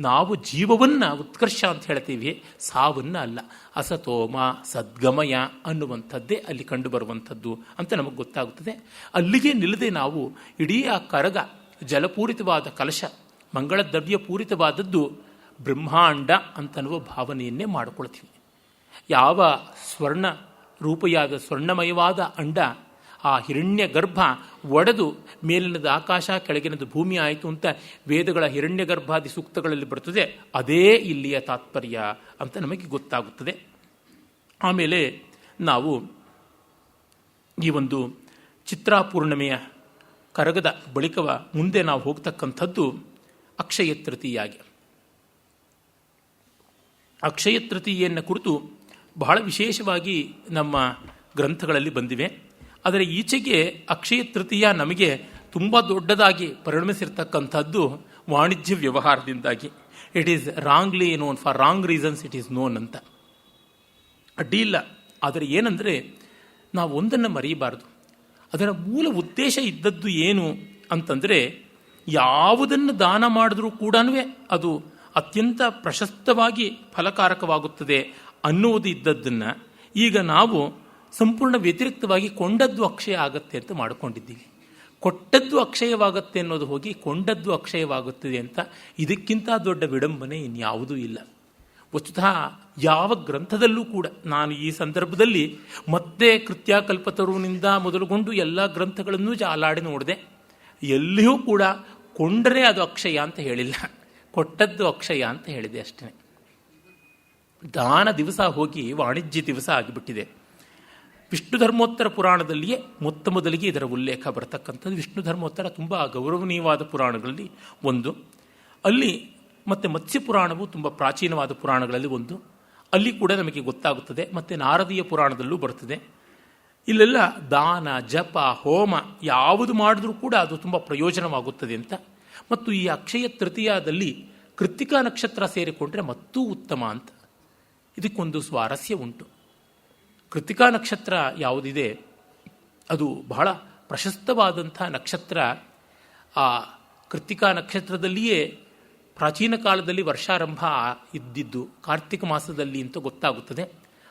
ನಾವು ಜೀವವನ್ನು ಉತ್ಕರ್ಷ ಅಂತ ಹೇಳ್ತೀವಿ, ಸಾವನ್ನು ಅಲ್ಲ. ಅಸತೋಮ ಸದ್ಗಮಯ ಅನ್ನುವಂಥದ್ದೇ ಅಲ್ಲಿ ಕಂಡುಬರುವಂಥದ್ದು ಅಂತ ನಮಗೆ ಗೊತ್ತಾಗುತ್ತದೆ. ಅಲ್ಲಿಗೆ ನಿಲ್ಲದೆ ನಾವು ಇಡೀ ಆ ಕರಗ ಜಲಪೂರಿತವಾದ ಕಲಶ ಮಂಗಳ ದ್ರವ್ಯ ಪೂರಿತವಾದದ್ದು ಬ್ರಹ್ಮಾಂಡ ಅಂತನ್ನುವ ಭಾವನೆಯನ್ನೇ ಮಾಡಿಕೊಳ್ತೀವಿ. ಯಾವ ಸ್ವರ್ಣ ರೂಪೆಯಾದ ಸ್ವರ್ಣಮಯವಾದ ಅಂಡ ಆ ಹಿರಣ್ಯ ಗರ್ಭ ಒಡೆದು ಮೇಲಿನದು ಆಕಾಶ ಕೆಳಗಿನದು ಭೂಮಿ ಆಯಿತು ಅಂತ ವೇದಗಳ ಹಿರಣ್ಯ ಗರ್ಭಾದಿ ಸೂಕ್ತಗಳಲ್ಲಿ ಬರ್ತದೆ. ಅದೇ ಇಲ್ಲಿಯ ತಾತ್ಪರ್ಯ ಅಂತ ನಮಗೆ ಗೊತ್ತಾಗುತ್ತದೆ. ಆಮೇಲೆ ನಾವು ಈ ಒಂದು ಚಿತ್ರಾ ಪೂರ್ಣಿಮೆಯ ಕರಗದ ಬಳಿಕವ ಮುಂದೆ ನಾವು ಹೋಗ್ತಕ್ಕಂಥದ್ದು ಅಕ್ಷಯ ತೃತೀಯಾಗಿ. ಅಕ್ಷಯ ತೃತೀಯನ್ನು ಕುರಿತು ಬಹಳ ವಿಶೇಷವಾಗಿ ನಮ್ಮ ಗ್ರಂಥಗಳಲ್ಲಿ ಬಂದಿವೆ. ಆದರೆ ಈಚೆಗೆ ಅಕ್ಷಯ ತೃತೀಯ ನಮಗೆ ತುಂಬ ದೊಡ್ಡದಾಗಿ ಪರಿಣಮಿಸಿರ್ತಕ್ಕಂಥದ್ದು ವಾಣಿಜ್ಯ ವ್ಯವಹಾರದಿಂದಾಗಿ. It is wrongly known, for wrong reasons it is known ಅಂತ. ಅಡ್ಡಿ ಇಲ್ಲ. ಆದರೆ ಏನಂದರೆ ನಾವು ಒಂದನ್ನು ಮರೆಯಬಾರದು. ಅದರ ಮೂಲ ಉದ್ದೇಶ ಇದ್ದದ್ದು ಏನು ಅಂತಂದರೆ, ಯಾವುದನ್ನು ದಾನ ಮಾಡಿದ್ರೂ ಕೂಡ ಅದು ಅತ್ಯಂತ ಪ್ರಶಸ್ತವಾಗಿ ಫಲಕಾರಕವಾಗುತ್ತದೆ ಅನ್ನುವುದು ಇದ್ದದ್ದನ್ನು ಈಗ ನಾವು ಸಂಪೂರ್ಣ ವ್ಯತಿರಿಕ್ತವಾಗಿ ಕೊಂಡದ್ದು ಅಕ್ಷಯ ಆಗತ್ತೆ ಅಂತ ಮಾಡಿಕೊಂಡಿದ್ದೀವಿ. ಕೊಟ್ಟದ್ದು ಅಕ್ಷಯವಾಗತ್ತೆ ಅನ್ನೋದು ಹೋಗಿ ಕೊಂಡದ್ದು ಅಕ್ಷಯವಾಗುತ್ತದೆ ಅಂತ. ಇದಕ್ಕಿಂತ ದೊಡ್ಡ ವಿಡಂಬನೆ ಇನ್ಯಾವುದೂ ಇಲ್ಲ. ವಸ್ತುತಃ ಯಾವ ಗ್ರಂಥದಲ್ಲೂ ಕೂಡ ನಾನು ಈ ಸಂದರ್ಭದಲ್ಲಿ ಮತ್ತೆ ಕೃತ್ಯಾಕಲ್ಪತರುವಿನಿಂದ ಮೊದಲುಗೊಂಡು ಎಲ್ಲ ಗ್ರಂಥಗಳನ್ನೂ ಜಾಲಾಡಿ ನೋಡಿದೆ. ಎಲ್ಲಿಯೂ ಕೂಡ ಕೊಂಡರೆ ಅದು ಅಕ್ಷಯ ಅಂತ ಹೇಳಿಲ್ಲ, ಕೊಟ್ಟದ್ದು ಅಕ್ಷಯ ಅಂತ ಹೇಳಿದೆ ಅಷ್ಟೇ. ದಾನ ದಿವಸ ಹೋಗಿ ವಾಣಿಜ್ಯ ದಿವಸ ಆಗಿಬಿಟ್ಟಿದೆ. ವಿಷ್ಣು ಧರ್ಮೋತ್ತರ ಪುರಾಣದಲ್ಲಿಯೇ ಮೊತ್ತ ಮೊದಲಿಗೆ ಇದರ ಉಲ್ಲೇಖ ಬರತಕ್ಕಂಥದ್ದು. ವಿಷ್ಣು ಧರ್ಮೋತ್ತರ ತುಂಬ ಗೌರವನೀಯವಾದ ಪುರಾಣಗಳಲ್ಲಿ ಒಂದು. ಅಲ್ಲಿ ಮತ್ತು ಮತ್ಸ್ಯ ಪುರಾಣವು ತುಂಬ ಪ್ರಾಚೀನವಾದ ಪುರಾಣಗಳಲ್ಲಿ ಒಂದು. ಅಲ್ಲಿ ಕೂಡ ನಮಗೆ ಗೊತ್ತಾಗುತ್ತದೆ. ಮತ್ತು ನಾರದೀಯ ಪುರಾಣದಲ್ಲೂ ಬರ್ತದೆ. ಇಲ್ಲೆಲ್ಲ ದಾನ, ಜಪ, ಹೋಮ ಯಾವುದು ಮಾಡಿದ್ರೂ ಕೂಡ ಅದು ತುಂಬ ಪ್ರಯೋಜನವಾಗುತ್ತದೆ ಅಂತ. ಮತ್ತು ಈ ಅಕ್ಷಯ ತೃತೀಯದಲ್ಲಿ ಕೃತ್ತಿಕಾ ನಕ್ಷತ್ರ ಸೇರಿಕೊಂಡ್ರೆ ಮತ್ತೂ ಉತ್ತಮ ಅಂತ. ಇದಕ್ಕೊಂದು ಸ್ವಾರಸ್ಯ ಉಂಟು. ಕೃತ್ತಿಕಾ ನಕ್ಷತ್ರ ಯಾವುದಿದೆ ಅದು ಬಹಳ ಪ್ರಶಸ್ತವಾದಂಥ ನಕ್ಷತ್ರ. ಆ ಕೃತ್ತಿಕಾ ನಕ್ಷತ್ರದಲ್ಲಿಯೇ ಪ್ರಾಚೀನ ಕಾಲದಲ್ಲಿ ವರ್ಷಾರಂಭ ಇದ್ದಿದ್ದು ಕಾರ್ತಿಕ ಮಾಸದಲ್ಲಿ ಅಂತ ಗೊತ್ತಾಗುತ್ತದೆ.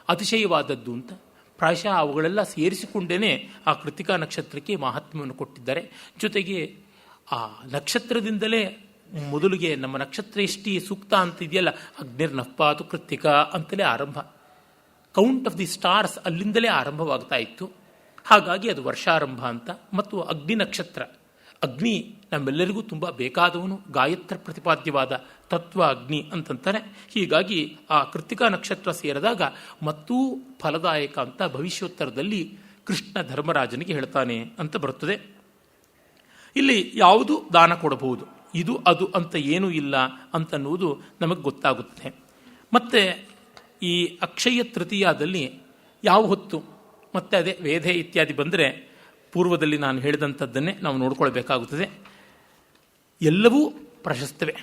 ಅತಿಶಯವಾದದ್ದು ಅಂತ. ಪ್ರಾಯಶಃ ಅವುಗಳೆಲ್ಲ ಸೇರಿಸಿಕೊಂಡೇ ಆ ಕೃತ್ತಿಕಾ ನಕ್ಷತ್ರಕ್ಕೆ ಮಹಾತ್ಮ್ಯವನ್ನು ಕೊಟ್ಟಿದ್ದಾರೆ. ಜೊತೆಗೆ ಆ ನಕ್ಷತ್ರದಿಂದಲೇ ಮೊದಲಿಗೆ ನಮ್ಮ ನಕ್ಷತ್ರ ಎಷ್ಟಿ ಸೂಕ್ತ ಅಂತಿದೆಯಲ್ಲ, ಅಗ್ನಿರ್ನಪ್ಪಾತು ಕೃತ್ತಿಕಾ ಅಂತಲೇ ಆರಂಭ. ಕೌಂಟ್ ಆಫ್ ದಿ ಸ್ಟಾರ್ಸ್ ಅಲ್ಲಿಂದಲೇ ಆರಂಭವಾಗ್ತಾ ಇತ್ತು. ಹಾಗಾಗಿ ಅದು ವರ್ಷಾರಂಭ ಅಂತ. ಮತ್ತು ಅಗ್ನಿ ನಕ್ಷತ್ರ, ಅಗ್ನಿ ನಮ್ಮೆಲ್ಲರಿಗೂ ತುಂಬ ಬೇಕಾದವನು, ಗಾಯತ್ರ ಪ್ರತಿಪಾದ್ಯವಾದ ತತ್ವ ಅಗ್ನಿ ಅಂತಂತಾರೆ. ಹೀಗಾಗಿ ಆ ಕೃತ್ತಿಕಾ ನಕ್ಷತ್ರ ಸೇರಿದಾಗ ಮತ್ತೂ ಫಲದಾಯಕ ಅಂತ ಭವಿಷ್ಯೋತ್ತರದಲ್ಲಿ ಕೃಷ್ಣ ಧರ್ಮರಾಜನಿಗೆ ಹೇಳ್ತಾನೆ ಅಂತ ಬರುತ್ತದೆ. ಇಲ್ಲಿ ಯಾವುದು ದಾನ ಕೊಡಬಹುದು, ಇದು ಅದು ಅಂತ ಏನೂ ಇಲ್ಲ ಅಂತನ್ನುವುದು ನಮಗೆ ಗೊತ್ತಾಗುತ್ತೆ. ಮತ್ತು ಈ ಅಕ್ಷಯ ತೃತೀಯದಲ್ಲಿ ಯಾವ ಹೊತ್ತು ಮತ್ತೆ ಅದೇ ವೇದೆ ಇತ್ಯಾದಿ ಬಂದರೆ ಪೂರ್ವದಲ್ಲಿ ನಾನು ಹೇಳಿದಂಥದ್ದನ್ನೇ ನಾವು ನೋಡ್ಕೊಳ್ಬೇಕಾಗುತ್ತದೆ. ಎಲ್ಲವೂ ಪ್ರಶಸ್ತವೇ.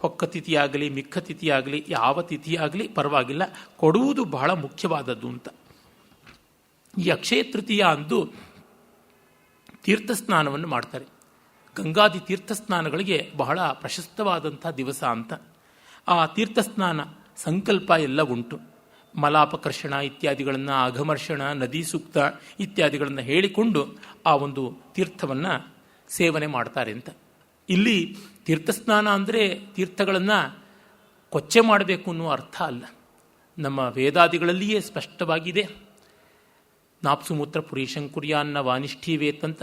ಹೊಕ್ಕ ತಿಥಿಯಾಗಲಿ ಮಿಕ್ಕ ತಿಥಿಯಾಗಲಿ ಯಾವ ತಿಥಿಯಾಗಲಿ ಪರವಾಗಿಲ್ಲ, ಕೊಡುವುದು ಬಹಳ ಮುಖ್ಯವಾದದ್ದು ಅಂತ. ಈ ಅಕ್ಷಯ ತೃತೀಯ ಅಂದು ತೀರ್ಥಸ್ನಾನವನ್ನು ಮಾಡ್ತಾರೆ. ಗಂಗಾದಿ ತೀರ್ಥಸ್ನಾನಗಳಿಗೆ ಬಹಳ ಪ್ರಶಸ್ತವಾದಂಥ ದಿವಸ ಅಂತ. ಆ ತೀರ್ಥಸ್ನಾನ ಸಂಕಲ್ಪ ಎಲ್ಲ ಉಂಟು. ಮಲಾಪಕರ್ಷಣ ಇತ್ಯಾದಿಗಳನ್ನು, ಅಘಮರ್ಷಣ, ನದಿ ಸೂಕ್ತ ಇತ್ಯಾದಿಗಳನ್ನು ಹೇಳಿಕೊಂಡು ಆ ಒಂದು ತೀರ್ಥವನ್ನು ಸೇವನೆ ಮಾಡ್ತಾರೆ ಅಂತ. ಇಲ್ಲಿ ತೀರ್ಥಸ್ನಾನ ಅಂದರೆ ತೀರ್ಥಗಳನ್ನು ಕೊಚ್ಚೆ ಮಾಡಬೇಕು ಅನ್ನೋ ಅರ್ಥ ಅಲ್ಲ. ನಮ್ಮ ವೇದಾದಿಗಳಲ್ಲಿಯೇ ಸ್ಪಷ್ಟವಾಗಿದೆ. ನಾಪ್ಸುಮೂತ್ರ ಪುರೀಶಂಕುರ್ಯಾನ್ನ ವಾನಿಷ್ಠೀವೇತ್ ಅಂತ.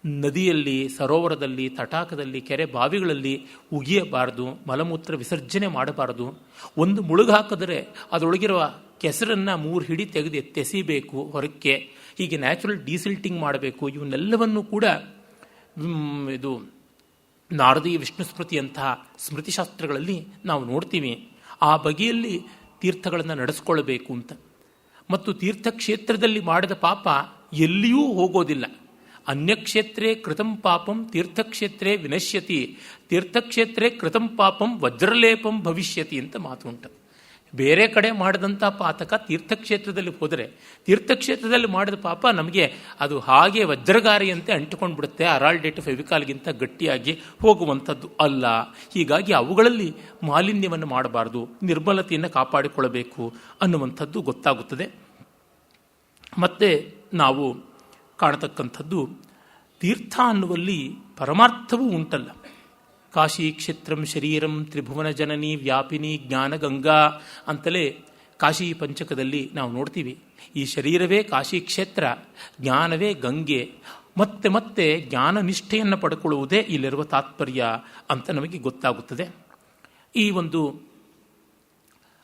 ನದಿಯಲ್ಲಿ, ಸರೋವರದಲ್ಲಿ, ತಟಾಕದಲ್ಲಿ, ಕೆರೆ ಬಾವಿಗಳಲ್ಲಿ ಉಗಿಯಬಾರದು, ಮಲಮೂತ್ರ ವಿಸರ್ಜನೆ ಮಾಡಬಾರದು. ಒಂದು ಮುಳುಗು ಹಾಕಿದರೆ ಅದರೊಳಗಿರುವ ಕೆಸರನ್ನು 3 ಹಿಡಿ ತೆಗೆದು ಎತ್ತೆಸಿಬೇಕು ಹೊರಕ್ಕೆ. ಹೀಗೆ ನ್ಯಾಚುರಲ್ ಡೀಸಿಲ್ಟಿಂಗ್ ಮಾಡಬೇಕು. ಇವನ್ನೆಲ್ಲವನ್ನು ಕೂಡ ಇದು ನಾರದೀಯ ವಿಷ್ಣು ಸ್ಮೃತಿಯಂತಹ ಸ್ಮೃತಿಶಾಸ್ತ್ರಗಳಲ್ಲಿ ನಾವು ನೋಡ್ತೀವಿ. ಆ ಬಗೆಯಲ್ಲಿ ತೀರ್ಥಗಳನ್ನು ನಡೆಸ್ಕೊಳ್ಬೇಕು ಅಂತ. ಮತ್ತು ತೀರ್ಥಕ್ಷೇತ್ರದಲ್ಲಿ ಮಾಡಿದ ಪಾಪ ಎಲ್ಲಿಯೂ ಹೋಗೋದಿಲ್ಲ. ಅನ್ಯಕ್ಷೇತ್ರೇ ಕೃತಂ ಪಾಪಂ ತೀರ್ಥಕ್ಷೇತ್ರೇ ವಿನಶ್ಯತಿ, ತೀರ್ಥಕ್ಷೇತ್ರೇ ಕೃತಂ ಪಾಪಂ ವಜ್ರಲೇಪಂ ಭವಿಷ್ಯತಿ ಅಂತ ಮಾತು ಉಂಟು. ಬೇರೆ ಕಡೆ ಮಾಡಿದಂಥ ಪಾತಕ ತೀರ್ಥಕ್ಷೇತ್ರದಲ್ಲಿ ಹೋದರೆ, ತೀರ್ಥಕ್ಷೇತ್ರದಲ್ಲಿ ಮಾಡಿದ ಪಾಪ ನಮಗೆ ಅದು ಹಾಗೆ ವಜ್ರಗಾರಿಯಂತೆ ಅಂಟಿಕೊಂಡು ಬಿಡುತ್ತೆ, ಅರಾಲ್ಡೇಟ್ ಫೆವಿಕಾಲ್ಗಿಂತ ಗಟ್ಟಿಯಾಗಿ ಹೋಗುವಂಥದ್ದು ಅಲ್ಲ. ಹೀಗಾಗಿ ಅವುಗಳಲ್ಲಿ ಮಾಲಿನ್ಯವನ್ನು ಮಾಡಬಾರದು, ನಿರ್ಮಲತೆಯನ್ನು ಕಾಪಾಡಿಕೊಳ್ಳಬೇಕು ಅನ್ನುವಂಥದ್ದು ಗೊತ್ತಾಗುತ್ತದೆ. ಮತ್ತು ನಾವು ಕಾಣತಕ್ಕಂಥದ್ದು ತೀರ್ಥ ಅನ್ನುವಲ್ಲಿ ಪರಮಾರ್ಥವೂ ಉಂಟಲ್ಲ. ಕಾಶಿ ಕ್ಷೇತ್ರಂ ಶರೀರಂ ತ್ರಿಭುವನ ಜನನಿ ವ್ಯಾಪಿನಿ ಜ್ಞಾನ ಗಂಗಾ ಅಂತಲೇ ಕಾಶಿ ಪಂಚಕದಲ್ಲಿ ನಾವು ನೋಡ್ತೀವಿ. ಈ ಶರೀರವೇ ಕಾಶಿ ಕ್ಷೇತ್ರ, ಜ್ಞಾನವೇ ಗಂಗೆ. ಮತ್ತೆ ಮತ್ತೆ ಜ್ಞಾನ ನಿಷ್ಠೆಯನ್ನು ಪಡ್ಕೊಳ್ಳುವುದೇ ಇಲ್ಲಿರುವ ತಾತ್ಪರ್ಯ ಅಂತ ನಮಗೆ ಗೊತ್ತಾಗುತ್ತದೆ. ಈ ಒಂದು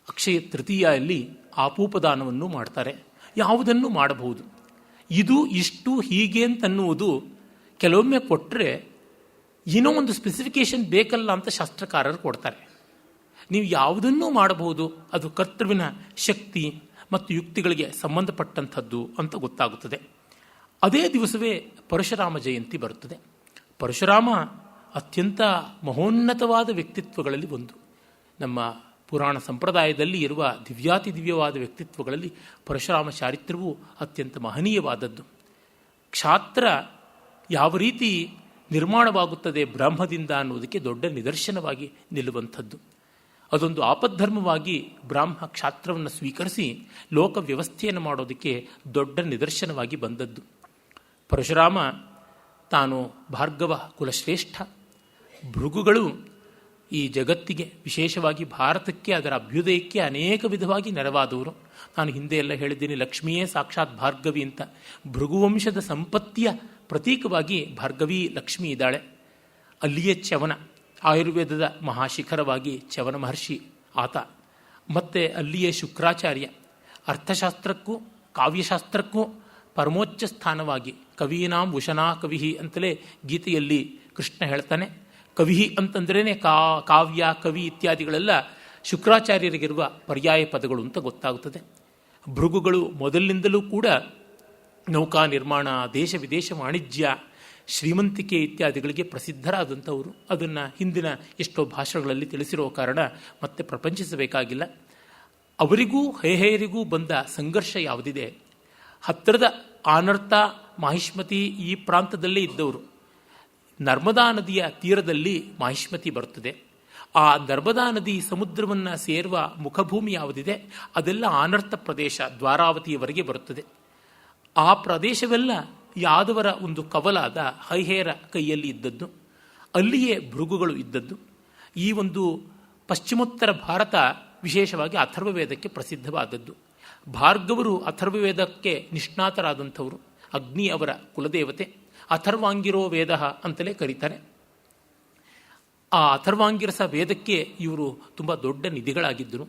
ಅಕ್ಷಯ ತೃತೀಯಲ್ಲಿ ಆಪೂಪದಾನವನ್ನು ಮಾಡ್ತಾರೆ. ಯಾವುದನ್ನು ಮಾಡಬಹುದು, ಇದು ಇಷ್ಟು ಹೀಗೆ ಅಂತನ್ನುವುದು ಕೆಲವೊಮ್ಮೆ ಕೊಟ್ಟರೆ ಏನೋ ಒಂದು ಸ್ಪೆಸಿಫಿಕೇಶನ್ ಬೇಕಲ್ಲ ಅಂತ ಶಾಸ್ತ್ರಕಾರರು ಕೊಡ್ತಾರೆ. ನೀವು ಯಾವುದನ್ನೂ ಮಾಡಬಹುದು, ಅದು ಕರ್ತೃವಿನ ಶಕ್ತಿ ಮತ್ತು ಯುಕ್ತಿಗಳಿಗೆ ಸಂಬಂಧಪಟ್ಟಂಥದ್ದು ಅಂತ ಗೊತ್ತಾಗುತ್ತದೆ. ಅದೇ ದಿವಸವೇ ಪರಶುರಾಮ ಜಯಂತಿ ಬರುತ್ತದೆ. ಪರಶುರಾಮ ಅತ್ಯಂತ ಮಹೋನ್ನತವಾದ ವ್ಯಕ್ತಿತ್ವಗಳಲ್ಲಿ ಒಂದು. ನಮ್ಮ ಪುರಾಣ ಸಂಪ್ರದಾಯದಲ್ಲಿ ಇರುವ ದಿವ್ಯಾತಿ ದಿವ್ಯವಾದ ವ್ಯಕ್ತಿತ್ವಗಳಲ್ಲಿ ಪರಶುರಾಮ ಚಾರಿತ್ರ್ಯವೂ ಅತ್ಯಂತ ಮಹನೀಯವಾದದ್ದು. ಕ್ಷಾತ್ರ ಯಾವ ರೀತಿ ನಿರ್ಮಾಣವಾಗುತ್ತದೆ ಬ್ರಹ್ಮದಿಂದ ಅನ್ನೋದಕ್ಕೆ ದೊಡ್ಡ ನಿದರ್ಶನವಾಗಿ ನಿಲ್ಲುವಂಥದ್ದು. ಅದೊಂದು ಆಪದ್ಧರ್ಮವಾಗಿ ಬ್ರಾಹ್ಮ ಕ್ಷಾತ್ರವನ್ನು ಸ್ವೀಕರಿಸಿ ಲೋಕ ವ್ಯವಸ್ಥೆಯನ್ನು ಮಾಡೋದಕ್ಕೆ ದೊಡ್ಡ ನಿದರ್ಶನವಾಗಿ ಬಂದದ್ದು. ಪರಶುರಾಮ ತಾನು ಭಾರ್ಗವ ಕುಲಶ್ರೇಷ್ಠ. ಭೃಗುಗಳು ಈ ಜಗತ್ತಿಗೆ, ವಿಶೇಷವಾಗಿ ಭಾರತಕ್ಕೆ, ಅದರ ಅಭ್ಯುದಯಕ್ಕೆ ಅನೇಕ ವಿಧವಾಗಿ ನೆರವಾದವರು. ನಾನು ಹಿಂದೆ ಎಲ್ಲ ಹೇಳಿದ್ದೀನಿ, ಲಕ್ಷ್ಮಿಯೇ ಸಾಕ್ಷಾತ್ ಭಾರ್ಗವಿ ಅಂತ. ಭೃಗುವಂಶದ ಸಂಪತ್ತಿಯ ಪ್ರತೀಕವಾಗಿ ಭಾರ್ಗವಿ ಲಕ್ಷ್ಮಿ ಇದ್ದಾಳೆ. ಅಲ್ಲಿಯೇ ಚ್ಯವನ, ಆಯುರ್ವೇದದ ಮಹಾಶಿಖರವಾಗಿ ಚ್ಯವನ ಮಹರ್ಷಿ ಆತ. ಮತ್ತು ಅಲ್ಲಿಯೇ ಶುಕ್ರಾಚಾರ್ಯ, ಅರ್ಥಶಾಸ್ತ್ರಕ್ಕೂ ಕಾವ್ಯಶಾಸ್ತ್ರಕ್ಕೂ ಪರಮೋಚ್ಚ ಸ್ಥಾನವಾಗಿ ಕವೀನಾಂ ಉಶನಾ ಕವಿಹಿ ಅಂತಲೇ ಗೀತೆಯಲ್ಲಿ ಕೃಷ್ಣ ಹೇಳ್ತಾನೆ. ಕವಿಹಿ ಅಂತಂದ್ರೇ ಕಾವ್ಯ, ಕವಿ ಇತ್ಯಾದಿಗಳೆಲ್ಲ ಶುಕ್ರಾಚಾರ್ಯರಿಗಿರುವ ಪರ್ಯಾಯ ಪದಗಳು ಅಂತ ಗೊತ್ತಾಗುತ್ತದೆ. ಭೃಗುಗಳು ಮೊದಲಿನಿಂದಲೂ ಕೂಡ ನೌಕಾ ನಿರ್ಮಾಣ, ದೇಶ ವಿದೇಶ ವಾಣಿಜ್ಯ, ಶ್ರೀಮಂತಿಕೆ ಇತ್ಯಾದಿಗಳಿಗೆ ಪ್ರಸಿದ್ಧರಾದಂಥವರು. ಅದನ್ನು ಹಿಂದಿನ ಎಷ್ಟೋ ಭಾಷೆಗಳಲ್ಲಿ ತಿಳಿಸಿರೋ ಕಾರಣ ಮತ್ತೆ ಪ್ರಪಂಚಿಸಬೇಕಾಗಿಲ್ಲ. ಅವರಿಗೂ ಹೇಹೇರಿಗೂ ಬಂದ ಸಂಘರ್ಷ ಯಾವುದಿದೆ, ಹತ್ತಿರದ ಆನರ್ತ, ಮಾಹಿಷ್ಮತಿ ಈ ಪ್ರಾಂತದಲ್ಲೇ ಇದ್ದವರು. ನರ್ಮದಾ ನದಿಯ ತೀರದಲ್ಲಿ ಮಾಹಿಷ್ಮತಿ ಬರುತ್ತದೆ. ಆ ನರ್ಮದಾ ನದಿ ಸಮುದ್ರವನ್ನು ಸೇರುವ ಮುಖಭೂಮಿ ಯಾವುದಿದೆ ಅದೆಲ್ಲ ಆನರ್ತ ಪ್ರದೇಶ, ದ್ವಾರಾವತಿಯವರೆಗೆ ಬರುತ್ತದೆ. ಆ ಪ್ರದೇಶವೆಲ್ಲ ಯಾದವರ ಒಂದು ಕವಲಾದ ಹೈಹೇರ ಕೈಯಲ್ಲಿ ಇದ್ದದ್ದು. ಅಲ್ಲಿಯೇ ಭೃಗುಗಳು ಇದ್ದದ್ದು. ಈ ಒಂದು ಪಶ್ಚಿಮೋತ್ತರ ಭಾರತ ವಿಶೇಷವಾಗಿ ಅಥರ್ವವೇದಕ್ಕೆ ಪ್ರಸಿದ್ಧವಾದದ್ದು. ಭಾರ್ಗವರು ಅಥರ್ವವೇದಕ್ಕೆ ನಿಷ್ಣಾತರಾದಂಥವರು. ಅಗ್ನಿ ಅವರ ಕುಲದೇವತೆ. ಅಥರ್ವಾಂಗಿರೋ ವೇದ ಅಂತಲೇ ಕರೀತಾರೆ. ಆ ಅಥರ್ವಾಂಗಿರಸ ವೇದಕ್ಕೆ ಇವರು ತುಂಬ ದೊಡ್ಡ ನಿಧಿಗಳಾಗಿದ್ದರು.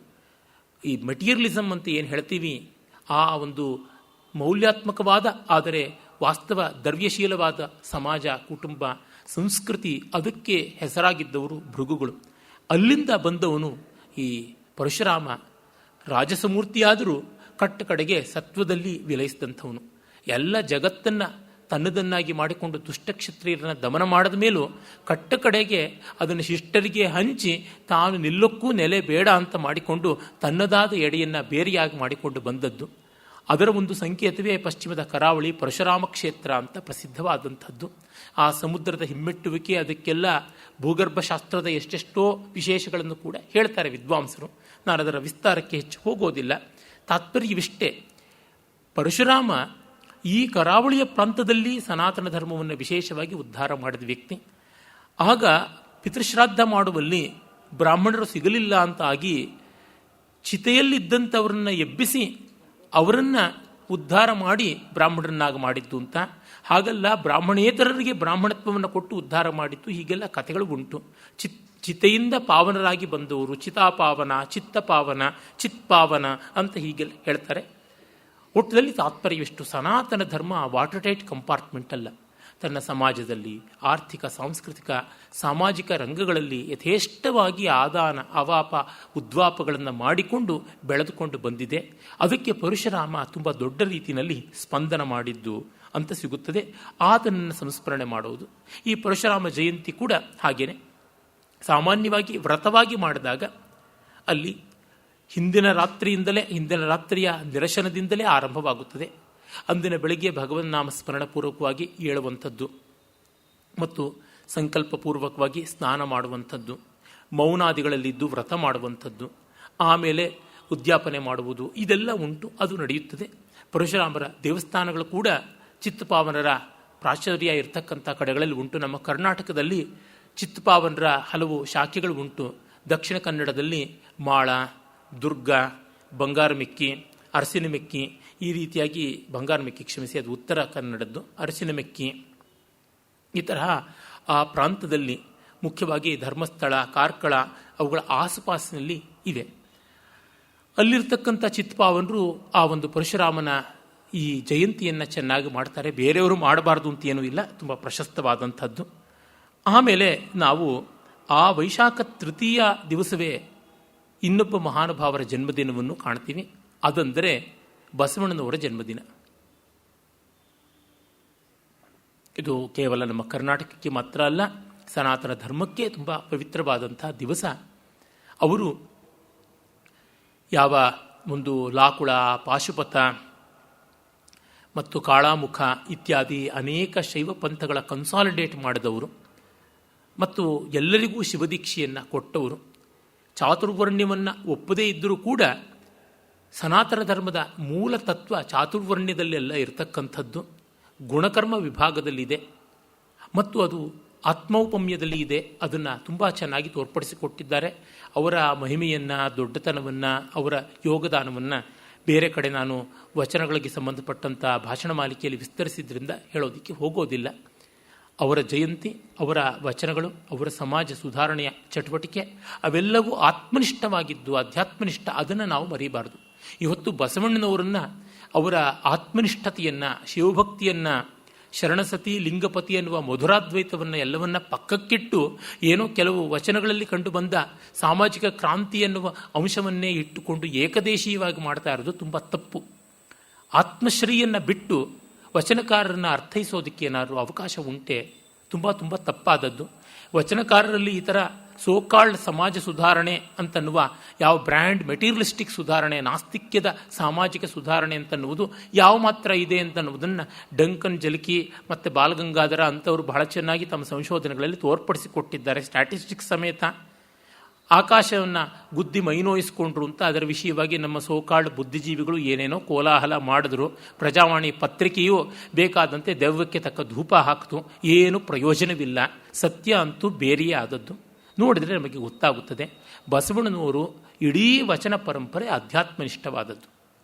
ಈ ಮೆಟೀರಿಯಲಿಸಮ್ ಅಂತ ಏನು ಹೇಳ್ತೀವಿ, ಆ ಒಂದು ಮೌಲ್ಯಾತ್ಮಕವಾದ ಆದರೆ ವಾಸ್ತವ ದ್ರವ್ಯಶೀಲವಾದ ಸಮಾಜ, ಕುಟುಂಬ, ಸಂಸ್ಕೃತಿ, ಅದಕ್ಕೆ ಹೆಸರಾಗಿದ್ದವರು ಭೃಗುಗಳು. ಅಲ್ಲಿಂದ ಬಂದವನು ಈ ಪರಶುರಾಮ. ರಾಜಸಮೂರ್ತಿಯಾದರೂ ಕಟ್ಟ ಕಡೆಗೆ ಸತ್ವದಲ್ಲಿ ವಿಲಯಿಸಿದಂಥವನು. ಎಲ್ಲ ಜಗತ್ತನ್ನು ತನ್ನದನ್ನಾಗಿ ಮಾಡಿಕೊಂಡು ದುಷ್ಟಕ್ಷತ್ರಿಯರನ್ನು ದಮನ ಮಾಡಿದ ಮೇಲೂ ಕಟ್ಟ ಕಡೆಗೆ ಅದನ್ನು ಶಿಷ್ಟರಿಗೆ ಹಂಚಿ ತಾನು ನಿಲ್ಲಕ್ಕೂ ನೆಲೆ ಬೇಡ ಅಂತ ಮಾಡಿಕೊಂಡು ತನ್ನದಾದ ಎಡೆಯನ್ನು ಬೇರೆಯಾಗಿ ಮಾಡಿಕೊಂಡು ಬಂದದ್ದು. ಅದರ ಒಂದು ಸಂಕೇತವೇ ಪಶ್ಚಿಮದ ಕರಾವಳಿ ಪರಶುರಾಮ ಕ್ಷೇತ್ರ ಅಂತ ಪ್ರಸಿದ್ಧವಾದಂಥದ್ದು. ಆ ಸಮುದ್ರದ ಹಿಮ್ಮೆಟ್ಟುವಿಕೆ, ಅದಕ್ಕೆಲ್ಲ ಭೂಗರ್ಭಶಾಸ್ತ್ರದ ಎಷ್ಟೆಷ್ಟೋ ವಿಶೇಷಗಳನ್ನು ಕೂಡ ಹೇಳ್ತಾರೆ ವಿದ್ವಾಂಸರು. ನಾನು ಅದರ ವಿಸ್ತಾರಕ್ಕೆ ಹೆಚ್ಚು ಹೋಗೋದಿಲ್ಲ. ತಾತ್ಪರ್ಯವಿಷ್ಟೇ, ಪರಶುರಾಮ ಈ ಕರಾವಳಿಯ ಪ್ರಾಂತದಲ್ಲಿ ಸನಾತನ ಧರ್ಮವನ್ನು ವಿಶೇಷವಾಗಿ ಉದ್ಧಾರ ಮಾಡಿದ ವ್ಯಕ್ತಿ. ಆಗ ಪಿತೃಶ್ರಾದ್ದ ಮಾಡುವಲ್ಲಿ ಬ್ರಾಹ್ಮಣರು ಸಿಗಲಿಲ್ಲ ಅಂತ ಆಗಿ ಚಿತೆಯಲ್ಲಿದ್ದಂಥವ್ರನ್ನ ಎಬ್ಬಿಸಿ ಅವರನ್ನು ಉದ್ಧಾರ ಮಾಡಿ ಬ್ರಾಹ್ಮಣರನ್ನಾಗಿ ಮಾಡಿದ್ದು ಅಂತ. ಹಾಗಲ್ಲ, ಬ್ರಾಹ್ಮಣೇತರರಿಗೆ ಬ್ರಾಹ್ಮಣತ್ವವನ್ನು ಕೊಟ್ಟು ಉದ್ಧಾರ ಮಾಡಿತ್ತು. ಹೀಗೆಲ್ಲ ಕಥೆಗಳು ಉಂಟು. ಚಿತೆಯಿಂದ ಪಾವನರಾಗಿ ಬಂದವರು ಚಿತಾಪಾವನ, ಚಿತ್ತಪಾವನ, ಚಿತ್ಪಾವನ ಅಂತ ಹೀಗೆಲ್ಲ ಹೇಳ್ತಾರೆ. ಒಟ್ಟಲ್ಲಿ ತಾತ್ಪರ್ಯವಿಷ್ಟು, ಸನಾತನ ಧರ್ಮ ವಾಟರ್ ಟೈಟ್ ಕಂಪಾರ್ಟ್ಮೆಂಟ್ ಅಲ್ಲ. ತನ್ನ ಸಮಾಜದಲ್ಲಿ ಆರ್ಥಿಕ, ಸಾಂಸ್ಕೃತಿಕ, ಸಾಮಾಜಿಕ ರಂಗಗಳಲ್ಲಿ ಯಥೇಷ್ಟವಾಗಿ ಆದಾನ ಅವಾಪ ಉದ್ವಾಪಗಳನ್ನು ಮಾಡಿಕೊಂಡು ಬೆಳೆದುಕೊಂಡು ಬಂದಿದೆ. ಅದಕ್ಕೆ ಪರಶುರಾಮ ತುಂಬ ದೊಡ್ಡ ರೀತಿಯಲ್ಲಿ ಸ್ಪಂದನ ಮಾಡಿದ್ದು ಅಂತ ಸಿಗುತ್ತದೆ. ಆತನನ್ನು ಸಂಸ್ಮರಣೆ ಮಾಡುವುದು. ಈ ಪರಶುರಾಮ ಜಯಂತಿ ಕೂಡ ಹಾಗೇನೆ. ಸಾಮಾನ್ಯವಾಗಿ ವ್ರತವಾಗಿ ಮಾಡಿದಾಗ ಅಲ್ಲಿ ಹಿಂದಿನ ರಾತ್ರಿಯ ನಿರಶನದಿಂದಲೇ ಆರಂಭವಾಗುತ್ತದೆ. ಅಂದಿನ ಬೆಳಗ್ಗೆ ಭಗವನ್ ನಾಮ ಸ್ಮರಣಪೂರ್ವಕವಾಗಿ ಏಳುವಂಥದ್ದು ಮತ್ತು ಸಂಕಲ್ಪಪೂರ್ವಕವಾಗಿ ಸ್ನಾನ ಮಾಡುವಂಥದ್ದು, ಮೌನಾದಿಗಳಲ್ಲಿದ್ದು ವ್ರತ ಮಾಡುವಂಥದ್ದು, ಆಮೇಲೆ ಉದ್ಯಾಪನೆ ಮಾಡುವುದು, ಇದೆಲ್ಲ ಉಂಟು. ಅದು ನಡೆಯುತ್ತದೆ. ಪರಶುರಾಮರ ದೇವಸ್ಥಾನಗಳು ಕೂಡ ಚಿತ್ತಪಾವನರ ಪ್ರಾಚುರ್ಯ ಇರತಕ್ಕಂಥ ಕಡೆಗಳಲ್ಲಿ ಉಂಟು. ನಮ್ಮ ಕರ್ನಾಟಕದಲ್ಲಿ ಚಿತ್ತಪಾವನರ ಹಲವು ಶಾಖೆಗಳು ಉಂಟು. ದಕ್ಷಿಣ ಕನ್ನಡದಲ್ಲಿ ಮಾಳ, ದುರ್ಗ, ಬಂಗಾರಮಿಕ್ಕಿ, ಅರಸಿನಮೆಕ್ಕಿ, ಈ ರೀತಿಯಾಗಿ ಬಂಗಾರಮಿಕ್ಕಿ, ಕ್ಷಮಿಸಿ, ಅದು ಉತ್ತರ ಕನ್ನಡದ್ದು, ಅರಸಿನಮೆಕ್ಕಿ, ಈ ತರಹ ಆ ಪ್ರಾಂತದಲ್ಲಿ ಮುಖ್ಯವಾಗಿ ಧರ್ಮಸ್ಥಳ, ಕಾರ್ಕಳ ಅವುಗಳ ಆಸುಪಾಸಿನಲ್ಲಿ ಇವೆ. ಅಲ್ಲಿರ್ತಕ್ಕಂಥ ಚಿತ್ಪಾವನರು ಆ ಒಂದು ಪರಶುರಾಮನ ಈ ಜಯಂತಿಯನ್ನು ಚೆನ್ನಾಗಿ ಮಾಡ್ತಾರೆ. ಬೇರೆಯವರು ಮಾಡಬಾರ್ದು ಅಂತ ಏನೂ ಇಲ್ಲ, ತುಂಬ ಪ್ರಶಸ್ತವಾದಂಥದ್ದು. ಆಮೇಲೆ ನಾವು ಆ ವೈಶಾಖ ತೃತೀಯ ದಿವಸವೇ ಇನ್ನೊಬ್ಬ ಮಹಾನುಭಾವರ ಜನ್ಮದಿನವನ್ನು ಕಾಣ್ತೀವಿ. ಅದಂದರೆ ಬಸವಣ್ಣನವರ ಜನ್ಮದಿನ. ಇದು ಕೇವಲ ನಮ್ಮ ಕರ್ನಾಟಕಕ್ಕೆ ಮಾತ್ರ ಅಲ್ಲ, ಸನಾತನ ಧರ್ಮಕ್ಕೆ ತುಂಬ ಪವಿತ್ರವಾದಂಥ ದಿವಸ. ಅವರು ಯಾವ ಒಂದು ಲಾಕುಳ, ಪಾಶುಪತ ಮತ್ತು ಕಾಳಾಮುಖ ಇತ್ಯಾದಿ ಅನೇಕ ಶೈವ ಪಂಥಗಳ ಕನ್ಸಾಲಿಡೇಟ್ ಮಾಡಿದವರು ಮತ್ತು ಎಲ್ಲರಿಗೂ ಶಿವದೀಕ್ಷೆಯನ್ನು ಕೊಟ್ಟವರು. ಚಾತುರ್ವರ್ಣ್ಯವನ್ನು ಒಪ್ಪದೇ ಇದ್ದರೂ ಕೂಡ ಸನಾತನ ಧರ್ಮದ ಮೂಲ ತತ್ವ ಚಾತುರ್ವರ್ಣ್ಯದಲ್ಲೆಲ್ಲ ಇರತಕ್ಕಂಥದ್ದು, ಗುಣಕರ್ಮ ವಿಭಾಗದಲ್ಲಿದೆ ಮತ್ತು ಅದು ಆತ್ಮೌಪಮ್ಯದಲ್ಲಿ ಇದೆ. ಅದನ್ನು ತುಂಬ ಚೆನ್ನಾಗಿ ತೋರ್ಪಡಿಸಿಕೊಟ್ಟಿದ್ದಾರೆ. ಅವರ ಮಹಿಮೆಯನ್ನು, ದೊಡ್ಡತನವನ್ನು, ಅವರ ಯೋಗದಾನವನ್ನು ಬೇರೆ ಕಡೆ ನಾನು ವಚನಗಳಿಗೆ ಸಂಬಂಧಪಟ್ಟಂಥ ಭಾಷಣ ಮಾಲಿಕೆಯಲ್ಲಿ ವಿಸ್ತರಿಸಿದ್ರಿಂದ ಹೇಳೋದಕ್ಕೆ ಹೋಗೋದಿಲ್ಲ. ಅವರ ಜಯಂತಿ, ಅವರ ವಚನಗಳು, ಅವರ ಸಮಾಜ ಸುಧಾರಣೆಯ ಚಟುವಟಿಕೆ ಅವೆಲ್ಲವೂ ಆತ್ಮನಿಷ್ಠವಾಗಿದ್ದು, ಅಧ್ಯಾತ್ಮನಿಷ್ಠ. ಅದನ್ನು ನಾವು ಮರೀಬಾರದು. ಇವತ್ತು ಬಸವಣ್ಣನವರನ್ನು, ಅವರ ಆತ್ಮನಿಷ್ಠತೆಯನ್ನು, ಶಿವಭಕ್ತಿಯನ್ನು, ಶರಣಸತಿ, ಲಿಂಗಪತಿ ಎನ್ನುವ ಮಧುರಾದ್ವೈತವನ್ನು ಎಲ್ಲವನ್ನ ಪಕ್ಕಕ್ಕಿಟ್ಟು ಏನೋ ಕೆಲವು ವಚನಗಳಲ್ಲಿ ಕಂಡು ಬಂದ ಸಾಮಾಜಿಕ ಕ್ರಾಂತಿ ಎನ್ನುವ ಅಂಶವನ್ನೇ ಇಟ್ಟುಕೊಂಡು ಏಕದೇಶೀಯವಾಗಿ ಮಾಡ್ತಾ ಇರೋದು ತುಂಬ ತಪ್ಪು. ಆತ್ಮಶ್ರೀಯನ್ನು ಬಿಟ್ಟು ವಚನಕಾರರನ್ನು ಅರ್ಥೈಸೋದಕ್ಕೆ ಏನಾದರೂ ಅವಕಾಶ ಉಂಟೆ? ತುಂಬ ತುಂಬ ತಪ್ಪಾದದ್ದು. ವಚನಕಾರರಲ್ಲಿ ಈ ಥರ ಸೋಕಾಲ್ಡ್ ಸಮಾಜ ಸುಧಾರಣೆ ಅಂತನ್ನುವ ಯಾವ ಬ್ರ್ಯಾಂಡ್ ಮೆಟೀರಿಯಲಿಸ್ಟಿಕ್ ಸುಧಾರಣೆ, ನಾಸ್ತಿಕ್ಯದ ಸಾಮಾಜಿಕ ಸುಧಾರಣೆ ಅಂತನ್ನುವುದು ಯಾವ ಮಾತ್ರ ಇದೆ ಅಂತನ್ನುವುದನ್ನು ಡಂಕನ್ ಜಲಕಿ ಮತ್ತು ಬಾಲಗಂಗಾಧರ ಅಂಥವರು ಬಹಳ ಚೆನ್ನಾಗಿ ತಮ್ಮ ಸಂಶೋಧನೆಗಳಲ್ಲಿ ತೋರ್ಪಡಿಸಿಕೊಟ್ಟಿದ್ದಾರೆ. ಸ್ಟ್ಯಾಟಿಸ್ಟಿಕ್ಸ್ ಸಮೇತ. ಆಕಾಶವನ್ನು ಗುದ್ದಿ ಮೈನೋಯಿಸ್ಕೊಂಡ್ರು ಅಂತ ಅದರ ವಿಷಯವಾಗಿ ನಮ್ಮ ಸೋಕಾಲ್ಡ್ ಬುದ್ಧಿಜೀವಿಗಳು ಏನೇನೋ ಕೋಲಾಹಲ ಮಾಡಿದ್ರು. ಪ್ರಜಾವಾಣಿ ಪತ್ರಿಕೆಯು ಬೇಕಾದಂತೆ ದೆವ್ವಕ್ಕೆ ತಕ್ಕ ಧೂಪ ಹಾಕಿತು. ಏನು ಪ್ರಯೋಜನವಿಲ್ಲ. ಸತ್ಯ ಅಂತೂ ಬೇರೆಯೇ ಆದದ್ದು. ನೋಡಿದರೆ ನಮಗೆ ಗೊತ್ತಾಗುತ್ತದೆ, ಬಸವಣ್ಣನವರು ಇಡೀ ವಚನ ಪರಂಪರೆ ಅಧ್ಯಾತ್ಮನಿಷ್ಠವಾದದ್ದು.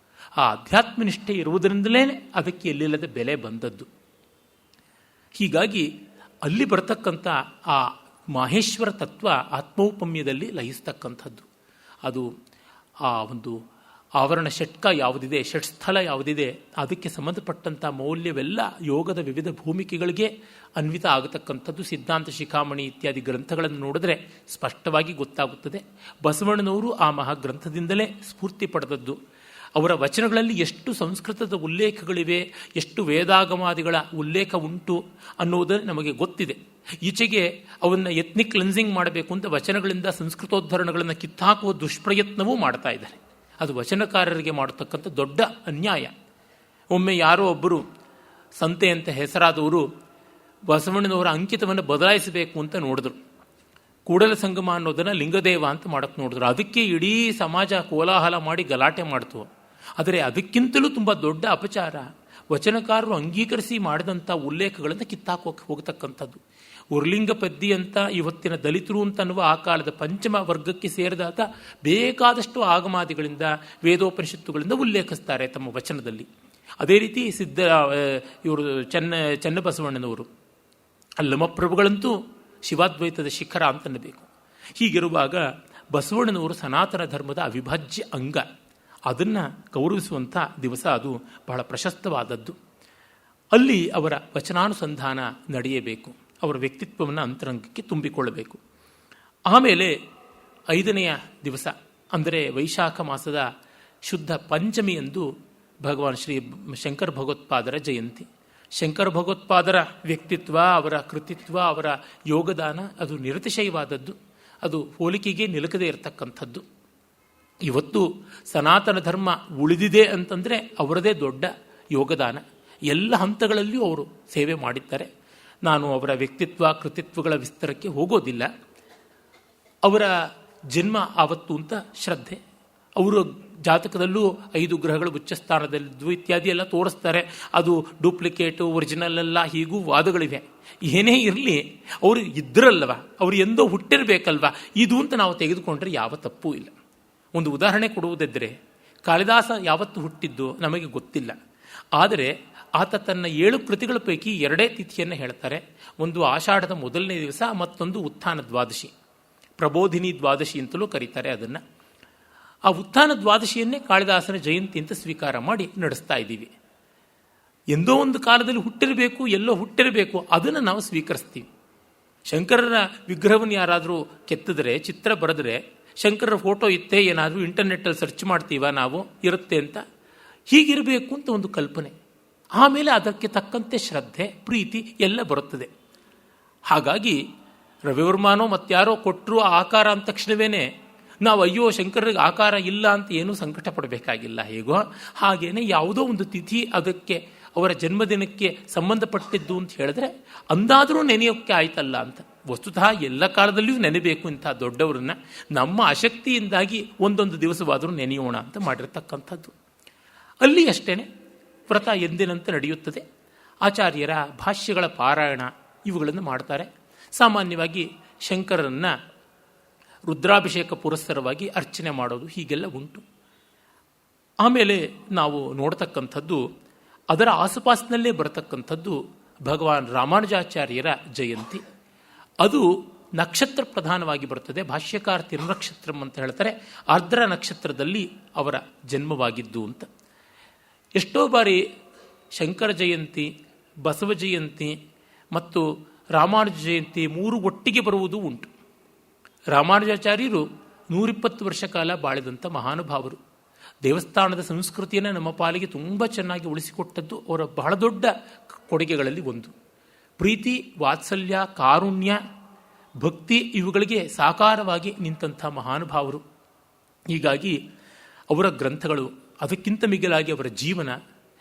ಆ ಅಧ್ಯಾತ್ಮನಿಷ್ಠೆ ಇರುವುದರಿಂದಲೇ ಅದಕ್ಕೆ ಎಲ್ಲಿಲ್ಲದ ಬೆಲೆ ಬಂದದ್ದು. ಹೀಗಾಗಿ ಅಲ್ಲಿ ಬರತಕ್ಕಂಥ ಆ ಮಾಹೇಶ್ವರ ತತ್ವ ಆತ್ಮೌಪಮ್ಯದಲ್ಲಿ ಲಯಿಸ್ತಕ್ಕಂಥದ್ದು. ಅದು ಆ ಒಂದು ಆವರಣ ಷಟ್ಕ ಯಾವುದಿದೆ, ಷಟ್ಸ್ಥಲ ಯಾವುದಿದೆ, ಅದಕ್ಕೆ ಸಂಬಂಧಪಟ್ಟಂಥ ಮೌಲ್ಯವೆಲ್ಲ ಯೋಗದ ವಿವಿಧ ಭೂಮಿಕೆಗಳಿಗೆ ಅನ್ವಿತ ಆಗತಕ್ಕಂಥದ್ದು. ಸಿದ್ಧಾಂತ ಶಿಖಾಮಣಿ ಇತ್ಯಾದಿ ಗ್ರಂಥಗಳನ್ನು ನೋಡಿದ್ರೆ ಸ್ಪಷ್ಟವಾಗಿ ಗೊತ್ತಾಗುತ್ತದೆ. ಬಸವಣ್ಣನವರು ಆ ಮಹಾಗ್ರಂಥದಿಂದಲೇ ಸ್ಫೂರ್ತಿ ಪಡೆದದ್ದು. ಅವರ ವಚನಗಳಲ್ಲಿ ಎಷ್ಟು ಸಂಸ್ಕೃತದ ಉಲ್ಲೇಖಗಳಿವೆ, ಎಷ್ಟು ವೇದಾಗಮಾದಿಗಳ ಉಲ್ಲೇಖ ಉಂಟು ಅನ್ನುವುದು ನಮಗೆ ಗೊತ್ತಿದೆ. ಈಚೆಗೆ ಅವನ್ನು ಎತ್ನಿಕ್ ಕ್ಲೆನ್ಸಿಂಗ್ ಮಾಡಬೇಕು ಅಂತ ವಚನಗಳಿಂದ ಸಂಸ್ಕೃತೋದ್ಧರಣಗಳನ್ನು ಕಿತ್ತಾಕುವ ದುಷ್ಪ್ರಯತ್ನವೂ ಮಾಡ್ತಾ ಇದ್ದಾರೆ. ಅದು ವಚನಕಾರರಿಗೆ ಮಾಡತಕ್ಕಂಥ ದೊಡ್ಡ ಅನ್ಯಾಯ. ಒಮ್ಮೆ ಯಾರೋ ಒಬ್ಬರು ಸಂತೆ ಅಂತ ಹೆಸರಾದವರು ಬಸವಣ್ಣನವರ ಅಂಕಿತವನ್ನು ಬದಲಾಯಿಸಬೇಕು ಅಂತ ನೋಡಿದ್ರು. ಕೂಡಲ ಸಂಗಮ ಅನ್ನೋದನ್ನು ಲಿಂಗದೇವ ಅಂತ ಮಾಡಕ್ಕೆ ನೋಡಿದ್ರು. ಅದಕ್ಕೆ ಇಡೀ ಸಮಾಜ ಕೋಲಾಹಲ ಮಾಡಿ ಗಲಾಟೆ ಮಾಡ್ತು. ಆದರೆ ಅದಕ್ಕಿಂತಲೂ ತುಂಬ ದೊಡ್ಡ ಅಪಚಾರ ವಚನಕಾರರು ಅಂಗೀಕರಿಸಿ ಮಾಡಿದಂಥ ಉಲ್ಲೇಖಗಳನ್ನು ಕಿತ್ತಾಕೋಕೆ ಹೋಗತಕ್ಕಂಥದ್ದು. ಉರ್ಲಿಂಗ ಪದ್ದಿ ಅಂತ ಇವತ್ತಿನ ದಲಿತರು ಅಂತನ್ನುವ ಆ ಕಾಲದ ಪಂಚಮ ವರ್ಗಕ್ಕೆ ಸೇರಿದಾದ ಬೇಕಾದಷ್ಟು ಆಗಮಾದಿಗಳಿಂದ, ವೇದೋಪನಿಷತ್ತುಗಳಿಂದ ಉಲ್ಲೇಖಿಸ್ತಾರೆ ತಮ್ಮ ವಚನದಲ್ಲಿ. ಅದೇ ರೀತಿ ಇವರು ಚನ್ನಬಸವಣ್ಣನವರು, ಅಲ್ಲಮಪ್ರಭುಗಳಂತೂ ಶಿವಾದ್ವೈತದ ಶಿಖರ ಅಂತನ್ನಬೇಕು. ಹೀಗಿರುವಾಗ ಬಸವಣ್ಣನವರು ಸನಾತನ ಧರ್ಮದ ಅವಿಭಾಜ್ಯ ಅಂಗ. ಅದನ್ನು ಗೌರವಿಸುವಂಥ ದಿವಸ ಅದು ಬಹಳ ಪ್ರಶಸ್ತವಾದದ್ದು. ಅಲ್ಲಿ ಅವರ ವಚನಾನುಸಂಧಾನ ನಡೆಯಬೇಕು. ಅವರ ವ್ಯಕ್ತಿತ್ವವನ್ನು ಅಂತರಂಗಕ್ಕೆ ತುಂಬಿಕೊಳ್ಳಬೇಕು. ಆಮೇಲೆ 5ನೆಯ ದಿವಸ ಅಂದರೆ ವೈಶಾಖ ಮಾಸದ ಶುದ್ಧ ಪಂಚಮಿಯಂದು ಭಗವಾನ್ ಶ್ರೀ ಶಂಕರ ಭಗವತ್ಪಾದರ ಜಯಂತಿ. ಶಂಕರ ಭಗವತ್ಪಾದರ ವ್ಯಕ್ತಿತ್ವ, ಅವರ ಕೃತಿತ್ವ, ಅವರ ಯೋಗದಾನ ಅದು ನಿರತಿಶಯವಾದದ್ದು. ಅದು ಹೋಲಿಕೆಗೆ ನಿಲುಕದೇ ಇರತಕ್ಕಂಥದ್ದು. ಇವತ್ತು ಸನಾತನ ಧರ್ಮ ಉಳಿದಿದೆ ಅಂತಂದರೆ ಅವರದೇ ದೊಡ್ಡ ಯೋಗದಾನ. ಎಲ್ಲ ಹಂತಗಳಲ್ಲಿಯೂ ಅವರು ಸೇವೆ ಮಾಡಿದ್ದಾರೆ. ನಾನು ಅವರ ವ್ಯಕ್ತಿತ್ವ ಕೃತಿತ್ವಗಳ ವಿಸ್ತಾರಕ್ಕೆ ಹೋಗೋದಿಲ್ಲ. ಅವರ ಜನ್ಮ ಆವತ್ತು ಅಂತ ಶ್ರದ್ಧೆ. ಅವರು ಜಾತಕದಲ್ಲೂ 5 ಗ್ರಹಗಳು ಉಚ್ಚಸ್ಥಾನದಲ್ಲಿದ್ವು ಇತ್ಯಾದಿ ಎಲ್ಲ ತೋರಿಸ್ತಾರೆ. ಅದು ಡೂಪ್ಲಿಕೇಟು, ಒರಿಜಿನಲ್ ಅಲ್ಲ, ಹೀಗೂ ವಾದಗಳಿವೆ. ಏನೇ ಇರಲಿ, ಅವರು ಇದ್ರಲ್ವ, ಅವರು ಎಂದೋ ಹುಟ್ಟಿರಬೇಕಲ್ವ, ಇದು ಅಂತ ನಾವು ತೆಗೆದುಕೊಂಡ್ರೆ ಯಾವ ತಪ್ಪೂ ಇಲ್ಲ. ಒಂದು ಉದಾಹರಣೆ ಕೊಡುವುದಿದ್ದರೆ, ಕಾಳಿದಾಸ ಯಾವತ್ತು ಹುಟ್ಟಿದ್ದು ನಮಗೆ ಗೊತ್ತಿಲ್ಲ. ಆದರೆ ಆತ ತನ್ನ 7 ಕೃತಿಗಳ ಪೈಕಿ 2 ತಿಥಿಯನ್ನು ಹೇಳ್ತಾರೆ. ಒಂದು ಆಷಾಢದ 1ನೇ ದಿವಸ, ಮತ್ತೊಂದು ಉತ್ಥಾನ ದ್ವಾದಶಿ, ಪ್ರಬೋಧಿನಿ ದ್ವಾದಶಿ ಅಂತಲೂ ಕರೀತಾರೆ ಅದನ್ನು. ಆ ಉತ್ಥಾನ ದ್ವಾದಶಿಯನ್ನೇ ಕಾಳಿದಾಸನ ಜಯಂತಿ ಅಂತ ಸ್ವೀಕಾರ ಮಾಡಿ ನಡೆಸ್ತಾ ಇದ್ದೀವಿ. ಎಂದೋ ಒಂದು ಕಾಲದಲ್ಲಿ ಹುಟ್ಟಿರಬೇಕು, ಎಲ್ಲೋ ಹುಟ್ಟಿರಬೇಕು, ಅದನ್ನು ನಾವು ಸ್ವೀಕರಿಸ್ತೀವಿ. ಶಂಕರರ ವಿಗ್ರಹವನ್ನು ಯಾರಾದರೂ ಕೆತ್ತಿದ್ರೆ, ಚಿತ್ರ ಬರೆದ್ರೆ, ಶಂಕರರ ಫೋಟೋ ಇತ್ತೇ ಏನಾದರೂ ಇಂಟರ್ನೆಟ್ಟಲ್ಲಿ ಸರ್ಚ್ ಮಾಡ್ತೀವ ನಾವು, ಇರುತ್ತೆ ಅಂತ. ಹೀಗಿರಬೇಕು ಅಂತ ಒಂದು ಕಲ್ಪನೆ. ಆಮೇಲೆ ಅದಕ್ಕೆ ತಕ್ಕಂತೆ ಶ್ರದ್ಧೆ, ಪ್ರೀತಿ ಎಲ್ಲ ಬರುತ್ತದೆ. ಹಾಗಾಗಿ ರವಿವರ್ಮಾನೋ ಮತ್ತಾರೋ ಕೊಟ್ಟರು ಆಕಾರ ಅಂದ ತಕ್ಷಣವೇ ನಾವು ಅಯ್ಯೋ ಶಂಕರರಿಗೆ ಆಕಾರ ಇಲ್ಲ ಅಂತ ಏನೂ ಸಂಕಟ ಪಡಬೇಕಾಗಿಲ್ಲ. ಹೇಗೋ ಹಾಗೇನೆ ಯಾವುದೋ ಒಂದು ತಿಥಿ ಅದಕ್ಕೆ ಅವರ ಜನ್ಮದಿನಕ್ಕೆ ಸಂಬಂಧಪಟ್ಟಿದ್ದು ಅಂತ ಹೇಳಿದ್ರೆ ಅಂದಾದರೂ ನೆನೆಯೋಕ್ಕೆ ಆಯ್ತಲ್ಲ ಅಂತ. ವಸ್ತುತಃ ಎಲ್ಲ ಕಾಲದಲ್ಲಿಯೂ ನೆನೆಬೇಕು ಇಂಥ ದೊಡ್ಡವರನ್ನ. ನಮ್ಮ ಅಶಕ್ತಿಯಿಂದಾಗಿ ಒಂದೊಂದು ದಿವಸವಾದರೂ ನೆನೆಯೋಣ ಅಂತ ಮಾಡಿರ್ತಕ್ಕಂಥದ್ದು. ಅಲ್ಲಿ ಅಷ್ಟೇ ವ್ರತ ಎಂದಿನಂತೆ ನಡೆಯುತ್ತದೆ. ಆಚಾರ್ಯರ ಭಾಷ್ಯಗಳ ಪಾರಾಯಣ ಇವುಗಳನ್ನು ಮಾಡ್ತಾರೆ. ಸಾಮಾನ್ಯವಾಗಿ ಶಂಕರನ್ನ ರುದ್ರಾಭಿಷೇಕ ಪುರಸ್ಸರವಾಗಿ ಅರ್ಚನೆ ಮಾಡೋದು ಹೀಗೆಲ್ಲ ಉಂಟು. ಆಮೇಲೆ ನಾವು ನೋಡ್ತಕ್ಕಂಥದ್ದು ಅದರ ಆಸುಪಾಸಿನಲ್ಲೇ ಬರತಕ್ಕಂಥದ್ದು ಭಗವಾನ್ ರಾಮಾನುಜಾಚಾರ್ಯರ ಜಯಂತಿ. ಅದು ನಕ್ಷತ್ರ ಪ್ರಧಾನವಾಗಿ ಬರ್ತದೆ. ಭಾಷ್ಯಕಾರ ತಿರುನಕ್ಷತ್ರಂ ಅಂತ ಹೇಳ್ತಾರೆ. ಆರ್ದ್ರ ನಕ್ಷತ್ರದಲ್ಲಿ ಅವರ ಜನ್ಮವಾಗಿದ್ದು ಅಂತ. ಎಷ್ಟೋ ಬಾರಿ ಶಂಕರ ಜಯಂತಿ, ಬಸವ ಜಯಂತಿ ಮತ್ತು ರಾಮಾನುಜ ಜಯಂತಿ ಮೂರು ಒಟ್ಟಿಗೆ ಬರುವುದು ಉಂಟು. ರಾಮಾನುಜಾಚಾರ್ಯರು 120 ವರ್ಷ ಕಾಲ ಬಾಳಿದಂಥ ಮಹಾನುಭಾವರು. ದೇವಸ್ಥಾನದ ಸಂಸ್ಕೃತಿಯನ್ನು ನಮ್ಮ ಪಾಲಿಗೆ ತುಂಬ ಚೆನ್ನಾಗಿ ಉಳಿಸಿಕೊಟ್ಟದ್ದು ಅವರ ಬಹಳ ದೊಡ್ಡ ಕೊಡುಗೆಗಳಲ್ಲಿ ಒಂದು. ಪ್ರೀತಿ, ವಾತ್ಸಲ್ಯ, ಕಾರುಣ್ಯ, ಭಕ್ತಿ ಇವುಗಳಿಗೆ ಸಾಕಾರವಾಗಿ ನಿಂತಹ ಮಹಾನುಭಾವರು. ಹೀಗಾಗಿ ಅವರ ಗ್ರಂಥಗಳು, ಅದಕ್ಕಿಂತ ಮಿಗಿಲಾಗಿ ಅವರ ಜೀವನ,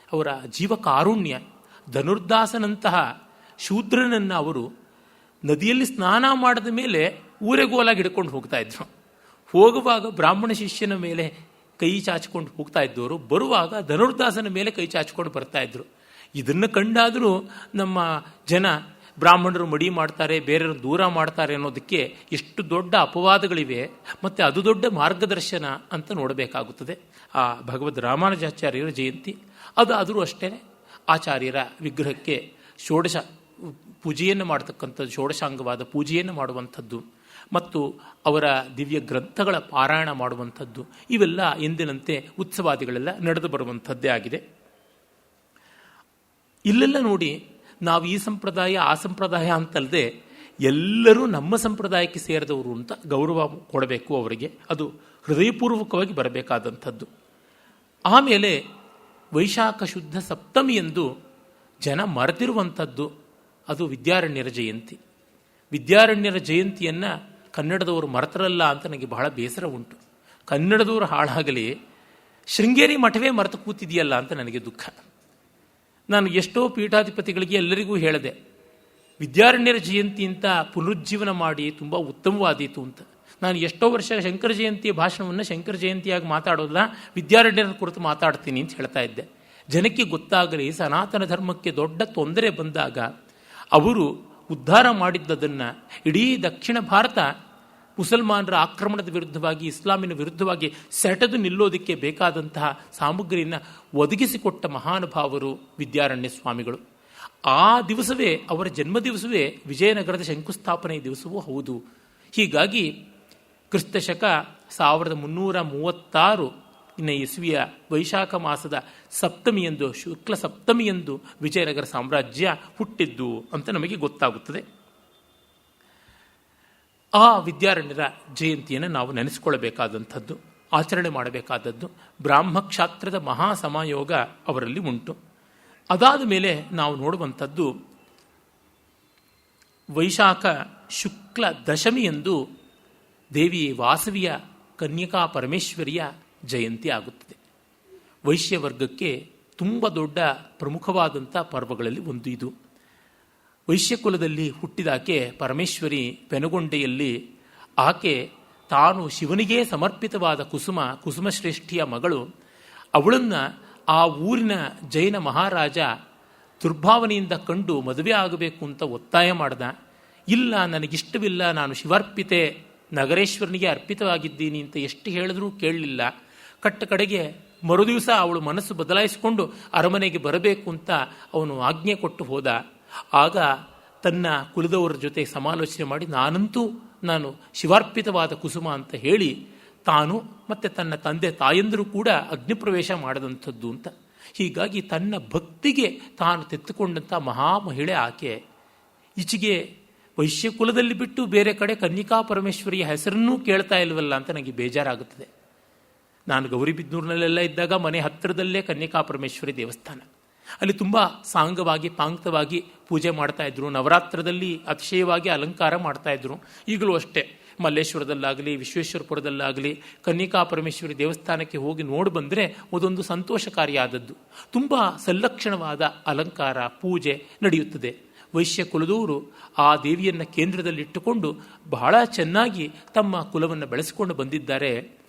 ಅವರ ಜೀವ ಕಾರುಣ್ಯ. ಧನುರ್ದಾಸನಂತಹ ಶೂದ್ರನನ್ನು ಅವರು ನದಿಯಲ್ಲಿ ಸ್ನಾನ ಮಾಡಿದ ಮೇಲೆ ಊರೆಗೋಲಾಗಿ ಹಿಡ್ಕೊಂಡು ಹೋಗ್ತಾ ಇದ್ರು. ಹೋಗುವಾಗ ಬ್ರಾಹ್ಮಣ ಶಿಷ್ಯನ ಮೇಲೆ ಕೈ ಚಾಚಿಕೊಂಡು ಹೋಗ್ತಾ ಇದ್ದವರು, ಬರುವಾಗ ಧನುರ್ದಾಸನ ಮೇಲೆ ಕೈ ಚಾಚಿಕೊಂಡು ಬರ್ತಾ ಇದ್ರು. ಇದನ್ನು ಕಂಡಾದರೂ ನಮ್ಮ ಜನ ಬ್ರಾಹ್ಮಣರು ಮಡಿ ಮಾಡ್ತಾರೆ, ಬೇರೆಯವರು ದೂರ ಮಾಡ್ತಾರೆ ಅನ್ನೋದಕ್ಕೆ ಎಷ್ಟು ದೊಡ್ಡ ಅಪವಾದಗಳಿವೆ, ಮತ್ತು ಅದು ದೊಡ್ಡ ಮಾರ್ಗದರ್ಶನ ಅಂತ ನೋಡಬೇಕಾಗುತ್ತದೆ. ಆ ಭಗವದ್ ರಾಮಾನುಜಾಚಾರ್ಯರ ಜಯಂತಿ ಅದಾದರೂ ಅಷ್ಟೇ ಆಚಾರ್ಯರ ವಿಗ್ರಹಕ್ಕೆ ಷೋಡಶ ಪೂಜೆಯನ್ನು ಮಾಡತಕ್ಕಂಥದ್ದು, ಷೋಡಶಾಂಗವಾದ ಪೂಜೆಯನ್ನು ಮಾಡುವಂಥದ್ದು ಮತ್ತು ಅವರ ದಿವ್ಯ ಗ್ರಂಥಗಳ ಪಾರಾಯಣ ಮಾಡುವಂಥದ್ದು, ಇವೆಲ್ಲ ಎಂದಿನಂತೆ ಉತ್ಸವಾದಿಗಳೆಲ್ಲ ನಡೆದು ಬರುವಂಥದ್ದೇ ಆಗಿದೆ. ಇಲ್ಲೆಲ್ಲ ನೋಡಿ, ನಾವು ಈ ಸಂಪ್ರದಾಯ ಆ ಸಂಪ್ರದಾಯ ಅಂತಲ್ಲದೆ ಎಲ್ಲರೂ ನಮ್ಮ ಸಂಪ್ರದಾಯಕ್ಕೆ ಸೇರಿದವರು ಅಂತ ಗೌರವ ಕೊಡಬೇಕು ಅವರಿಗೆ. ಅದು ಹೃದಯಪೂರ್ವಕವಾಗಿ ಬರಬೇಕಾದಂಥದ್ದು. ಆಮೇಲೆ ವೈಶಾಖ ಶುದ್ಧ ಸಪ್ತಮಿ ಎಂದು ಜನ ಮರೆತಿರುವಂಥದ್ದು ಅದು ವಿದ್ಯಾರಣ್ಯರ ಜಯಂತಿ. ವಿದ್ಯಾರಣ್ಯರ ಜಯಂತಿಯನ್ನು ಕನ್ನಡದವರು ಮರೆತರಲ್ಲ ಅಂತ ನನಗೆ ಬಹಳ ಬೇಸರ ಉಂಟು. ಕನ್ನಡದವರು ಹಾಳಾಗಲಿ, ಶೃಂಗೇರಿ ಮಠವೇ ಮರೆತು ಕೂತಿದೆಯಲ್ಲ ಅಂತ ನನಗೆ ದುಃಖ. ನಾನು ಎಷ್ಟೋ ಪೀಠಾಧಿಪತಿಗಳಿಗೆ ಎಲ್ಲರಿಗೂ ಹೇಳಿದೆ, ವಿದ್ಯಾರಣ್ಯರ ಜಯಂತಿ ಅಂತ ಪುನರುಜ್ಜೀವನ ಮಾಡಿ ತುಂಬ ಉತ್ತಮವಾದೀತು ಅಂತ. ನಾನು ಎಷ್ಟೋ ವರ್ಷ ಶಂಕರ ಜಯಂತಿಯ ಭಾಷಣವನ್ನು ಶಂಕರ ಜಯಂತಿಯಾಗಿ ಮಾತಾಡೋಲ್ಲ, ವಿದ್ಯಾರಣ್ಯರ ಕುರಿತು ಮಾತಾಡ್ತೀನಿ ಅಂತ ಹೇಳ್ತಾ ಇದ್ದೆ. ಜನಕ್ಕೆ ಗೊತ್ತಾಗಲಿ, ಸನಾತನ ಧರ್ಮಕ್ಕೆ ದೊಡ್ಡ ತೊಂದರೆ ಬಂದಾಗ ಅವರು ಉದ್ಧಾರ ಮಾಡಿದ್ದದನ್ನು ಇಡೀ ದಕ್ಷಿಣ ಭಾರತ ಮುಸಲ್ಮಾನರ ಆಕ್ರಮಣದ ವಿರುದ್ಧವಾಗಿ, ಇಸ್ಲಾಮಿನ ವಿರುದ್ಧವಾಗಿ ಸೆಟೆದು ನಿಲ್ಲೋದಕ್ಕೆ ಬೇಕಾದಂತಹ ಸಾಮಗ್ರಿಯನ್ನು ಒದಗಿಸಿಕೊಟ್ಟ ಮಹಾನುಭಾವರು ವಿದ್ಯಾರಣ್ಯ ಸ್ವಾಮಿಗಳು. ಆ ದಿವಸವೇ, ಅವರ ಜನ್ಮದಿವಸವೇ ವಿಜಯನಗರದ ಶಂಕುಸ್ಥಾಪನೆ ದಿವಸವೂ ಹೌದು. ಹೀಗಾಗಿ ಕ್ರಿಸ್ತಶಕ 1336 ಇಸ್ವಿಯ ವೈಶಾಖ ಮಾಸದ ಸಪ್ತಮಿಯಂದು, ಶುಕ್ಲ ಸಪ್ತಮಿಯಂದು ವಿಜಯನಗರ ಸಾಮ್ರಾಜ್ಯ ಹುಟ್ಟಿದ್ದು ಅಂತ ನಮಗೆ ಗೊತ್ತಾಗುತ್ತದೆ. ಆ ವಿದ್ಯಾರಣ್ಯರ ಜಯಂತಿಯನ್ನು ನಾವು ನೆನೆಸಿಕೊಳ್ಳಬೇಕಾದಂಥದ್ದು, ಆಚರಣೆ ಮಾಡಬೇಕಾದದ್ದು. ಬ್ರಾಹ್ಮಕ್ಷಾತ್ರದ ಮಹಾಸಮಯೋಗ ಅವರಲ್ಲಿ ಉಂಟು. ಅದಾದ ಮೇಲೆ ನಾವು ನೋಡುವಂಥದ್ದು ವೈಶಾಖ ಶುಕ್ಲ ದಶಮಿಯಂದು ದೇವಿ ವಾಸವಿಯ ಕನ್ಯಕಾ ಪರಮೇಶ್ವರಿಯ ಜಯಂತಿ ಆಗುತ್ತದೆ. ವೈಶ್ಯವರ್ಗಕ್ಕೆ ತುಂಬ ದೊಡ್ಡ ಪ್ರಮುಖವಾದಂಥ ಪರ್ವಗಳಲ್ಲಿ ಒಂದು ಇದು. ವೈಶ್ಯಕುಲದಲ್ಲಿ ಹುಟ್ಟಿದಾಕೆ ಪರಮೇಶ್ವರಿ ಪೆನುಗೊಂಡೆಯಲ್ಲಿ ಆಕೆ ತಾನು ಶಿವನಿಗೇ ಸಮರ್ಪಿತವಾದ ಕುಸುಮಶ್ರೇಷ್ಠಿಯ ಮಗಳು. ಅವಳನ್ನು ಆ ಊರಿನ ಜೈನ ಮಹಾರಾಜ ದುರ್ಭಾವನೆಯಿಂದ ಕಂಡು ಮದುವೆ ಆಗಬೇಕು ಅಂತ ಒತ್ತಾಯ ಮಾಡ್ದ. ಇಲ್ಲ, ನನಗಿಷ್ಟವಿಲ್ಲ, ನಾನು ಶಿವಾರ್ಪಿತೆ, ನಗರೇಶ್ವರನಿಗೆ ಅರ್ಪಿತವಾಗಿದ್ದೀನಿ ಅಂತ ಎಷ್ಟು ಹೇಳಿದ್ರೂ ಕೇಳಲಿಲ್ಲ. ಕಡೆಗೆ ಮರುದಿವಸ ಅವಳು ಮನಸ್ಸು ಬದಲಾಯಿಸಿಕೊಂಡು ಅರಮನೆಗೆ ಬರಬೇಕು ಅಂತ ಅವನು ಆಜ್ಞೆ ಕೊಟ್ಟು ಹೋದ. ಆಗ ತನ್ನ ಕುಲದವರ ಜೊತೆ ಸಮಾಲೋಚನೆ ಮಾಡಿ, ನಾನು ಶಿವಾರ್ಪಿತವಾದ ಕುಸುಮ ಅಂತ ಹೇಳಿ ತಾನು ಮತ್ತು ತನ್ನ ತಂದೆ ತಾಯಂದಿರು ಕೂಡ ಅಗ್ನಿಪ್ರವೇಶ ಮಾಡದಂಥದ್ದು ಅಂತ. ಹೀಗಾಗಿ ತನ್ನ ಭಕ್ತಿಗೆ ತಾನು ತೆತ್ತುಕೊಂಡಂಥ ಮಹಾಮಹಿಳೆ ಆಕೆ. ಈಚೆಗೆ ವೈಶ್ಯಕುಲದಲ್ಲಿ ಬಿಟ್ಟು ಬೇರೆ ಕಡೆ ಕನ್ಯಕಾ ಪರಮೇಶ್ವರಿಯ ಹೆಸರನ್ನೂ ಕೇಳ್ತಾ ಇಲ್ವಲ್ಲ ಅಂತ ನನಗೆ ಬೇಜಾರಾಗುತ್ತದೆ. ನಾನು ಗೌರಿಬಿದನೂರಿನಲ್ಲೆಲ್ಲ ಇದ್ದಾಗ ಮನೆ ಹತ್ತಿರದಲ್ಲೇ ಕನ್ಯಕಾ ಪರಮೇಶ್ವರಿ ದೇವಸ್ಥಾನ. ಅಲ್ಲಿ ತುಂಬ ಸಾಂಗವಾಗಿ ಪಾಂಕ್ತವಾಗಿ ಪೂಜೆ ಮಾಡ್ತಾಯಿದ್ರು. ನವರಾತ್ರದಲ್ಲಿ ಅತಿಶಯವಾಗಿ ಅಲಂಕಾರ ಮಾಡ್ತಾಯಿದ್ರು. ಈಗಲೂ ಅಷ್ಟೇ ಮಲ್ಲೇಶ್ವರದಲ್ಲಾಗಲಿ ವಿಶ್ವೇಶ್ವರಪುರದಲ್ಲಾಗಲಿ ಕನ್ನಿಕಾ ಪರಮೇಶ್ವರಿ ದೇವಸ್ಥಾನಕ್ಕೆ ಹೋಗಿ ನೋಡಿ ಬಂದರೆ ಅದೊಂದು ಸಂತೋಷಕಾರಿಯಾದದ್ದು. ತುಂಬ ಸಂಲಕ್ಷಣವಾದ ಅಲಂಕಾರ ಪೂಜೆ ನಡೆಯುತ್ತದೆ. ವೈಶ್ಯ ಕುಲದವರು ಆ ದೇವಿಯನ್ನು ಕೇಂದ್ರದಲ್ಲಿಟ್ಟುಕೊಂಡು ಬಹಳ ಚೆನ್ನಾಗಿ ತಮ್ಮ ಕುಲವನ್ನು ಬೆಳೆಸಿಕೊಂಡು ಬಂದಿದ್ದಾರೆ.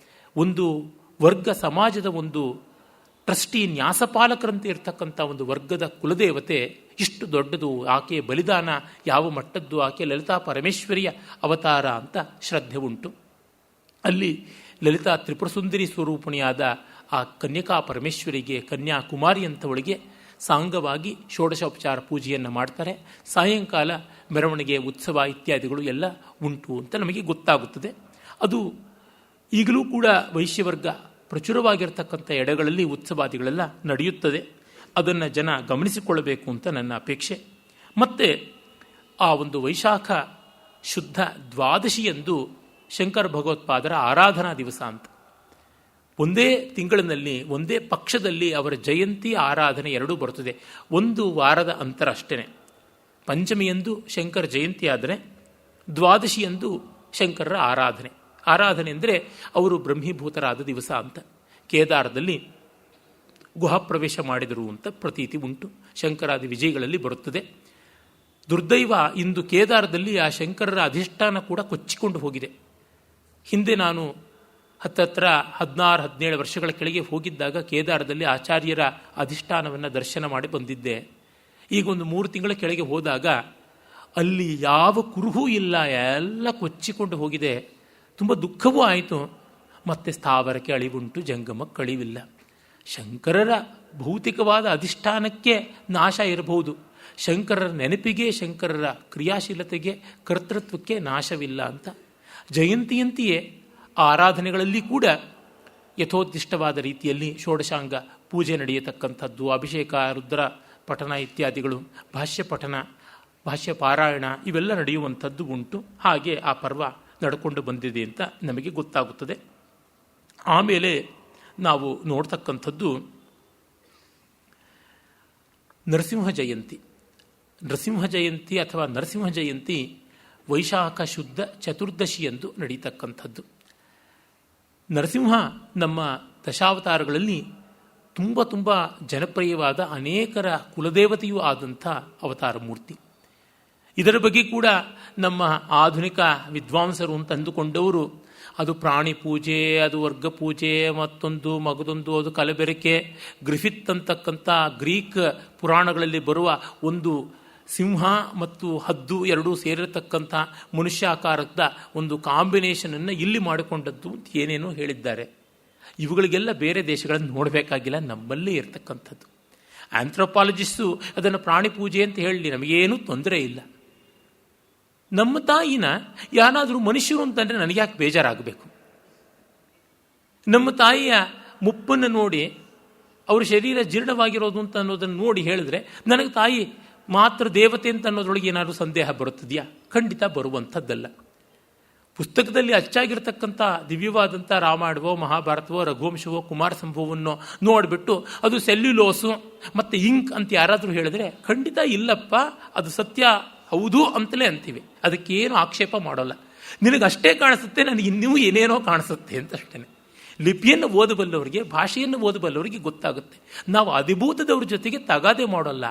ಒಂದು ವರ್ಗ ಸಮಾಜದ ಒಂದು ಟ್ರಸ್ಟಿ ನ್ಯಾಸಪಾಲಕರಂತೆ ಇರತಕ್ಕಂಥ ಒಂದು ವರ್ಗದ ಕುಲದೇವತೆ ಇಷ್ಟು ದೊಡ್ಡದು, ಆಕೆಯ ಬಲಿದಾನ ಯಾವ ಮಟ್ಟದ್ದು, ಆಕೆ ಲಲಿತಾ ಪರಮೇಶ್ವರಿಯ ಅವತಾರ ಅಂತ ಶ್ರದ್ಧೆ ಉಂಟು. ಅಲ್ಲಿ ಲಲಿತಾ ತ್ರಿಪುರಸುಂದರಿ ಸ್ವರೂಪಿಣಿಯಾದ ಆ ಕನ್ಯಕಾ ಪರಮೇಶ್ವರಿಗೆ, ಕನ್ಯಾಕುಮಾರಿ ಅಂತವಳಿಗೆ ಸಾಂಗವಾಗಿ ಷೋಡಶೋಪಚಾರ ಪೂಜೆಯನ್ನು ಮಾಡ್ತಾರೆ. ಸಾಯಂಕಾಲ ಮೆರವಣಿಗೆ, ಉತ್ಸವ ಇತ್ಯಾದಿಗಳು ಎಲ್ಲ ಉಂಟು ಅಂತ ನಮಗೆ ಗೊತ್ತಾಗುತ್ತದೆ. ಅದು ಈಗಲೂ ಕೂಡ ವೈಶ್ಯವರ್ಗ ಪ್ರಚುರವಾಗಿರ್ತಕ್ಕಂಥ ಎಡೆಗಳಲ್ಲಿ ಉತ್ಸವಾದಿಗಳೆಲ್ಲ ನಡೆಯುತ್ತದೆ. ಅದನ್ನು ಜನ ಗಮನಿಸಿಕೊಳ್ಳಬೇಕು ಅಂತ ನನ್ನ ಅಪೇಕ್ಷೆ. ಮತ್ತು ಆ ಒಂದು ವೈಶಾಖ ಶುದ್ಧ ದ್ವಾದಶಿಯಂದು ಶಂಕರ ಭಗವತ್ಪಾದರ ಆರಾಧನಾ ದಿವಸ ಅಂತ. ಒಂದೇ ತಿಂಗಳಿನಲ್ಲಿ ಒಂದೇ ಪಕ್ಷದಲ್ಲಿ ಅವರ ಜಯಂತಿ ಆರಾಧನೆ ಎರಡೂ ಬರುತ್ತದೆ. ಒಂದು ವಾರದ ಅಂತರ ಅಷ್ಟೇ. ಪಂಚಮಿಯಂದು ಶಂಕರ ಜಯಂತಿ ಆದರೆ ದ್ವಾದಶಿಯಂದು ಶಂಕರರ ಆರಾಧನೆ ಅಂದರೆ ಅವರು ಬ್ರಹ್ಮೀಭೂತರಾದ ದಿವಸ ಅಂತ. ಕೇದಾರದಲ್ಲಿ ಗುಹಾಪ್ರವೇಶ ಮಾಡಿದರು ಅಂತ ಪ್ರತೀತಿ ಉಂಟು. ಶಂಕರಾದಿ ವಿಜಯಗಳಲ್ಲಿ ಬರುತ್ತದೆ. ದುರ್ದೈವ, ಇಂದು ಕೇದಾರದಲ್ಲಿ ಆ ಶಂಕರರ ಅಧಿಷ್ಠಾನ ಕೂಡ ಕೊಚ್ಚಿಕೊಂಡು ಹೋಗಿದೆ. ಹಿಂದೆ ನಾನು ಹತ್ತತ್ರ 16-17 ವರ್ಷಗಳ ಕೆಳಗೆ ಹೋಗಿದ್ದಾಗ ಕೇದಾರದಲ್ಲಿ ಆಚಾರ್ಯರ ಅಧಿಷ್ಠಾನವನ್ನು ದರ್ಶನ ಮಾಡಿ ಬಂದಿದ್ದೆ. ಈಗ ಒಂದು 3 ತಿಂಗಳ ಕೆಳಗೆ ಹೋದಾಗ ಅಲ್ಲಿ ಯಾವ ಕುರುಹೂ ಇಲ್ಲ, ಎಲ್ಲ ಕೊಚ್ಚಿಕೊಂಡು ಹೋಗಿದೆ. ತುಂಬ ದುಃಖವೂ ಆಯಿತು. ಮತ್ತೆ ಸ್ಥಾವರಕ್ಕೆ ಅಳಿವುಂಟು, ಜಂಗಮಕ್ಕೆ ಅಳಿವಿಲ್ಲ. ಶಂಕರರ ಭೌತಿಕವಾದ ಅಧಿಷ್ಠಾನಕ್ಕೆ ನಾಶ ಇರಬಹುದು, ಶಂಕರರ ನೆನಪಿಗೆ, ಶಂಕರರ ಕ್ರಿಯಾಶೀಲತೆಗೆ, ಕರ್ತೃತ್ವಕ್ಕೆ ನಾಶವಿಲ್ಲ ಅಂತ. ಜಯಂತಿಯಂತೆಯೇ ಆರಾಧನೆಗಳಲ್ಲಿ ಕೂಡ ಯಥೋದ್ದಿಷ್ಟವಾದ ರೀತಿಯಲ್ಲಿ ಷೋಡಶಾಂಗ ಪೂಜೆ ನಡೆಯತಕ್ಕಂಥದ್ದು, ಅಭಿಷೇಕ, ರುದ್ರ ಪಠನ ಇತ್ಯಾದಿಗಳು, ಭಾಷ್ಯ ಪಠನ, ಭಾಷ್ಯ ಪಾರಾಯಣ ಇವೆಲ್ಲ ನಡೆಯುವಂಥದ್ದು ಉಂಟು. ಹಾಗೆ ಆ ಪರ್ವ ನಡ್ಕೊಂಡು ಬಂದಿದೆ ಅಂತ ನಮಗೆ ಗೊತ್ತಾಗುತ್ತದೆ. ಆಮೇಲೆ ನಾವು ನೋಡ್ತಕ್ಕಂಥದ್ದು ನರಸಿಂಹ ಜಯಂತಿ. ನರಸಿಂಹ ಜಯಂತಿ ಅಥವಾ ನರಸಿಂಹ ಜಯಂತಿ ವೈಶಾಖ ಶುದ್ಧ ಚತುರ್ದಶಿಯಂದು ನಡೀತಕ್ಕಂಥದ್ದು. ನರಸಿಂಹ ನಮ್ಮ ದಶಾವತಾರಗಳಲ್ಲಿ ತುಂಬ ತುಂಬ ಜನಪ್ರಿಯವಾದ ಅನೇಕರ ಕುಲದೇವತೆಯೂ ಆದಂಥ ಅವತಾರ ಮೂರ್ತಿ. ಇದರ ಬಗ್ಗೆ ಕೂಡ ನಮ್ಮ ಆಧುನಿಕ ವಿದ್ವಾಂಸರು ಅಂತ ಅಂದುಕೊಂಡವರು ಅದು ಪ್ರಾಣಿ ಪೂಜೆ, ಅದು ವರ್ಗ ಪೂಜೆ, ಮತ್ತೊಂದು ಮಗದೊಂದು, ಅದು ಕಲಬೆರಕೆ, ಗ್ರಿಫಿತ್ ಅಂತಕ್ಕಂಥ ಗ್ರೀಕ್ ಪುರಾಣಗಳಲ್ಲಿ ಬರುವ ಒಂದು ಸಿಂಹ ಮತ್ತು ಹದ್ದು ಎರಡೂ ಸೇರಿರತಕ್ಕಂಥ ಮನುಷ್ಯಾಕಾರದ ಒಂದು ಕಾಂಬಿನೇಷನನ್ನು ಇಲ್ಲಿ ಮಾಡಿಕೊಂಡದ್ದು ಏನೇನೋ ಹೇಳಿದ್ದಾರೆ. ಇವುಗಳಿಗೆಲ್ಲ ಬೇರೆ ದೇಶಗಳನ್ನು ನೋಡಬೇಕಾಗಿಲ್ಲ, ನಮ್ಮಲ್ಲೇ ಇರತಕ್ಕಂಥದ್ದು. ಆಂಥ್ರೋಪಾಲಜಿಸ್ಟು ಅದನ್ನು ಪ್ರಾಣಿ ಪೂಜೆ ಅಂತ ಹೇಳಲಿ, ನಮಗೇನೂ ತೊಂದರೆ ಇಲ್ಲ. ನಮ್ಮ ತಾಯಿನ ಯಾರಾದರೂ ಮನುಷ್ಯರು ಅಂತಂದರೆ ನನಗೆ ಯಾಕೆ ಬೇಜಾರಾಗಬೇಕು? ನಮ್ಮ ತಾಯಿಯ ಮುಪ್ಪನ್ನು ನೋಡಿ ಅವ್ರ ಶರೀರ ಜೀರ್ಣವಾಗಿರೋದು ಅಂತ ಅನ್ನೋದನ್ನು ನೋಡಿ ಹೇಳಿದ್ರೆ ನನಗೆ ತಾಯಿ ಮಾತ್ರ ದೇವತೆ ಅಂತ ಅನ್ನೋದ್ರೊಳಗೆ ಏನಾದರೂ ಸಂದೇಹ ಬರುತ್ತದೆಯಾ? ಖಂಡಿತ ಬರುವಂಥದ್ದಲ್ಲ. ಪುಸ್ತಕದಲ್ಲಿ ಅಚ್ಚಾಗಿರ್ತಕ್ಕಂಥ ದಿವ್ಯವಾದಂಥ ರಾಮಾಯಣವೋ, ಮಹಾಭಾರತವೋ, ರಘುವಂಶವೋ, ಕುಮಾರ ಸಂಭವವನ್ನೋ ನೋಡಿಬಿಟ್ಟು ಅದು ಸೆಲ್ಯುಲೋಸು ಮತ್ತು ಇಂಕ್ ಅಂತ ಯಾರಾದರೂ ಹೇಳಿದ್ರೆ ಖಂಡಿತ ಇಲ್ಲಪ್ಪ, ಅದು ಸತ್ಯ ಹೌದು ಅಂತಲೇ ಅಂತೀವಿ. ಅದಕ್ಕೇನು ಆಕ್ಷೇಪ ಮಾಡೋಲ್ಲ. ನಿನಗಷ್ಟೇ ಕಾಣಿಸುತ್ತೆ, ನನಗೆ ಇನ್ನೂ ಏನೇನೋ ಕಾಣಿಸುತ್ತೆ ಅಂತ ಅಷ್ಟೇ. ಲಿಪಿಯನ್ನು ಓದಬಲ್ಲವರಿಗೆ, ಭಾಷೆಯನ್ನು ಓದಬಲ್ಲವರಿಗೆ ಗೊತ್ತಾಗುತ್ತೆ. ನಾವು ಅಧಿಭೂತದವ್ರ ಜೊತೆಗೆ ತಗಾದೆ ಮಾಡೋಲ್ಲ.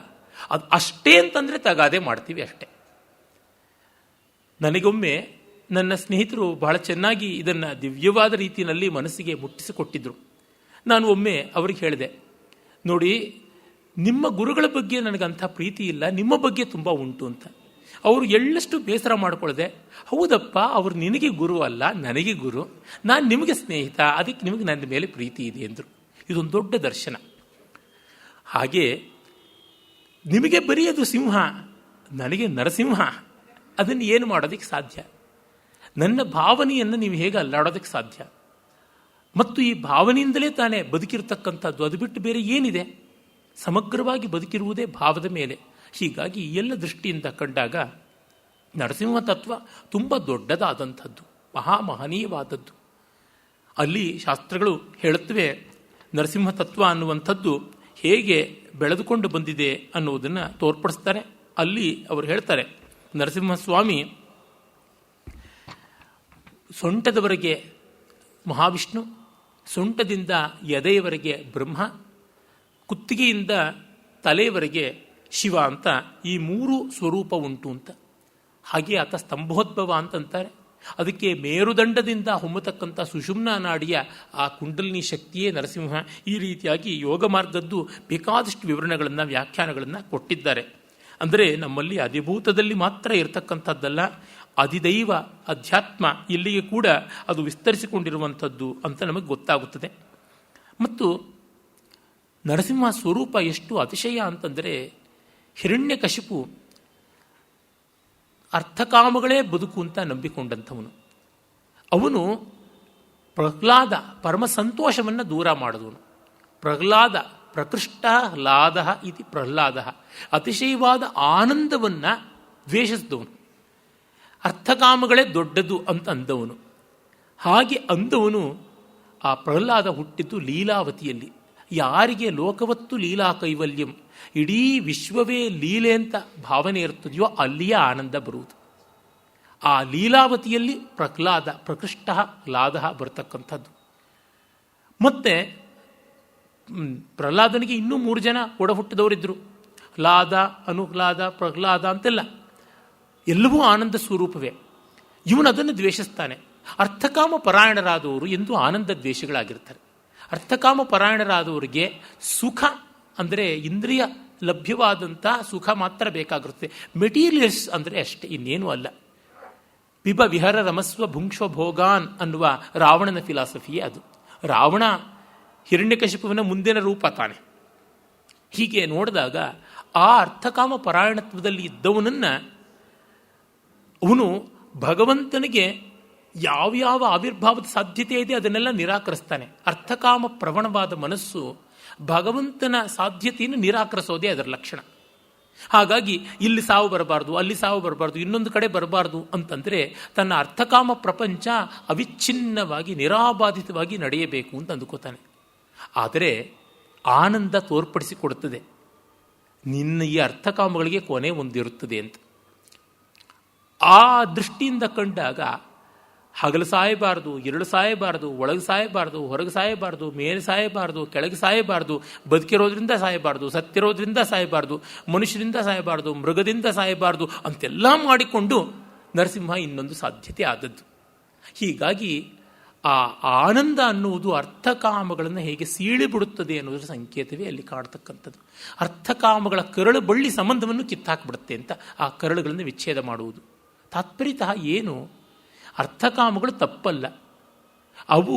ಅದು ಅಷ್ಟೇ ಅಂತಂದರೆ ತಗಾದೆ ಮಾಡ್ತೀವಿ ಅಷ್ಟೇ. ನನಗೊಮ್ಮೆ ನನ್ನ ಸ್ನೇಹಿತರು ಬಹಳ ಚೆನ್ನಾಗಿ ಇದನ್ನು ದಿವ್ಯವಾದ ರೀತಿಯಲ್ಲಿ ಮನಸ್ಸಿಗೆ ಮುಟ್ಟಿಸಿಕೊಟ್ಟಿದ್ರು. ನಾನು ಒಮ್ಮೆ ಅವ್ರಿಗೆ ಹೇಳಿದೆ, ನೋಡಿ, ನಿಮ್ಮ ಗುರುಗಳ ಬಗ್ಗೆ ನನಗಂಥ ಪ್ರೀತಿ ಇಲ್ಲ, ನಿಮ್ಮ ಬಗ್ಗೆ ತುಂಬ ಉಂಟು ಅಂತ. ಅವರು ಎಳ್ಳಷ್ಟು ಬೇಸರ ಮಾಡಿಕೊಳ್ಳದೆ, ಹೌದಪ್ಪ, ಅವರು ನಿನಗೆ ಗುರು ಅಲ್ಲ, ನನಗೆ ಗುರು, ನಾನು ನಿಮಗೆ ಸ್ನೇಹಿತ, ಅದಕ್ಕೆ ನಿಮಗೆ ನನ್ನ ಮೇಲೆ ಪ್ರೀತಿ ಇದೆ ಎಂದರು. ಇದೊಂದು ದೊಡ್ಡ ದರ್ಶನ. ಹಾಗೆ ನಿಮಗೆ ಬರೀ ಅದು ಸಿಂಹ, ನನಗೆ ನರಸಿಂಹ. ಅದನ್ನು ಏನು ಮಾಡೋದಕ್ಕೆ ಸಾಧ್ಯ? ನನ್ನ ಭಾವನೆಯನ್ನು ನೀವು ಹೇಗೆ ಅಲ್ಲಾಡೋದಕ್ಕೆ ಸಾಧ್ಯ? ಮತ್ತು ಈ ಭಾವನೆಯಿಂದಲೇ ತಾನೇ ಬದುಕಿರ್ತಕ್ಕಂಥದ್ದು, ಅದು ಬಿಟ್ಟು ಬೇರೆ ಏನಿದೆ? ಸಮಗ್ರವಾಗಿ ಬದುಕಿರುವುದೇ ಭಾವದ ಮೇಲೆ. ಹೀಗಾಗಿ ಈ ಎಲ್ಲ ದೃಷ್ಟಿಯಿಂದ ಕಂಡಾಗ ನರಸಿಂಹ ತತ್ವ ತುಂಬ ದೊಡ್ಡದಾದಂಥದ್ದು, ಮಹಾಮಹನೀಯವಾದದ್ದು. ಅಲ್ಲಿ ಶಾಸ್ತ್ರಗಳು ಹೇಳುತ್ತವೆ ನರಸಿಂಹ ತತ್ವ ಅನ್ನುವಂಥದ್ದು ಹೇಗೆ ಬೆಳೆದುಕೊಂಡು ಬಂದಿದೆ ಅನ್ನುವುದನ್ನು ತೋರ್ಪಡಿಸ್ತಾರೆ. ಅಲ್ಲಿ ಅವರು ಹೇಳ್ತಾರೆ, ನರಸಿಂಹಸ್ವಾಮಿ ಸೊಂಟದವರೆಗೆ ಮಹಾವಿಷ್ಣು, ಸೊಂಟದಿಂದ ಎದೆಯವರೆಗೆ ಬ್ರಹ್ಮ, ಕುತ್ತಿಗೆಯಿಂದ ತಲೆಯವರೆಗೆ ಶಿವ ಅಂತ ಈ 3 ಸ್ವರೂಪ ಉಂಟು ಅಂತ. ಹಾಗೆ ಆತ ಸ್ತಂಭೋದ್ಭವ ಅಂತಂತಾರೆ. ಅದಕ್ಕೆ ಮೇರುದಂಡದಿಂದ ಹೊಮ್ಮತಕ್ಕಂಥ ಸುಷುಮ್ನ ನಾಡಿಯ ಆ ಕುಂಡಲಿನಿ ಶಕ್ತಿಯೇ ನರಸಿಂಹ. ಈ ರೀತಿಯಾಗಿ ಯೋಗ ಮಾರ್ಗದ್ದು ಬೇಕಾದಷ್ಟು ವಿವರಣೆಗಳನ್ನು, ವ್ಯಾಖ್ಯಾನಗಳನ್ನು ಕೊಟ್ಟಿದ್ದಾರೆ. ಅಂದರೆ ನಮ್ಮಲ್ಲಿ ಅಧಿಭೂತದಲ್ಲಿ ಮಾತ್ರ ಇರತಕ್ಕಂಥದ್ದಲ್ಲ, ಅಧಿದೈವ ಅಧ್ಯಾತ್ಮ ಇಲ್ಲಿಗೆ ಕೂಡ ಅದು ವಿಸ್ತರಿಸಿಕೊಂಡಿರುವಂಥದ್ದು ಅಂತ ನಮಗೆ ಗೊತ್ತಾಗುತ್ತದೆ. ಮತ್ತು ನರಸಿಂಹ ಸ್ವರೂಪ ಎಷ್ಟು ಅತಿಶಯ ಅಂತಂದರೆ, ಹಿರಣ್ಯಕಶಿಪು ಅರ್ಥಕಾಮಗಳೇ ಬದುಕು ಅಂತ ನಂಬಿಕೊಂಡಂಥವನು. ಅವನು ಪ್ರಹ್ಲಾದ ಪರಮ ಸಂತೋಷವನ್ನು ದೂರ ಮಾಡಿದವನು. ಪ್ರಹ್ಲಾದ ಪ್ರಕೃಷ್ಟ ಲಾದ ಇತಿ ಪ್ರಹ್ಲಾದ, ಅತಿಶಯವಾದ ಆನಂದವನ್ನು ದ್ವೇಷಿಸಿದವನು. ಅರ್ಥಕಾಮಗಳೇ ದೊಡ್ಡದು ಅಂತ ಅಂದವನು. ಹಾಗೆ ಅಂದವನು ಆ ಪ್ರಹ್ಲಾದ ಹುಟ್ಟಿದ್ದು ಲೀಲಾವತಿಯಲ್ಲಿ. ಯಾರಿಗೆ ಲೋಕವತ್ತು ಲೀಲಾ ಕೈವಲ್ಯಂ, ಇಡೀ ವಿಶ್ವವೇ ಲೀಲೆ ಅಂತ ಭಾವನೆ ಇರ್ತದೆಯೋ ಅಲ್ಲಿಯೇ ಆನಂದ ಬರುವುದು. ಆ ಲೀಲಾವತಿಯಲ್ಲಿ ಪ್ರಹ್ಲಾದ ಪ್ರಕೃಷ್ಟ ಲಾದ ಬರ್ತಕ್ಕಂಥದ್ದು. ಮತ್ತೆ ಪ್ರಹ್ಲಾದನಿಗೆ ಇನ್ನೂ 3 ಜನ ಒಡ ಹುಟ್ಟಿದವರಿದ್ದರು. ಲಾದ, ಅನುಹ್ಲಾದ, ಪ್ರಹ್ಲಾದ ಅಂತೆಲ್ಲ, ಎಲ್ಲವೂ ಆನಂದ ಸ್ವರೂಪವೇ. ಇವನು ಅದನ್ನು ದ್ವೇಷಿಸ್ತಾನೆ. ಅರ್ಥಕಾಮ ಪರಾಯಣರಾದವರು ಎಂದೂ ಆನಂದ ದ್ವೇಷಗಳಾಗಿರ್ತಾರೆ. ಅರ್ಥಕಾಮ ಪರಾಯಣರಾದವರಿಗೆ ಸುಖ ಅಂದರೆ ಇಂದ್ರಿಯ ಲಭ್ಯವಾದಂಥ ಸುಖ ಮಾತ್ರ ಬೇಕಾಗಿರುತ್ತೆ. ಮೆಟೀರಿಯಲ್ಸ್ ಅಂದರೆ ಅಷ್ಟೇ, ಇನ್ನೇನೂ ಅಲ್ಲ. ಪಿಬ ವಿಹರ ರಮಸ್ವ ಭುಂಕ್ಷ್ವ ಭೋಗಾನ್ ಅನ್ನುವ ರಾವಣನ ಫಿಲಾಸಫಿಯೇ ಅದು. ರಾವಣ ಹಿರಣ್ಯಕಶಿಪುವಿನ ಮುಂದಿನ ರೂಪ ತಾನೆ. ಹೀಗೆ ನೋಡಿದಾಗ ಆ ಅರ್ಥಕಾಮ ಪರಾಯಣತ್ವದಲ್ಲಿ ಇದ್ದವನನ್ನು ಅವನು ಭಗವಂತನಿಗೆ ಯಾವ್ಯಾವ ಆವಿರ್ಭಾವದ ಸಾಧ್ಯತೆ ಇದೆ ಅದನ್ನೆಲ್ಲ ನಿರಾಕರಿಸ್ತಾನೆ. ಅರ್ಥಕಾಮ ಪ್ರವಣವಾದ ಮನಸ್ಸು ಭಗವಂತನ ಸಾಧ್ಯತೆಯನ್ನು ನಿರಾಕರಿಸೋದೇ ಅದರ ಲಕ್ಷಣ. ಹಾಗಾಗಿ ಇಲ್ಲಿ ಸಾವು ಬರಬಾರ್ದು, ಅಲ್ಲಿ ಸಾವು ಬರಬಾರ್ದು, ಇನ್ನೊಂದು ಕಡೆ ಬರಬಾರ್ದು ಅಂತಂದರೆ ತನ್ನ ಅರ್ಥಕಾಮ ಪ್ರಪಂಚ ಅವಿಚ್ಛಿನ್ನವಾಗಿ ನಿರಾಬಾಧಿತವಾಗಿ ನಡೆಯಬೇಕು ಅಂತ ಅಂದುಕೋತಾನೆ. ಆದರೆ ಆನಂದ ತೋರ್ಪಡಿಸಿಕೊಡುತ್ತದೆ, ನಿನ್ನ ಈ ಅರ್ಥಕಾಮಗಳಿಗೆ ಕೊನೆ ಒಂದಿರುತ್ತದೆ ಅಂತ. ಆ ದೃಷ್ಟಿಯಿಂದ ಕಂಡಾಗ ಹಗಲು ಸಾಯಬಾರ್ದು, ഇരുಳು ಸಾಯಬಾರ್ದು, ಒಳಗೆ ಸಾಯಬಾರ್ದು, ಹೊರಗೆ ಸಾಯಬಾರ್ದು, ಮೇಲೆ ಸಾಯಬಾರ್ದು, ಕೆಳಗೆ ಸಾಯಬಾರ್ದು, ಬದುಕಿರೋದ್ರಿಂದ ಸಾಯಬಾರ್ದು, ಸತ್ತಿರೋದ್ರಿಂದ ಸಾಯಬಾರ್ದು, ಮನುಷ್ಯರಿಂದ ಸಾಯಬಾರ್ದು, ಮೃಗದಿಂದ ಸಾಯಬಾರ್ದು ಅಂತೆಲ್ಲ ಮಾಡಿಕೊಂಡು ನರಸಿಂಹ ಇನ್ನೊಂದು ಸಾಧ್ಯತೆ ಆದದ್ದು. ಹೀಗಾಗಿ ಆ ಆನಂದ ಅನ್ನುವುದು ಅರ್ಥಕಾಮಗಳನ್ನು ಹೇಗೆ ಸೀಳಿಬಿಡುತ್ತದೆ ಅನ್ನೋದರ ಸಂಕೇತವೇ ಅಲ್ಲಿ ಕಾಡ್ತಕ್ಕಂಥದ್ದು. ಅರ್ಥಕಾಮಗಳ ಕರಳು ಬಳ್ಳಿ ಸಂಬಂಧವನ್ನು ಕಿತ್ತಾಕ್ಬಿಡುತ್ತೆ ಅಂತ ಆ ಕರಳುಗಳನ್ನು ವಿಚ್ಛೇದ ಮಾಡುವುದು. ತಾತ್ಪರ್ಯತಃ ಏನು? ಅರ್ಥಕಾಮಗಳು ತಪ್ಪಲ್ಲ, ಅವು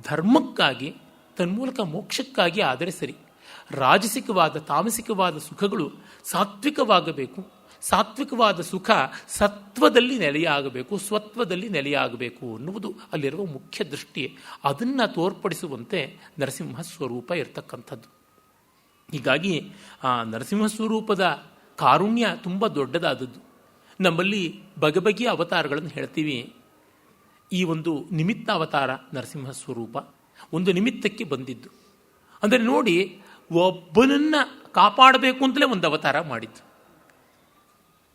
ಧರ್ಮಕ್ಕಾಗಿ ತನ್ಮೂಲಕ ಮೋಕ್ಷಕ್ಕಾಗಿ ಆದರೆ ಸರಿ. ರಾಜಸಿಕವಾದ ತಾಮಸಿಕವಾದ ಸುಖಗಳು ಸಾತ್ವಿಕವಾಗಬೇಕು. ಸಾತ್ವಿಕವಾದ ಸುಖ ಸತ್ವದಲ್ಲಿ ನೆಲೆಯಾಗಬೇಕು, ಸ್ವತ್ವದಲ್ಲಿ ನೆಲೆಯಾಗಬೇಕು ಅನ್ನುವುದು ಅಲ್ಲಿರುವ ಮುಖ್ಯ ದೃಷ್ಟಿ. ಅದನ್ನು ತೋರ್ಪಡಿಸುವಂತೆ ನರಸಿಂಹ ಸ್ವರೂಪ ಇರತಕ್ಕಂಥದ್ದು. ಹೀಗಾಗಿ ಆ ನರಸಿಂಹ ಸ್ವರೂಪದ ಕಾರುಣ್ಯ ತುಂಬ ದೊಡ್ಡದಾದದ್ದು. ನಮ್ಮಲ್ಲಿ ಬಗೆಬಗೆಯ ಅವತಾರಗಳನ್ನು ಹೇಳ್ತೀವಿ. ಈ ಒಂದು ನಿಮಿತ್ತ ಅವತಾರ ನರಸಿಂಹ ಸ್ವರೂಪ ಒಂದು ನಿಮಿತ್ತಕ್ಕೆ ಬಂದಿದ್ದು. ಅಂದರೆ ನೋಡಿ, ಒಬ್ಬನನ್ನು ಕಾಪಾಡಬೇಕು ಅಂತಲೇ ಒಂದು ಅವತಾರ ಮಾಡಿದ್ದು.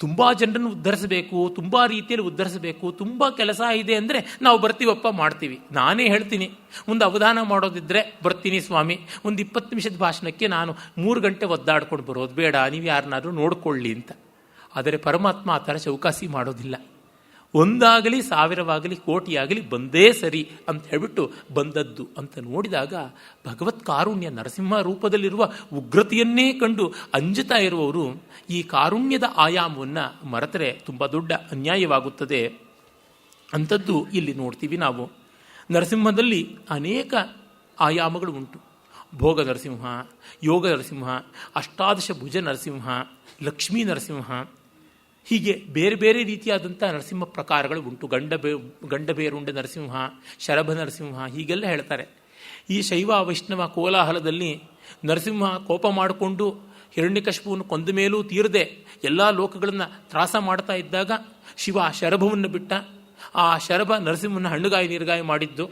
ತುಂಬ ಜನರನ್ನು ಉದ್ಧರಿಸಬೇಕು, ತುಂಬ ರೀತಿಯಲ್ಲಿ ಉದ್ಧರಿಸಬೇಕು, ತುಂಬ ಕೆಲಸ ಇದೆ ಅಂದರೆ ನಾವು ಬರ್ತೀವಪ್ಪ, ಮಾಡ್ತೀವಿ. ನಾನೇ ಹೇಳ್ತೀನಿ, ಒಂದು ಅವಧಾನ ಮಾಡೋದಿದ್ದರೆ ಬರ್ತೀನಿ ಸ್ವಾಮಿ, ಒಂದು 20 ನಿಮಿಷದ ಭಾಷಣಕ್ಕೆ ನಾನು 3 ಗಂಟೆ ಒದ್ದಾಡ್ಕೊಂಡು ಬರೋದು ಬೇಡ, ನೀವು ಯಾರನ್ನಾದ್ರೂ ನೋಡ್ಕೊಳ್ಳಿ ಅಂತ. ಆದರೆ ಪರಮಾತ್ಮ ಆ ಥರ ಚೌಕಾಸಿ ಮಾಡೋದಿಲ್ಲ. ಒಂದಾಗಲಿ 1000ವಾಗಲಿ ಕೋಟಿಯಾಗಲಿ ಬಂದೇ ಸರಿ ಅಂತ ಹೇಳ್ಬಿಟ್ಟು ಬಂದದ್ದು ಅಂತ ನೋಡಿದಾಗ ಭಗವತ್ ಕಾರುಣ್ಯ ನರಸಿಂಹ ರೂಪದಲ್ಲಿರುವ ಉಗ್ರತೆಯನ್ನೇ ಕಂಡು ಅಂಜುತ್ತಾ ಇರುವವರು ಈ ಕಾರುಣ್ಯದ ಆಯಾಮವನ್ನು ಮರೆತರೆ ತುಂಬ ದೊಡ್ಡ ಅನ್ಯಾಯವಾಗುತ್ತದೆ. ಅಂಥದ್ದು ಇಲ್ಲಿ ನೋಡ್ತೀವಿ ನಾವು. ನರಸಿಂಹದಲ್ಲಿ ಅನೇಕ ಆಯಾಮಗಳು ಉಂಟು. ಭೋಗ ನರಸಿಂಹ, ಯೋಗ ನರಸಿಂಹ, ಅಷ್ಟಾದಶ ಭುಜ ನರಸಿಂಹ, ಲಕ್ಷ್ಮೀ ನರಸಿಂಹ, ಹೀಗೆ ಬೇರೆ ಬೇರೆ ರೀತಿಯಾದಂಥ ನರಸಿಂಹ ಪ್ರಕಾರಗಳು ಉಂಟು. ಗಂಡಬೇರುಂಡ ನರಸಿಂಹ, ಶರಭ ನರಸಿಂಹ ಹೀಗೆಲ್ಲ ಹೇಳ್ತಾರೆ. ಈ ಶೈವ ವೈಷ್ಣವ ಕೋಲಾಹಲದಲ್ಲಿ ನರಸಿಂಹ ಕೋಪ ಮಾಡಿಕೊಂಡು ಹಿರಣ್ಯಕಶಿಪುವನ್ನು ಕೊಂದ ಮೇಲೂ ತೀರದೆ ಎಲ್ಲ ಲೋಕಗಳನ್ನು ತ್ರಾಸ ಮಾಡ್ತಾ ಇದ್ದಾಗ ಶಿವ ಶರಭವನ್ನು ಬಿಟ್ಟ. ಆ ಶರಭ ನರಸಿಂಹನ ಹಣ್ಣುಗಾಯಿ ನೀರುಗಾಯಿ ಮಾಡಿದ್ದು.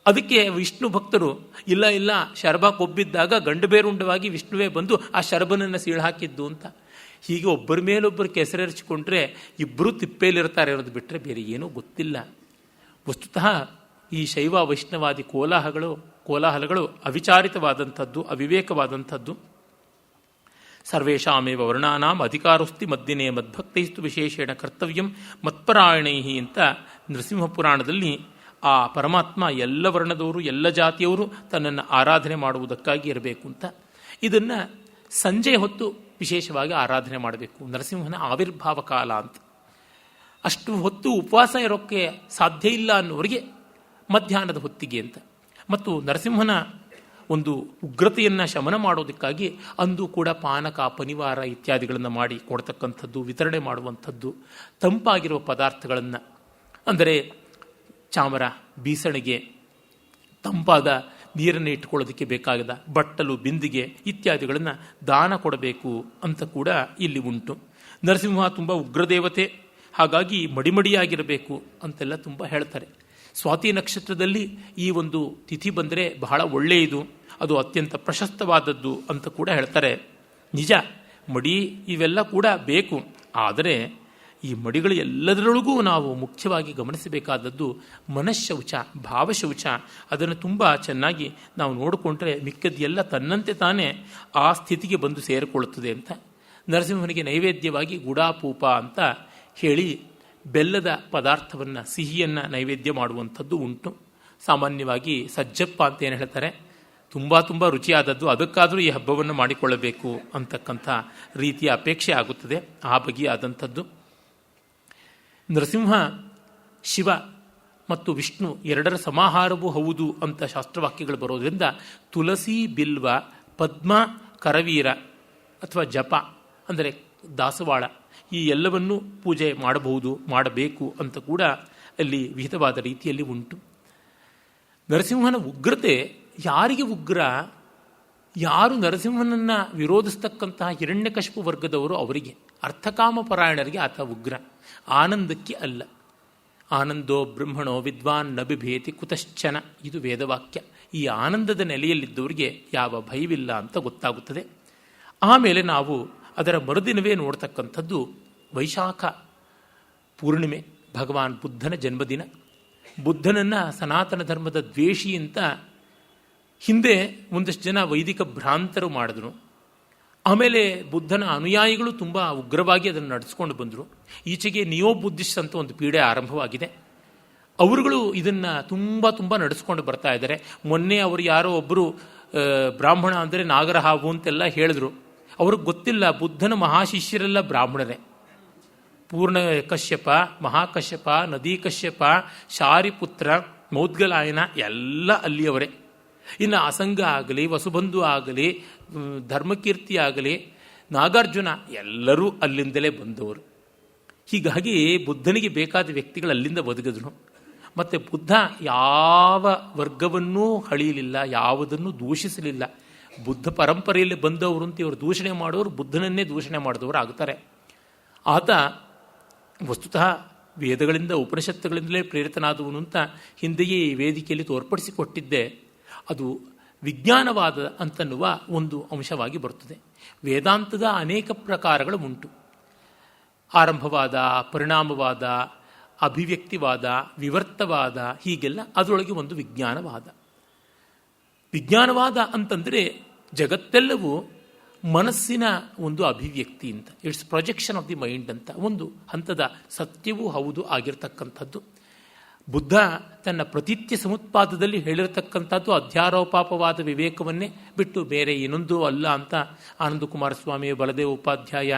ಅದಕ್ಕೆ ವಿಷ್ಣು ಭಕ್ತರು ಇಲ್ಲ ಇಲ್ಲ, ಶರಭ ಕೊಬ್ಬಿದ್ದಾಗ ಗಂಡಬೇರುಂಡವಾಗಿ ವಿಷ್ಣುವೇ ಬಂದು ಆ ಶರಭನನ್ನು ಸೀಳಾಕಿದ್ದು ಅಂತ. ಹೀಗೆ ಒಬ್ಬರ ಮೇಲೊಬ್ಬರು ಕೆಸರೆರಚಿಕೊಂಡ್ರೆ ಇಬ್ಬರು ತಿಪ್ಪೇಲಿರ್ತಾರೆ ಇರೋದು ಬಿಟ್ಟರೆ ಬೇರೆ ಏನೂ ಗೊತ್ತಿಲ್ಲ. ವಸ್ತುತಃ ಈ ಶೈವ ವೈಷ್ಣವಾದಿ ಕೋಲಾಹಲಗಳು ಅವಿಚಾರಿತವಾದಂಥದ್ದು, ಅವಿವೇಕವಾದಂಥದ್ದು. ಸರ್ವೇಷಾಮೇವ ವರ್ಣಾನಾಂ ಅಧಿಕಾರೋಸ್ತಿ ಮದ್ದಿನೇ ಮದ್ಭಕ್ತೈಸ್ತು ವಿಶೇಷೇಣ ಕರ್ತವ್ಯಂ ಮತ್ಪರಾಯಣೈ ಅಂತ ನರಸಿಂಹ ಪುರಾಣದಲ್ಲಿ ಆ ಪರಮಾತ್ಮ ಎಲ್ಲ ವರ್ಣದವರು, ಎಲ್ಲ ಜಾತಿಯವರು ತನ್ನನ್ನು ಆರಾಧನೆ ಮಾಡುವುದಕ್ಕಾಗಿ ಇರಬೇಕು ಅಂತ. ಇದನ್ನು ಸಂಜೆ ಹೊತ್ತು ವಿಶೇಷವಾಗಿ ಆರಾಧನೆ ಮಾಡಬೇಕು, ನರಸಿಂಹನ ಆವಿರ್ಭಾವ ಕಾಲ ಅಂತ. ಅಷ್ಟು ಹೊತ್ತು ಉಪವಾಸ ಇರೋಕ್ಕೆ ಸಾಧ್ಯ ಇಲ್ಲ ಅನ್ನೋರಿಗೆ ಮಧ್ಯಾಹ್ನದ ಹೊತ್ತಿಗೆ ಅಂತ. ಮತ್ತು ನರಸಿಂಹನ ಒಂದು ಉಗ್ರತೆಯನ್ನು ಶಮನ ಮಾಡೋದಕ್ಕಾಗಿ ಅಂದು ಕೂಡ ಪಾನಕ, ಪನಿವಾರ ಇತ್ಯಾದಿಗಳನ್ನು ಮಾಡಿ ಕೊಡ್ತಕ್ಕಂಥದ್ದು, ವಿತರಣೆ ಮಾಡುವಂಥದ್ದು, ತಂಪಾಗಿರುವ ಪದಾರ್ಥಗಳನ್ನು ಅಂದರೆ ಚಾಮರ, ಬೀಸಣಿಗೆ, ತಂಪಾದ ನೀರನ್ನು ಇಟ್ಟುಕೊಳ್ಳೋದಕ್ಕೆ ಬೇಕಾಗದ ಬಟ್ಟಲು, ಬಿಂದಿಗೆ ಇತ್ಯಾದಿಗಳನ್ನು ದಾನ ಕೊಡಬೇಕು ಅಂತ ಕೂಡ ಇಲ್ಲಿ ಉಂಟು. ನರಸಿಂಹ ತುಂಬ ಉಗ್ರದೇವತೆ, ಹಾಗಾಗಿ ಮಡಿಮಡಿಯಾಗಿರಬೇಕು ಅಂತೆಲ್ಲ ತುಂಬ ಹೇಳ್ತಾರೆ. ಸ್ವಾತಿ ನಕ್ಷತ್ರದಲ್ಲಿ ಈ ಒಂದು ತಿಥಿ ಬಂದರೆ ಬಹಳ ಒಳ್ಳೆಯದು, ಅದು ಅತ್ಯಂತ ಪ್ರಶಸ್ತವಾದದ್ದು ಅಂತ ಕೂಡ ಹೇಳ್ತಾರೆ. ನಿಜ, ಮಡಿ ಇವೆಲ್ಲ ಕೂಡ ಬೇಕು. ಆದರೆ ಈ ಮಡಿಗಳು ಎಲ್ಲದರೊಳಗೂ ನಾವು ಮುಖ್ಯವಾಗಿ ಗಮನಿಸಬೇಕಾದದ್ದು ಮನಃಶೌಚ, ಭಾವಶೌಚ. ಅದನ್ನು ತುಂಬ ಚೆನ್ನಾಗಿ ನಾವು ನೋಡಿಕೊಂಡ್ರೆ ಮಿಕ್ಕದ್ದೆಲ್ಲ ತನ್ನಂತೆ ತಾನೇ ಆ ಸ್ಥಿತಿಗೆ ಬಂದು ಸೇರಿಕೊಳ್ಳುತ್ತದೆ ಅಂತ. ನರಸಿಂಹನಿಗೆ ನೈವೇದ್ಯವಾಗಿ ಗುಡಾಪೂಪ ಅಂತ ಹೇಳಿ ಬೆಲ್ಲದ ಪದಾರ್ಥವನ್ನು, ಸಿಹಿಯನ್ನು ನೈವೇದ್ಯ ಮಾಡುವಂಥದ್ದು ಉಂಟು. ಸಾಮಾನ್ಯವಾಗಿ ಸಜ್ಜಪ್ಪ ಅಂತ ಏನು ಹೇಳ್ತಾರೆ, ತುಂಬ ತುಂಬ ರುಚಿಯಾದದ್ದು, ಅದಕ್ಕಾದರೂ ಈ ಹಬ್ಬವನ್ನು ಮಾಡಿಕೊಳ್ಳಬೇಕು ಅಂತಕ್ಕಂಥ ರೀತಿಯ ಅಪೇಕ್ಷೆ ಆಗುತ್ತದೆ. ಆ ಬಗೆಯಾದಂಥದ್ದು ನರಸಿಂಹ ಶಿವ ಮತ್ತು ವಿಷ್ಣು ಎರಡರ ಸಮಾಹಾರವೂ ಹೌದು ಅಂತ ಶಾಸ್ತ್ರವಾಕ್ಯಗಳು ಬರೋದರಿಂದ ತುಳಸಿ, ಬಿಲ್ವ, ಪದ್ಮ, ಕರವೀರ ಅಥವಾ ಜಪ ಅಂದರೆ ದಾಸವಾಳ ಈ ಎಲ್ಲವನ್ನೂ ಪೂಜೆ ಮಾಡಬಹುದು, ಮಾಡಬೇಕು ಅಂತ ಕೂಡ ಅಲ್ಲಿ ವಿಹಿತವಾದ ರೀತಿಯಲ್ಲಿ ಉಂಟು. ನರಸಿಂಹನ ಉಗ್ರತೆ ಯಾರಿಗೆ ಉಗ್ರ? ಯಾರು ನರಸಿಂಹನನ್ನು ವಿರೋಧಿಸ್ತಕ್ಕಂತಹ ಹಿರಣ್ಯಕಶಿಪು ವರ್ಗದವರು ಅವರಿಗೆ, ಅರ್ಥಕಾಮ ಪರಾಯಣರಿಗೆ ಆತ ಉಗ್ರ, ಆನಂದಕ್ಕೆ ಅಲ್ಲ. ಆನಂದೋ ಬ್ರಹ್ಮಣೋ ವಿದ್ವಾನ್ ನ ಬಿಭೇತಿ ಕುತಶ್ಚನ, ಇದು ವೇದವಾಕ್ಯ. ಈ ಆನಂದದ ನೆಲೆಯಲ್ಲಿದ್ದವರಿಗೆ ಯಾವ ಭಯವಿಲ್ಲ ಅಂತ ಗೊತ್ತಾಗುತ್ತದೆ. ಆಮೇಲೆ ನಾವು ಅದರ ಮರುದಿನವೇ ನೋಡ್ತಕ್ಕಂಥದ್ದು ವೈಶಾಖ ಪೂರ್ಣಿಮೆ, ಭಗವಾನ್ ಬುದ್ಧನ ಜನ್ಮದಿನ. ಬುದ್ಧನನ್ನು ಸನಾತನ ಧರ್ಮದ ದ್ವೇಷಿ ಅಂತ ಹಿಂದೆ ಒಂದಷ್ಟು ಜನ ವೈದಿಕ ಭ್ರಾಂತರು ಮಾಡಿದ್ರು. ಆಮೇಲೆ ಬುದ್ಧನ ಅನುಯಾಯಿಗಳು ತುಂಬ ಉಗ್ರವಾಗಿ ಅದನ್ನು ನಡೆಸ್ಕೊಂಡು ಬಂದರು. ಈಚೆಗೆ ನಿಯೋ ಬುದ್ಧಿಸ್ಟ್ ಅಂತ ಒಂದು ಪೀಡೆ ಆರಂಭವಾಗಿದೆ. ಅವರುಗಳು ಇದನ್ನು ತುಂಬ ತುಂಬ ನಡೆಸ್ಕೊಂಡು ಬರ್ತಾ ಇದ್ದಾರೆ. ಮೊನ್ನೆ ಅವರು ಯಾರೋ ಒಬ್ಬರು ಬ್ರಾಹ್ಮಣ ಅಂದರೆ ನಾಗರಹಾವು ಅಂತೆಲ್ಲ ಹೇಳಿದ್ರು. ಅವ್ರಿಗೆ ಗೊತ್ತಿಲ್ಲ ಬುದ್ಧನ ಮಹಾಶಿಷ್ಯರೆಲ್ಲ ಬ್ರಾಹ್ಮಣರೇ. ಪೂರ್ಣ ಕಶ್ಯಪ, ಮಹಾಕಶ್ಯಪ, ನದಿ ಕಶ್ಯಪ, ಶಾರಿಪುತ್ರ, ಮೌದ್ಗಲಾಯನ ಎಲ್ಲ ಅಲ್ಲಿಯವರೇ. ಇನ್ನು ಅಸಂಗ ಆಗಲಿ, ವಸುಬಂಧು ಆಗಲಿ, ಧರ್ಮಕೀರ್ತಿ ಆಗಲಿ, ನಾಗಾರ್ಜುನ ಎಲ್ಲರೂ ಅಲ್ಲಿಂದಲೇ ಬಂದವರು. ಹೀಗಾಗಿ ಬುದ್ಧನಿಗೆ ಬೇಕಾದ ವ್ಯಕ್ತಿಗಳು ಅಲ್ಲಿಂದ ಒದಗಿದ್ರು. ಮತ್ತು ಬುದ್ಧ ಯಾವ ವರ್ಗವನ್ನೂ ಹಳಿಯಲಿಲ್ಲ, ಯಾವುದನ್ನು ದೂಷಿಸಲಿಲ್ಲ. ಬುದ್ಧ ಪರಂಪರೆಯಲ್ಲಿ ಬಂದವರು ಅಂತ ಇವರು ದೂಷಣೆ ಮಾಡೋರು ಬುದ್ಧನನ್ನೇ ದೂಷಣೆ ಮಾಡಿದವರು ಆಗ್ತಾರೆ. ಆತ ವಸ್ತುತಃ ವೇದಗಳಿಂದ, ಉಪನಿಷತ್ತುಗಳಿಂದಲೇ ಪ್ರೇರಿತನಾದವನು ಅಂತ ಹಿಂದೆಯೇ ಈ ವೇದಿಕೆಯಲ್ಲಿ ತೋರ್ಪಡಿಸಿಕೊಟ್ಟಿದ್ದೆ. ಅದು ವಿಜ್ಞಾನವಾದ ಅಂತನ್ನುವ ಒಂದು ಅಂಶವಾಗಿ ಬರುತ್ತದೆ. ವೇದಾಂತದ ಅನೇಕ ಪ್ರಕಾರಗಳು ಉಂಟು. ಆರಂಭವಾದ, ಪರಿಣಾಮವಾದ, ಅಭಿವ್ಯಕ್ತಿವಾದ, ವಿವರ್ತವಾದ, ಹೀಗೆಲ್ಲ ಅದರೊಳಗೆ ಒಂದು ವಿಜ್ಞಾನವಾದ. ವಿಜ್ಞಾನವಾದ ಅಂತಂದರೆ ಜಗತ್ತೆಲ್ಲವೂ ಮನಸ್ಸಿನ ಒಂದು ಅಭಿವ್ಯಕ್ತಿ ಅಂತ, it's projection of the mind ಅಂತ ಒಂದು ಹಂತದ ಸತ್ಯವೂ ಹೌದು ಆಗಿರತಕ್ಕಂಥದ್ದು. ಬುದ್ಧ ತನ್ನ ಪ್ರತೀತ್ಯ ಸಮುತ್ಪಾದದಲ್ಲಿ ಹೇಳಿರತಕ್ಕಂಥದ್ದು ಅಧ್ಯಾರೋಪಾಪವಾದ ವಿವೇಕವನ್ನೇ ಬಿಟ್ಟು ಬೇರೆ ಏನೊಂದು ಅಲ್ಲ ಅಂತ ಆನಂದ ಕುಮಾರಸ್ವಾಮಿ, ಬಲದೇವ ಉಪಾಧ್ಯಾಯ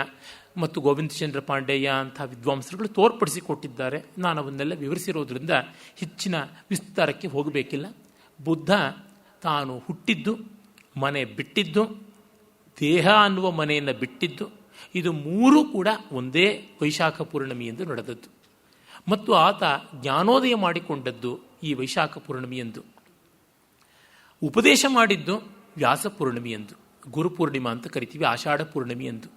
ಮತ್ತು ಗೋವಿಂದಚಂದ್ರ ಪಾಂಡೆಯ ಅಂಥ ವಿದ್ವಾಂಸರುಗಳು ತೋರ್ಪಡಿಸಿಕೊಟ್ಟಿದ್ದಾರೆ. ನಾನು ಅವನ್ನೆಲ್ಲ ವಿವರಿಸಿರೋದ್ರಿಂದ ಹೆಚ್ಚಿನ ವಿಸ್ತಾರಕ್ಕೆ ಹೋಗಬೇಕಿಲ್ಲ. ಬುದ್ಧ ತಾನು ಹುಟ್ಟಿದ್ದು, ಮನೆ ಬಿಟ್ಟಿದ್ದು, ದೇಹ ಅನ್ನುವ ಮನೆಯನ್ನು ಬಿಟ್ಟಿದ್ದು, ಇದು ಮೂರೂ ಕೂಡ ಒಂದೇ ವೈಶಾಖ ಪೂರ್ಣಿಮೆಯೆಂದು ನಡೆದದ್ದು. ಮತ್ತು ಆತ ಜ್ಞಾನೋದಯ ಮಾಡಿಕೊಂಡದ್ದು ಈ ವೈಶಾಖ ಪೂರ್ಣಿಮೆಯೆಂದು. ಉಪದೇಶ ಮಾಡಿದ್ದು ವ್ಯಾಸ ಪೂರ್ಣಿಮೆಯೆಂದು, ಗುರುಪೂರ್ಣಿಮಾ ಅಂತ ಕರಿತೀವಿ, ಆಷಾಢ ಪೂರ್ಣಿಮೆಯೆಂದು.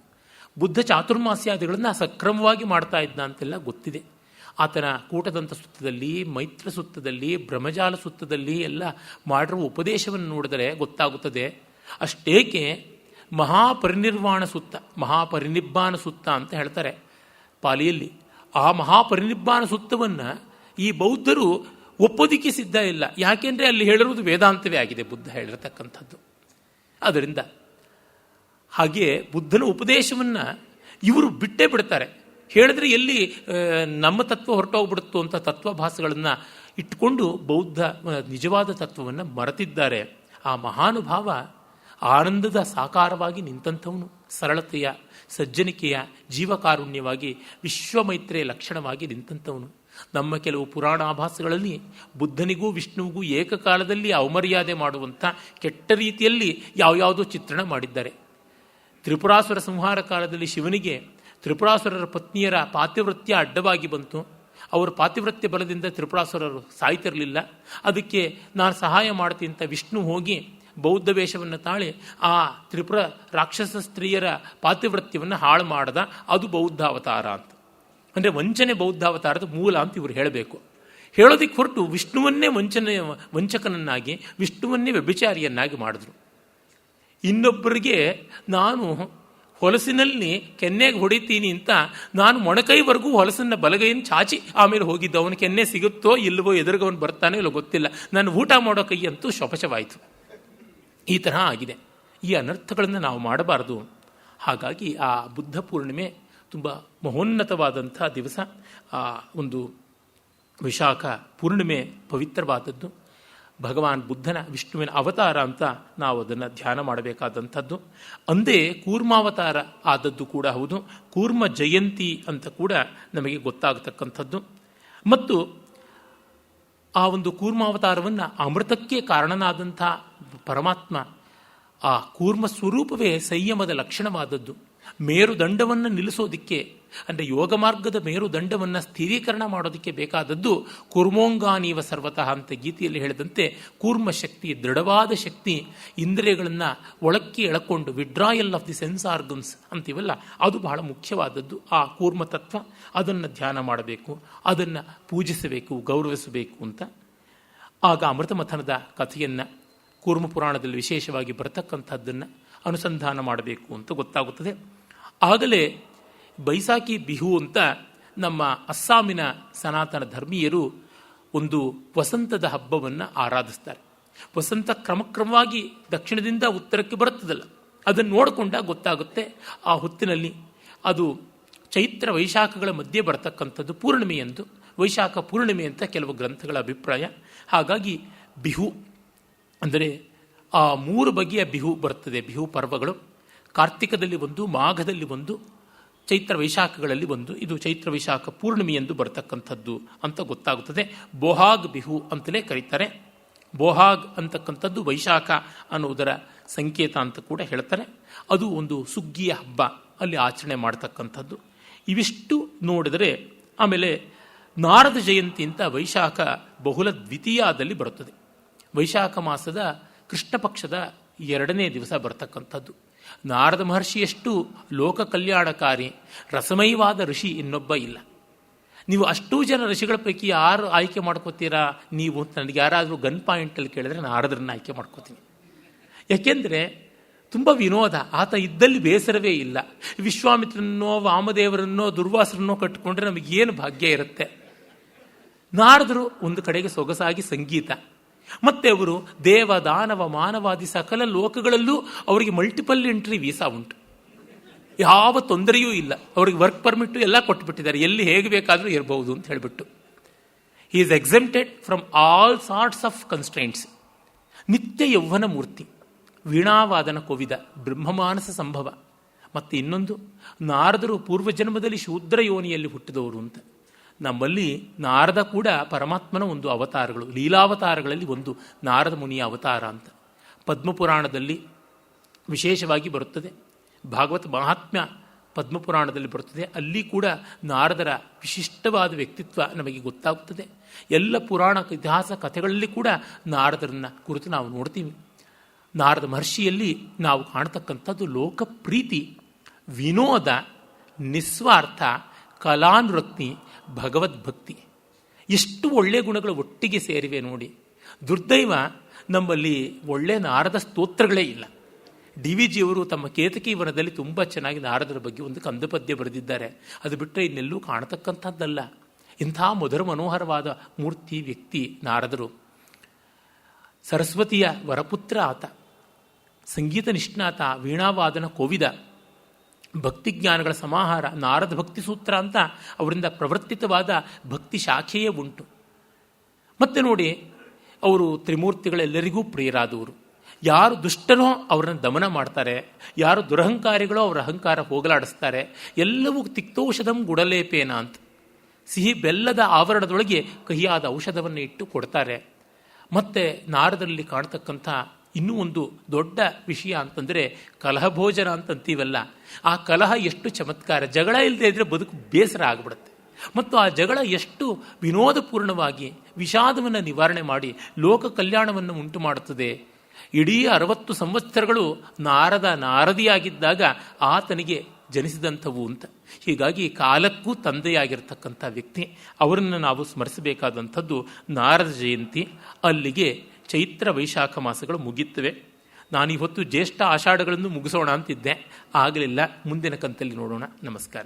ಬುದ್ಧ ಚಾತುರ್ಮಾಸ್ಯಾದಿಗಳನ್ನು ಸಕ್ರಮವಾಗಿ ಮಾಡ್ತಾ ಇದ್ದ ಅಂತೆಲ್ಲ ಗೊತ್ತಿದೆ. ಆತನ ಕೂಟದಂತ ಸುತ್ತದಲ್ಲಿ, ಮೈತ್ರ ಸುತ್ತದಲ್ಲಿ, ಬ್ರಹ್ಮಜಾಲ ಸುತ್ತದಲ್ಲಿ ಎಲ್ಲ ಮಾಡಿರುವ ಉಪದೇಶವನ್ನು ನೋಡಿದರೆ ಗೊತ್ತಾಗುತ್ತದೆ. ಅಷ್ಟೇಕೆ ಮಹಾಪರಿನಿರ್ವಾಣ ಸುತ್ತ, ಮಹಾಪರಿನಿಬ್ಬಾನ ಸುತ್ತ ಅಂತ ಹೇಳ್ತಾರೆ ಪಾಲಿಯಲ್ಲಿ. ಆ ಮಹಾಪರಿನಿಬ್ಬಾನ ಸುತ್ತವನ್ನು ಈ ಬೌದ್ಧರು ಒಪ್ಪೋದಿಕ್ಕೆ ಸಿದ್ಧ ಇಲ್ಲ. ಯಾಕೆಂದರೆ ಅಲ್ಲಿ ಹೇಳಿರುವುದು ವೇದಾಂತವೇ ಆಗಿದೆ, ಬುದ್ಧ ಹೇಳಿರತಕ್ಕಂಥದ್ದು. ಆದ್ದರಿಂದ ಹಾಗೆ ಬುದ್ಧನ ಉಪದೇಶವನ್ನು ಇವರು ಬಿಟ್ಟೇ ಬಿಡ್ತಾರೆ. ಹೇಳಿದ್ರೆ ಎಲ್ಲಿ ನಮ್ಮ ತತ್ವ ಹೊರಟೋಗ್ಬಿಡುತ್ತೋ ಅಂತ ತತ್ವಭಾಸಗಳನ್ನು ಇಟ್ಟುಕೊಂಡು ಬೌದ್ಧ ನಿಜವಾದ ತತ್ವವನ್ನು ಮರೆತಿದ್ದಾರೆ. ಆ ಮಹಾನುಭಾವ ಆನಂದದ ಸಾಕಾರವಾಗಿ ನಿಂತಂಥವನು, ಸರಳತೆಯ, ಸಜ್ಜನಿಕೆಯ, ಜೀವಕಾರುಣ್ಯವಾಗಿ, ವಿಶ್ವಮೈತ್ರಿಯ ಲಕ್ಷಣವಾಗಿ ನಿಂತಂಥವನು. ನಮ್ಮ ಕೆಲವು ಪುರಾಣಾಭಾಸಗಳಲ್ಲಿ ಬುದ್ಧನಿಗೂ ವಿಷ್ಣುವಿಗೂ ಏಕಕಾಲದಲ್ಲಿ ಅವಮರ್ಯಾದೆ ಮಾಡುವಂಥ ಕೆಟ್ಟ ರೀತಿಯಲ್ಲಿ ಯಾವ್ಯಾವುದೋ ಚಿತ್ರಣ ಮಾಡಿದ್ದಾರೆ. ತ್ರಿಪುರಾಸುರ ಸಂಹಾರ ಕಾಲದಲ್ಲಿ ಶಿವನಿಗೆ ತ್ರಿಪುರಾಸುರರ ಪತ್ನಿಯರ ಪಾತಿವೃತ್ಯ ಅಡ್ಡವಾಗಿ ಬಂತು. ಅವರ ಪಾತಿವೃತ್ಯ ಬಲದಿಂದ ತ್ರಿಪುರಾಸುರರು ಸಾಯ್ತಿರಲಿಲ್ಲ. ಅದಕ್ಕೆ ನಾನು ಸಹಾಯ ಮಾಡ್ತೀನಿ ಅಂತ ವಿಷ್ಣು ಹೋಗಿ ಬೌದ್ಧ ವೇಷವನ್ನು ತಾಳಿ ಆ ತ್ರಿಪುರ ರಾಕ್ಷಸ ಸ್ತ್ರೀಯರ ಪಾತಿವೃತ್ಯವನ್ನು ಹಾಳು ಮಾಡದ. ಅದು ಬೌದ್ಧ ಅವತಾರ ಅಂತ. ಅಂದರೆ ವಂಚನೆ ಬೌದ್ಧಾವತಾರದ ಮೂಲ ಅಂತ ಇವರು ಹೇಳಬೇಕು. ಹೇಳೋದಕ್ಕೆ ಹೊರಟು ವಿಷ್ಣುವನ್ನೇ ವಂಚಕನನ್ನಾಗಿ, ವಿಷ್ಣುವನ್ನೇ ವ್ಯಭಿಚಾರಿಯನ್ನಾಗಿ ಮಾಡಿದ್ರು. ಇನ್ನೊಬ್ಬರಿಗೆ ನಾನು ಹೊಲಸಿನಲ್ಲಿ ಕೆನ್ನೆಗೆ ಹೊಡಿತೀನಿ ಅಂತ ನಾನು ಮೊಣಕೈವರೆಗೂ ಹೊಲಸನ್ನ ಬಲಗೈಯನ್ನು ಚಾಚಿ ಆಮೇಲೆ ಹೋಗಿದ್ದ. ಅವನು ಕೆನ್ನೆ ಸಿಗುತ್ತೋ ಇಲ್ಲವೋ, ಎದುರುಗವನು ಬರ್ತಾನೋ ಇಲ್ಲೋ ಗೊತ್ತಿಲ್ಲ, ನಾನು ಊಟ ಮಾಡೋ ಕೈ ಅಂತೂ ಶಪಶವಾಯಿತು. ಈ ತರಹ ಆಗಿದೆ. ಈ ಅನರ್ಥಗಳನ್ನು ನಾವು ಮಾಡಬಾರದು. ಹಾಗಾಗಿ ಆ ಬುದ್ಧ ಪೂರ್ಣಿಮೆ ತುಂಬ ಮಹೋನ್ನತವಾದಂಥ ದಿವಸ. ಆ ಒಂದು ವಿಶಾಖ ಪೂರ್ಣಿಮೆ ಪವಿತ್ರವಾದದ್ದು. ಭಗವಾನ್ ಬುದ್ಧನ, ವಿಷ್ಣುವಿನ ಅವತಾರ ಅಂತ ನಾವು ಅದನ್ನು ಧ್ಯಾನ ಮಾಡಬೇಕಾದಂಥದ್ದು. ಅಂದೇ ಕೂರ್ಮಾವತಾರ ಆದದ್ದು ಕೂಡ ಹೌದು. ಕೂರ್ಮ ಜಯಂತಿ ಅಂತ ಕೂಡ ನಮಗೆ ಗೊತ್ತಾಗತಕ್ಕಂಥದ್ದು. ಮತ್ತು ಆ ಒಂದು ಕೂರ್ಮಾವತಾರವನ್ನು ಅಮೃತಕ್ಕೆ ಕಾರಣನಾದಂಥ ಪರಮಾತ್ಮ, ಆ ಕೂರ್ಮ ಸ್ವರೂಪವೇ ಸಂಯಮದ ಲಕ್ಷಣವಾದದ್ದು. ಮೇರುದಂಡವನ್ನು ನಿಲ್ಲಿಸೋದಿಕ್ಕೆ, ಅಂದರೆ ಯೋಗ ಮಾರ್ಗದ ಮೇರುದಂಡವನ್ನು ಸ್ಥಿರೀಕರಣ ಮಾಡೋದಕ್ಕೆ ಬೇಕಾದದ್ದು ಕೂರ್ಮೋಂಗಾನೀವ ಸರ್ವತಃ ಅಂತ ಗೀತೆಯಲ್ಲಿ ಹೇಳಿದಂತೆ ಕೂರ್ಮ ಶಕ್ತಿ, ದೃಢವಾದ ಶಕ್ತಿ, ಇಂದ್ರಿಯಗಳನ್ನು ಒಳಕ್ಕೆ ಎಳಕೊಂಡು withdrawal of the sense organs ಅಂತೀವಲ್ಲ, ಅದು ಬಹಳ ಮುಖ್ಯವಾದದ್ದು. ಆ ಕೂರ್ಮ ತತ್ವ, ಅದನ್ನು ಧ್ಯಾನ ಮಾಡಬೇಕು, ಅದನ್ನು ಪೂಜಿಸಬೇಕು, ಗೌರವಿಸಬೇಕು ಅಂತ. ಆಗ ಅಮೃತ ಮಥನದ ಕಥೆಯನ್ನು, ಕೂರ್ಮ ಪುರಾಣದಲ್ಲಿ ವಿಶೇಷವಾಗಿ ಬರತಕ್ಕಂಥದ್ದನ್ನು ಅನುಸಂಧಾನ ಮಾಡಬೇಕು ಅಂತ ಗೊತ್ತಾಗುತ್ತದೆ. ಆಗಲೇ ಬೈಸಾಖಿ ಬಿಹು ಅಂತ ನಮ್ಮ ಅಸ್ಸಾಮಿನ ಸನಾತನ ಧರ್ಮೀಯರು ಒಂದು ವಸಂತದ ಹಬ್ಬವನ್ನು ಆರಾಧಿಸ್ತಾರೆ. ವಸಂತ ಕ್ರಮಕ್ರಮವಾಗಿ ದಕ್ಷಿಣದಿಂದ ಉತ್ತರಕ್ಕೆ ಬರುತ್ತದಲ್ಲ, ಅದನ್ನು ನೋಡಿಕೊಂಡಾಗ ಗೊತ್ತಾಗುತ್ತೆ ಆ ಹೊತ್ತಿನಲ್ಲಿ ಅದು ಚೈತ್ರ ವೈಶಾಖಗಳ ಮಧ್ಯೆ ಬರತಕ್ಕಂಥದ್ದು ಪೂರ್ಣಿಮೆಯಂದು. ವೈಶಾಖ ಪೂರ್ಣಿಮೆ ಅಂತ ಕೆಲವು ಗ್ರಂಥಗಳ ಅಭಿಪ್ರಾಯ. ಹಾಗಾಗಿ ಬಿಹು ಅಂದರೆ ಆ 3 ಬಗೆಯ ಬಿಹು ಬರ್ತದೆ. ಬಿಹು ಪರ್ವಗಳು ಕಾರ್ತಿಕದಲ್ಲಿ ಒಂದು, ಮಾಘದಲ್ಲಿ ಒಂದು, ಚೈತ್ರ ವೈಶಾಖಗಳಲ್ಲಿ ಒಂದು. ಇದು ಚೈತ್ರ ವೈಶಾಖ ಪೂರ್ಣಿಮೆಯೆಂದು ಬರತಕ್ಕಂಥದ್ದು ಅಂತ ಗೊತ್ತಾಗುತ್ತದೆ. ಬೋಹಾಗ್ ಬಿಹು ಅಂತಲೇ ಕರೀತಾರೆ. ಬೋಹಾಗ್ ಅಂತಕ್ಕಂಥದ್ದು ವೈಶಾಖ ಅನ್ನುವುದರ ಸಂಕೇತ ಅಂತ ಕೂಡ ಹೇಳ್ತಾರೆ. ಅದು ಒಂದು ಸುಗ್ಗಿಯ ಹಬ್ಬ, ಅಲ್ಲಿ ಆಚರಣೆ ಮಾಡ್ತಕ್ಕಂಥದ್ದು. ಇವಿಷ್ಟು ನೋಡಿದರೆ ಆಮೇಲೆ ನಾರದ ಜಯಂತಿ ಅಂತ ವೈಶಾಖ ಬಹುಲ ದ್ವಿತೀಯದಲ್ಲಿ ಬರುತ್ತದೆ. ವೈಶಾಖ ಮಾಸದ ಕೃಷ್ಣ ಪಕ್ಷದ 2ನೇ ದಿವಸ ಬರ್ತಕ್ಕಂಥದ್ದು. ನಾರದ ಮಹರ್ಷಿಯಷ್ಟು ಲೋಕ ಕಲ್ಯಾಣಕಾರಿ ರಸಮಯವಾದ ಋಷಿ ಇನ್ನೊಬ್ಬ ಇಲ್ಲ. ನೀವು ಅಷ್ಟೂ ಜನ ಋಷಿಗಳ ಪೈಕಿ ಯಾರು ಆಯ್ಕೆ ಮಾಡ್ಕೋತೀರಾ ನೀವು ಅಂತ ನನಗೆ ಯಾರಾದರೂ ಗನ್ ಪಾಯಿಂಟಲ್ಲಿ ಕೇಳಿದ್ರೆ ನಾರದರನ್ನು ಆಯ್ಕೆ ಮಾಡ್ಕೋತೀನಿ. ಯಾಕೆಂದರೆ ತುಂಬ ವಿನೋದ. ಆತ ಇದ್ದಲ್ಲಿ ಬೇಸರವೇ ಇಲ್ಲ. ವಿಶ್ವಾಮಿತ್ರನೋ ವಾಮದೇವರನ್ನೋ ದುರ್ವಾಸರನ್ನೋ ಕಟ್ಟಿಕೊಂಡ್ರೆ ನಮಗೇನು ಭಾಗ್ಯ ಇರುತ್ತೆ. ನಾರದರು ಒಂದು ಕಡೆಗೆ ಸೊಗಸಾಗಿ ಸಂಗೀತ, ಮತ್ತೆ ಅವರು ದೇವ ದಾನವ ಮಾನವಾದಿ ಸಕಲ ಲೋಕಗಳಲ್ಲೂ ಅವರಿಗೆ ಮಲ್ಟಿಪಲ್ ಎಂಟ್ರಿ ವೀಸಾ ಉಂಟು. ಯಾವ ತೊಂದರೆಯೂ ಇಲ್ಲ. ಅವರಿಗೆ ವರ್ಕ್ ಪರ್ಮಿಟ್ಟು ಎಲ್ಲ ಕೊಟ್ಟುಬಿಟ್ಟಿದ್ದಾರೆ, ಎಲ್ಲಿ ಹೇಗೆ ಬೇಕಾದರೂ ಇರಬಹುದು ಅಂತ ಹೇಳಿಬಿಟ್ಟು. He is exempted from all sorts of constraints. ನಿತ್ಯ ಯೌವನ ಮೂರ್ತಿ, ವೀಣಾವಾದನ ಕೋವಿದ, ಬ್ರಹ್ಮಮಾನಸ ಸಂಭವ. ಮತ್ತು ಇನ್ನೊಂದು, ನಾರದರು ಪೂರ್ವಜನ್ಮದಲ್ಲಿ ಶೂದ್ರ ಯೋನಿಯಲ್ಲಿ ಹುಟ್ಟಿದವರು ಅಂತ. ನಮ್ಮಲ್ಲಿ ನಾರದ ಕೂಡ ಪರಮಾತ್ಮನ ಒಂದು ಅವತಾರಗಳು, ಲೀಲಾವತಾರಗಳಲ್ಲಿ ಒಂದು ನಾರದ ಮುನಿಯ ಅವತಾರ ಅಂತ ಪದ್ಮಪುರಾಣದಲ್ಲಿ ವಿಶೇಷವಾಗಿ ಬರುತ್ತದೆ. ಭಾಗವತ ಮಹಾತ್ಮ್ಯ ಪದ್ಮಪುರಾಣದಲ್ಲಿ ಬರುತ್ತದೆ. ಅಲ್ಲಿ ಕೂಡ ನಾರದರ ವಿಶಿಷ್ಟವಾದ ವ್ಯಕ್ತಿತ್ವ ನಮಗೆ ಗೊತ್ತಾಗುತ್ತದೆ. ಎಲ್ಲ ಪುರಾಣ ಇತಿಹಾಸ ಕಥೆಗಳಲ್ಲಿ ಕೂಡ ನಾರದರನ್ನ ಕುರಿತು ನಾವು ನೋಡ್ತೀವಿ. ನಾರದ ಮಹರ್ಷಿಯಲ್ಲಿ ನಾವು ಕಾಣತಕ್ಕಂಥದ್ದು ಲೋಕಪ್ರೀತಿ, ವಿನೋದ, ನಿಸ್ವಾರ್ಥ, ಕಲಾನುರಕ್ತಿ, ಭಗವದ್ಭಕ್ತಿ. ಎಷ್ಟು ಒಳ್ಳೆಯ ಗುಣಗಳು ಒಟ್ಟಿಗೆ ಸೇರಿವೆ ನೋಡಿ. ದುರ್ದೈವ, ನಮ್ಮಲ್ಲಿ ಒಳ್ಳೆಯ ನಾರದ ಸ್ತೋತ್ರಗಳೇ ಇಲ್ಲ. DVG ಅವರು ತಮ್ಮ ಕೇತಕಿ ವನದಲ್ಲಿ ತುಂಬ ಚೆನ್ನಾಗಿ ನಾರದರ ಬಗ್ಗೆ ಒಂದು ಕಂದಪದ್ಯ ಬರೆದಿದ್ದಾರೆ. ಅದು ಬಿಟ್ಟರೆ ಇನ್ನೆಲ್ಲೂ ಕಾಣತಕ್ಕಂಥದ್ದಲ್ಲ. ಇಂಥ ಮಧುರ ಮನೋಹರವಾದ ಮೂರ್ತಿ ವ್ಯಕ್ತಿ ನಾರದರು. ಸರಸ್ವತಿಯ ವರಪುತ್ರ ಆತ, ಸಂಗೀತ ನಿಷ್ಣಾತ, ವೀಣಾವಾದನ ಕೋವಿದ, ಭಕ್ತಿಜ್ಞಾನಗಳ ಸಮಾಹಾರ, ನಾರದ ಭಕ್ತಿ ಸೂತ್ರ ಅಂತ ಅವರಿಂದ ಪ್ರವರ್ತಿತವಾದ ಭಕ್ತಿ ಶಾಖೆಯೇ ಉಂಟು. ಮತ್ತೆ ನೋಡಿ, ಅವರು ತ್ರಿಮೂರ್ತಿಗಳೆಲ್ಲರಿಗೂ ಪ್ರಿಯರಾದವರು. ಯಾರು ದುಷ್ಟನೋ ಅವರನ್ನು ದಮನ ಮಾಡ್ತಾರೆ, ಯಾರು ದುರಹಂಕಾರಿಗಳೋ ಅವರ ಅಹಂಕಾರ ಹೋಗಲಾಡಿಸ್ತಾರೆ. ಎಲ್ಲವೂ ತಿಕ್ತೌಷಧಂ ಗುಡಲೇಪೇನ ಅಂತ, ಸಿಹಿ ಬೆಲ್ಲದ ಆವರಣದೊಳಗೆ ಕಹಿಯಾದ ಔಷಧವನ್ನು ಇಟ್ಟು ಕೊಡ್ತಾರೆ. ಮತ್ತೆ ನಾರದಲ್ಲಿ ಕಾಣತಕ್ಕಂಥ ಇನ್ನೂ ಒಂದು ದೊಡ್ಡ ವಿಷಯ ಅಂತಂದರೆ ಕಲಹಭೋಜನ ಅಂತಂತೀವಲ್ಲ, ಆ ಕಲಹ ಎಷ್ಟು ಚಮತ್ಕಾರ. ಜಗಳ ಇಲ್ಲದೆ ಇದ್ರೆ ಬದುಕು ಬೇಸರ ಆಗಿಬಿಡುತ್ತೆ. ಮತ್ತು ಆ ಜಗಳ ಎಷ್ಟು ವಿನೋದಪೂರ್ಣವಾಗಿ ವಿಷಾದವನ್ನು ನಿವಾರಣೆ ಮಾಡಿ ಲೋಕ ಕಲ್ಯಾಣವನ್ನು ಉಂಟು ಮಾಡುತ್ತದೆ. ಇಡೀ 60 ಸಂವತ್ಸರಗಳು ನಾರದಿಯಾಗಿದ್ದಾಗ ಆತನಿಗೆ ಜನಿಸಿದಂಥವು ಅಂತ. ಹೀಗಾಗಿ ಕಾಲಕ್ಕೂ ತಂದೆಯಾಗಿರ್ತಕ್ಕಂಥ ವ್ಯಕ್ತಿ, ಅವರನ್ನು ನಾವು ಸ್ಮರಿಸಬೇಕಾದಂಥದ್ದು ನಾರದ ಜಯಂತಿ. ಅಲ್ಲಿಗೆ ಚೈತ್ರ ವೈಶಾಖ ಮಾಸಗಳು ಮುಗಿಯುತ್ತವೆ. ನಾನಿವತ್ತು ಜ್ಯೇಷ್ಠ ಆಷಾಢಗಳನ್ನು ಮುಗಿಸೋಣ ಅಂತಿದ್ದೆ, ಆಗಲಿಲ್ಲ. ಮುಂದಿನ ಕಂತಲ್ಲಿ ನೋಡೋಣ. ನಮಸ್ಕಾರ.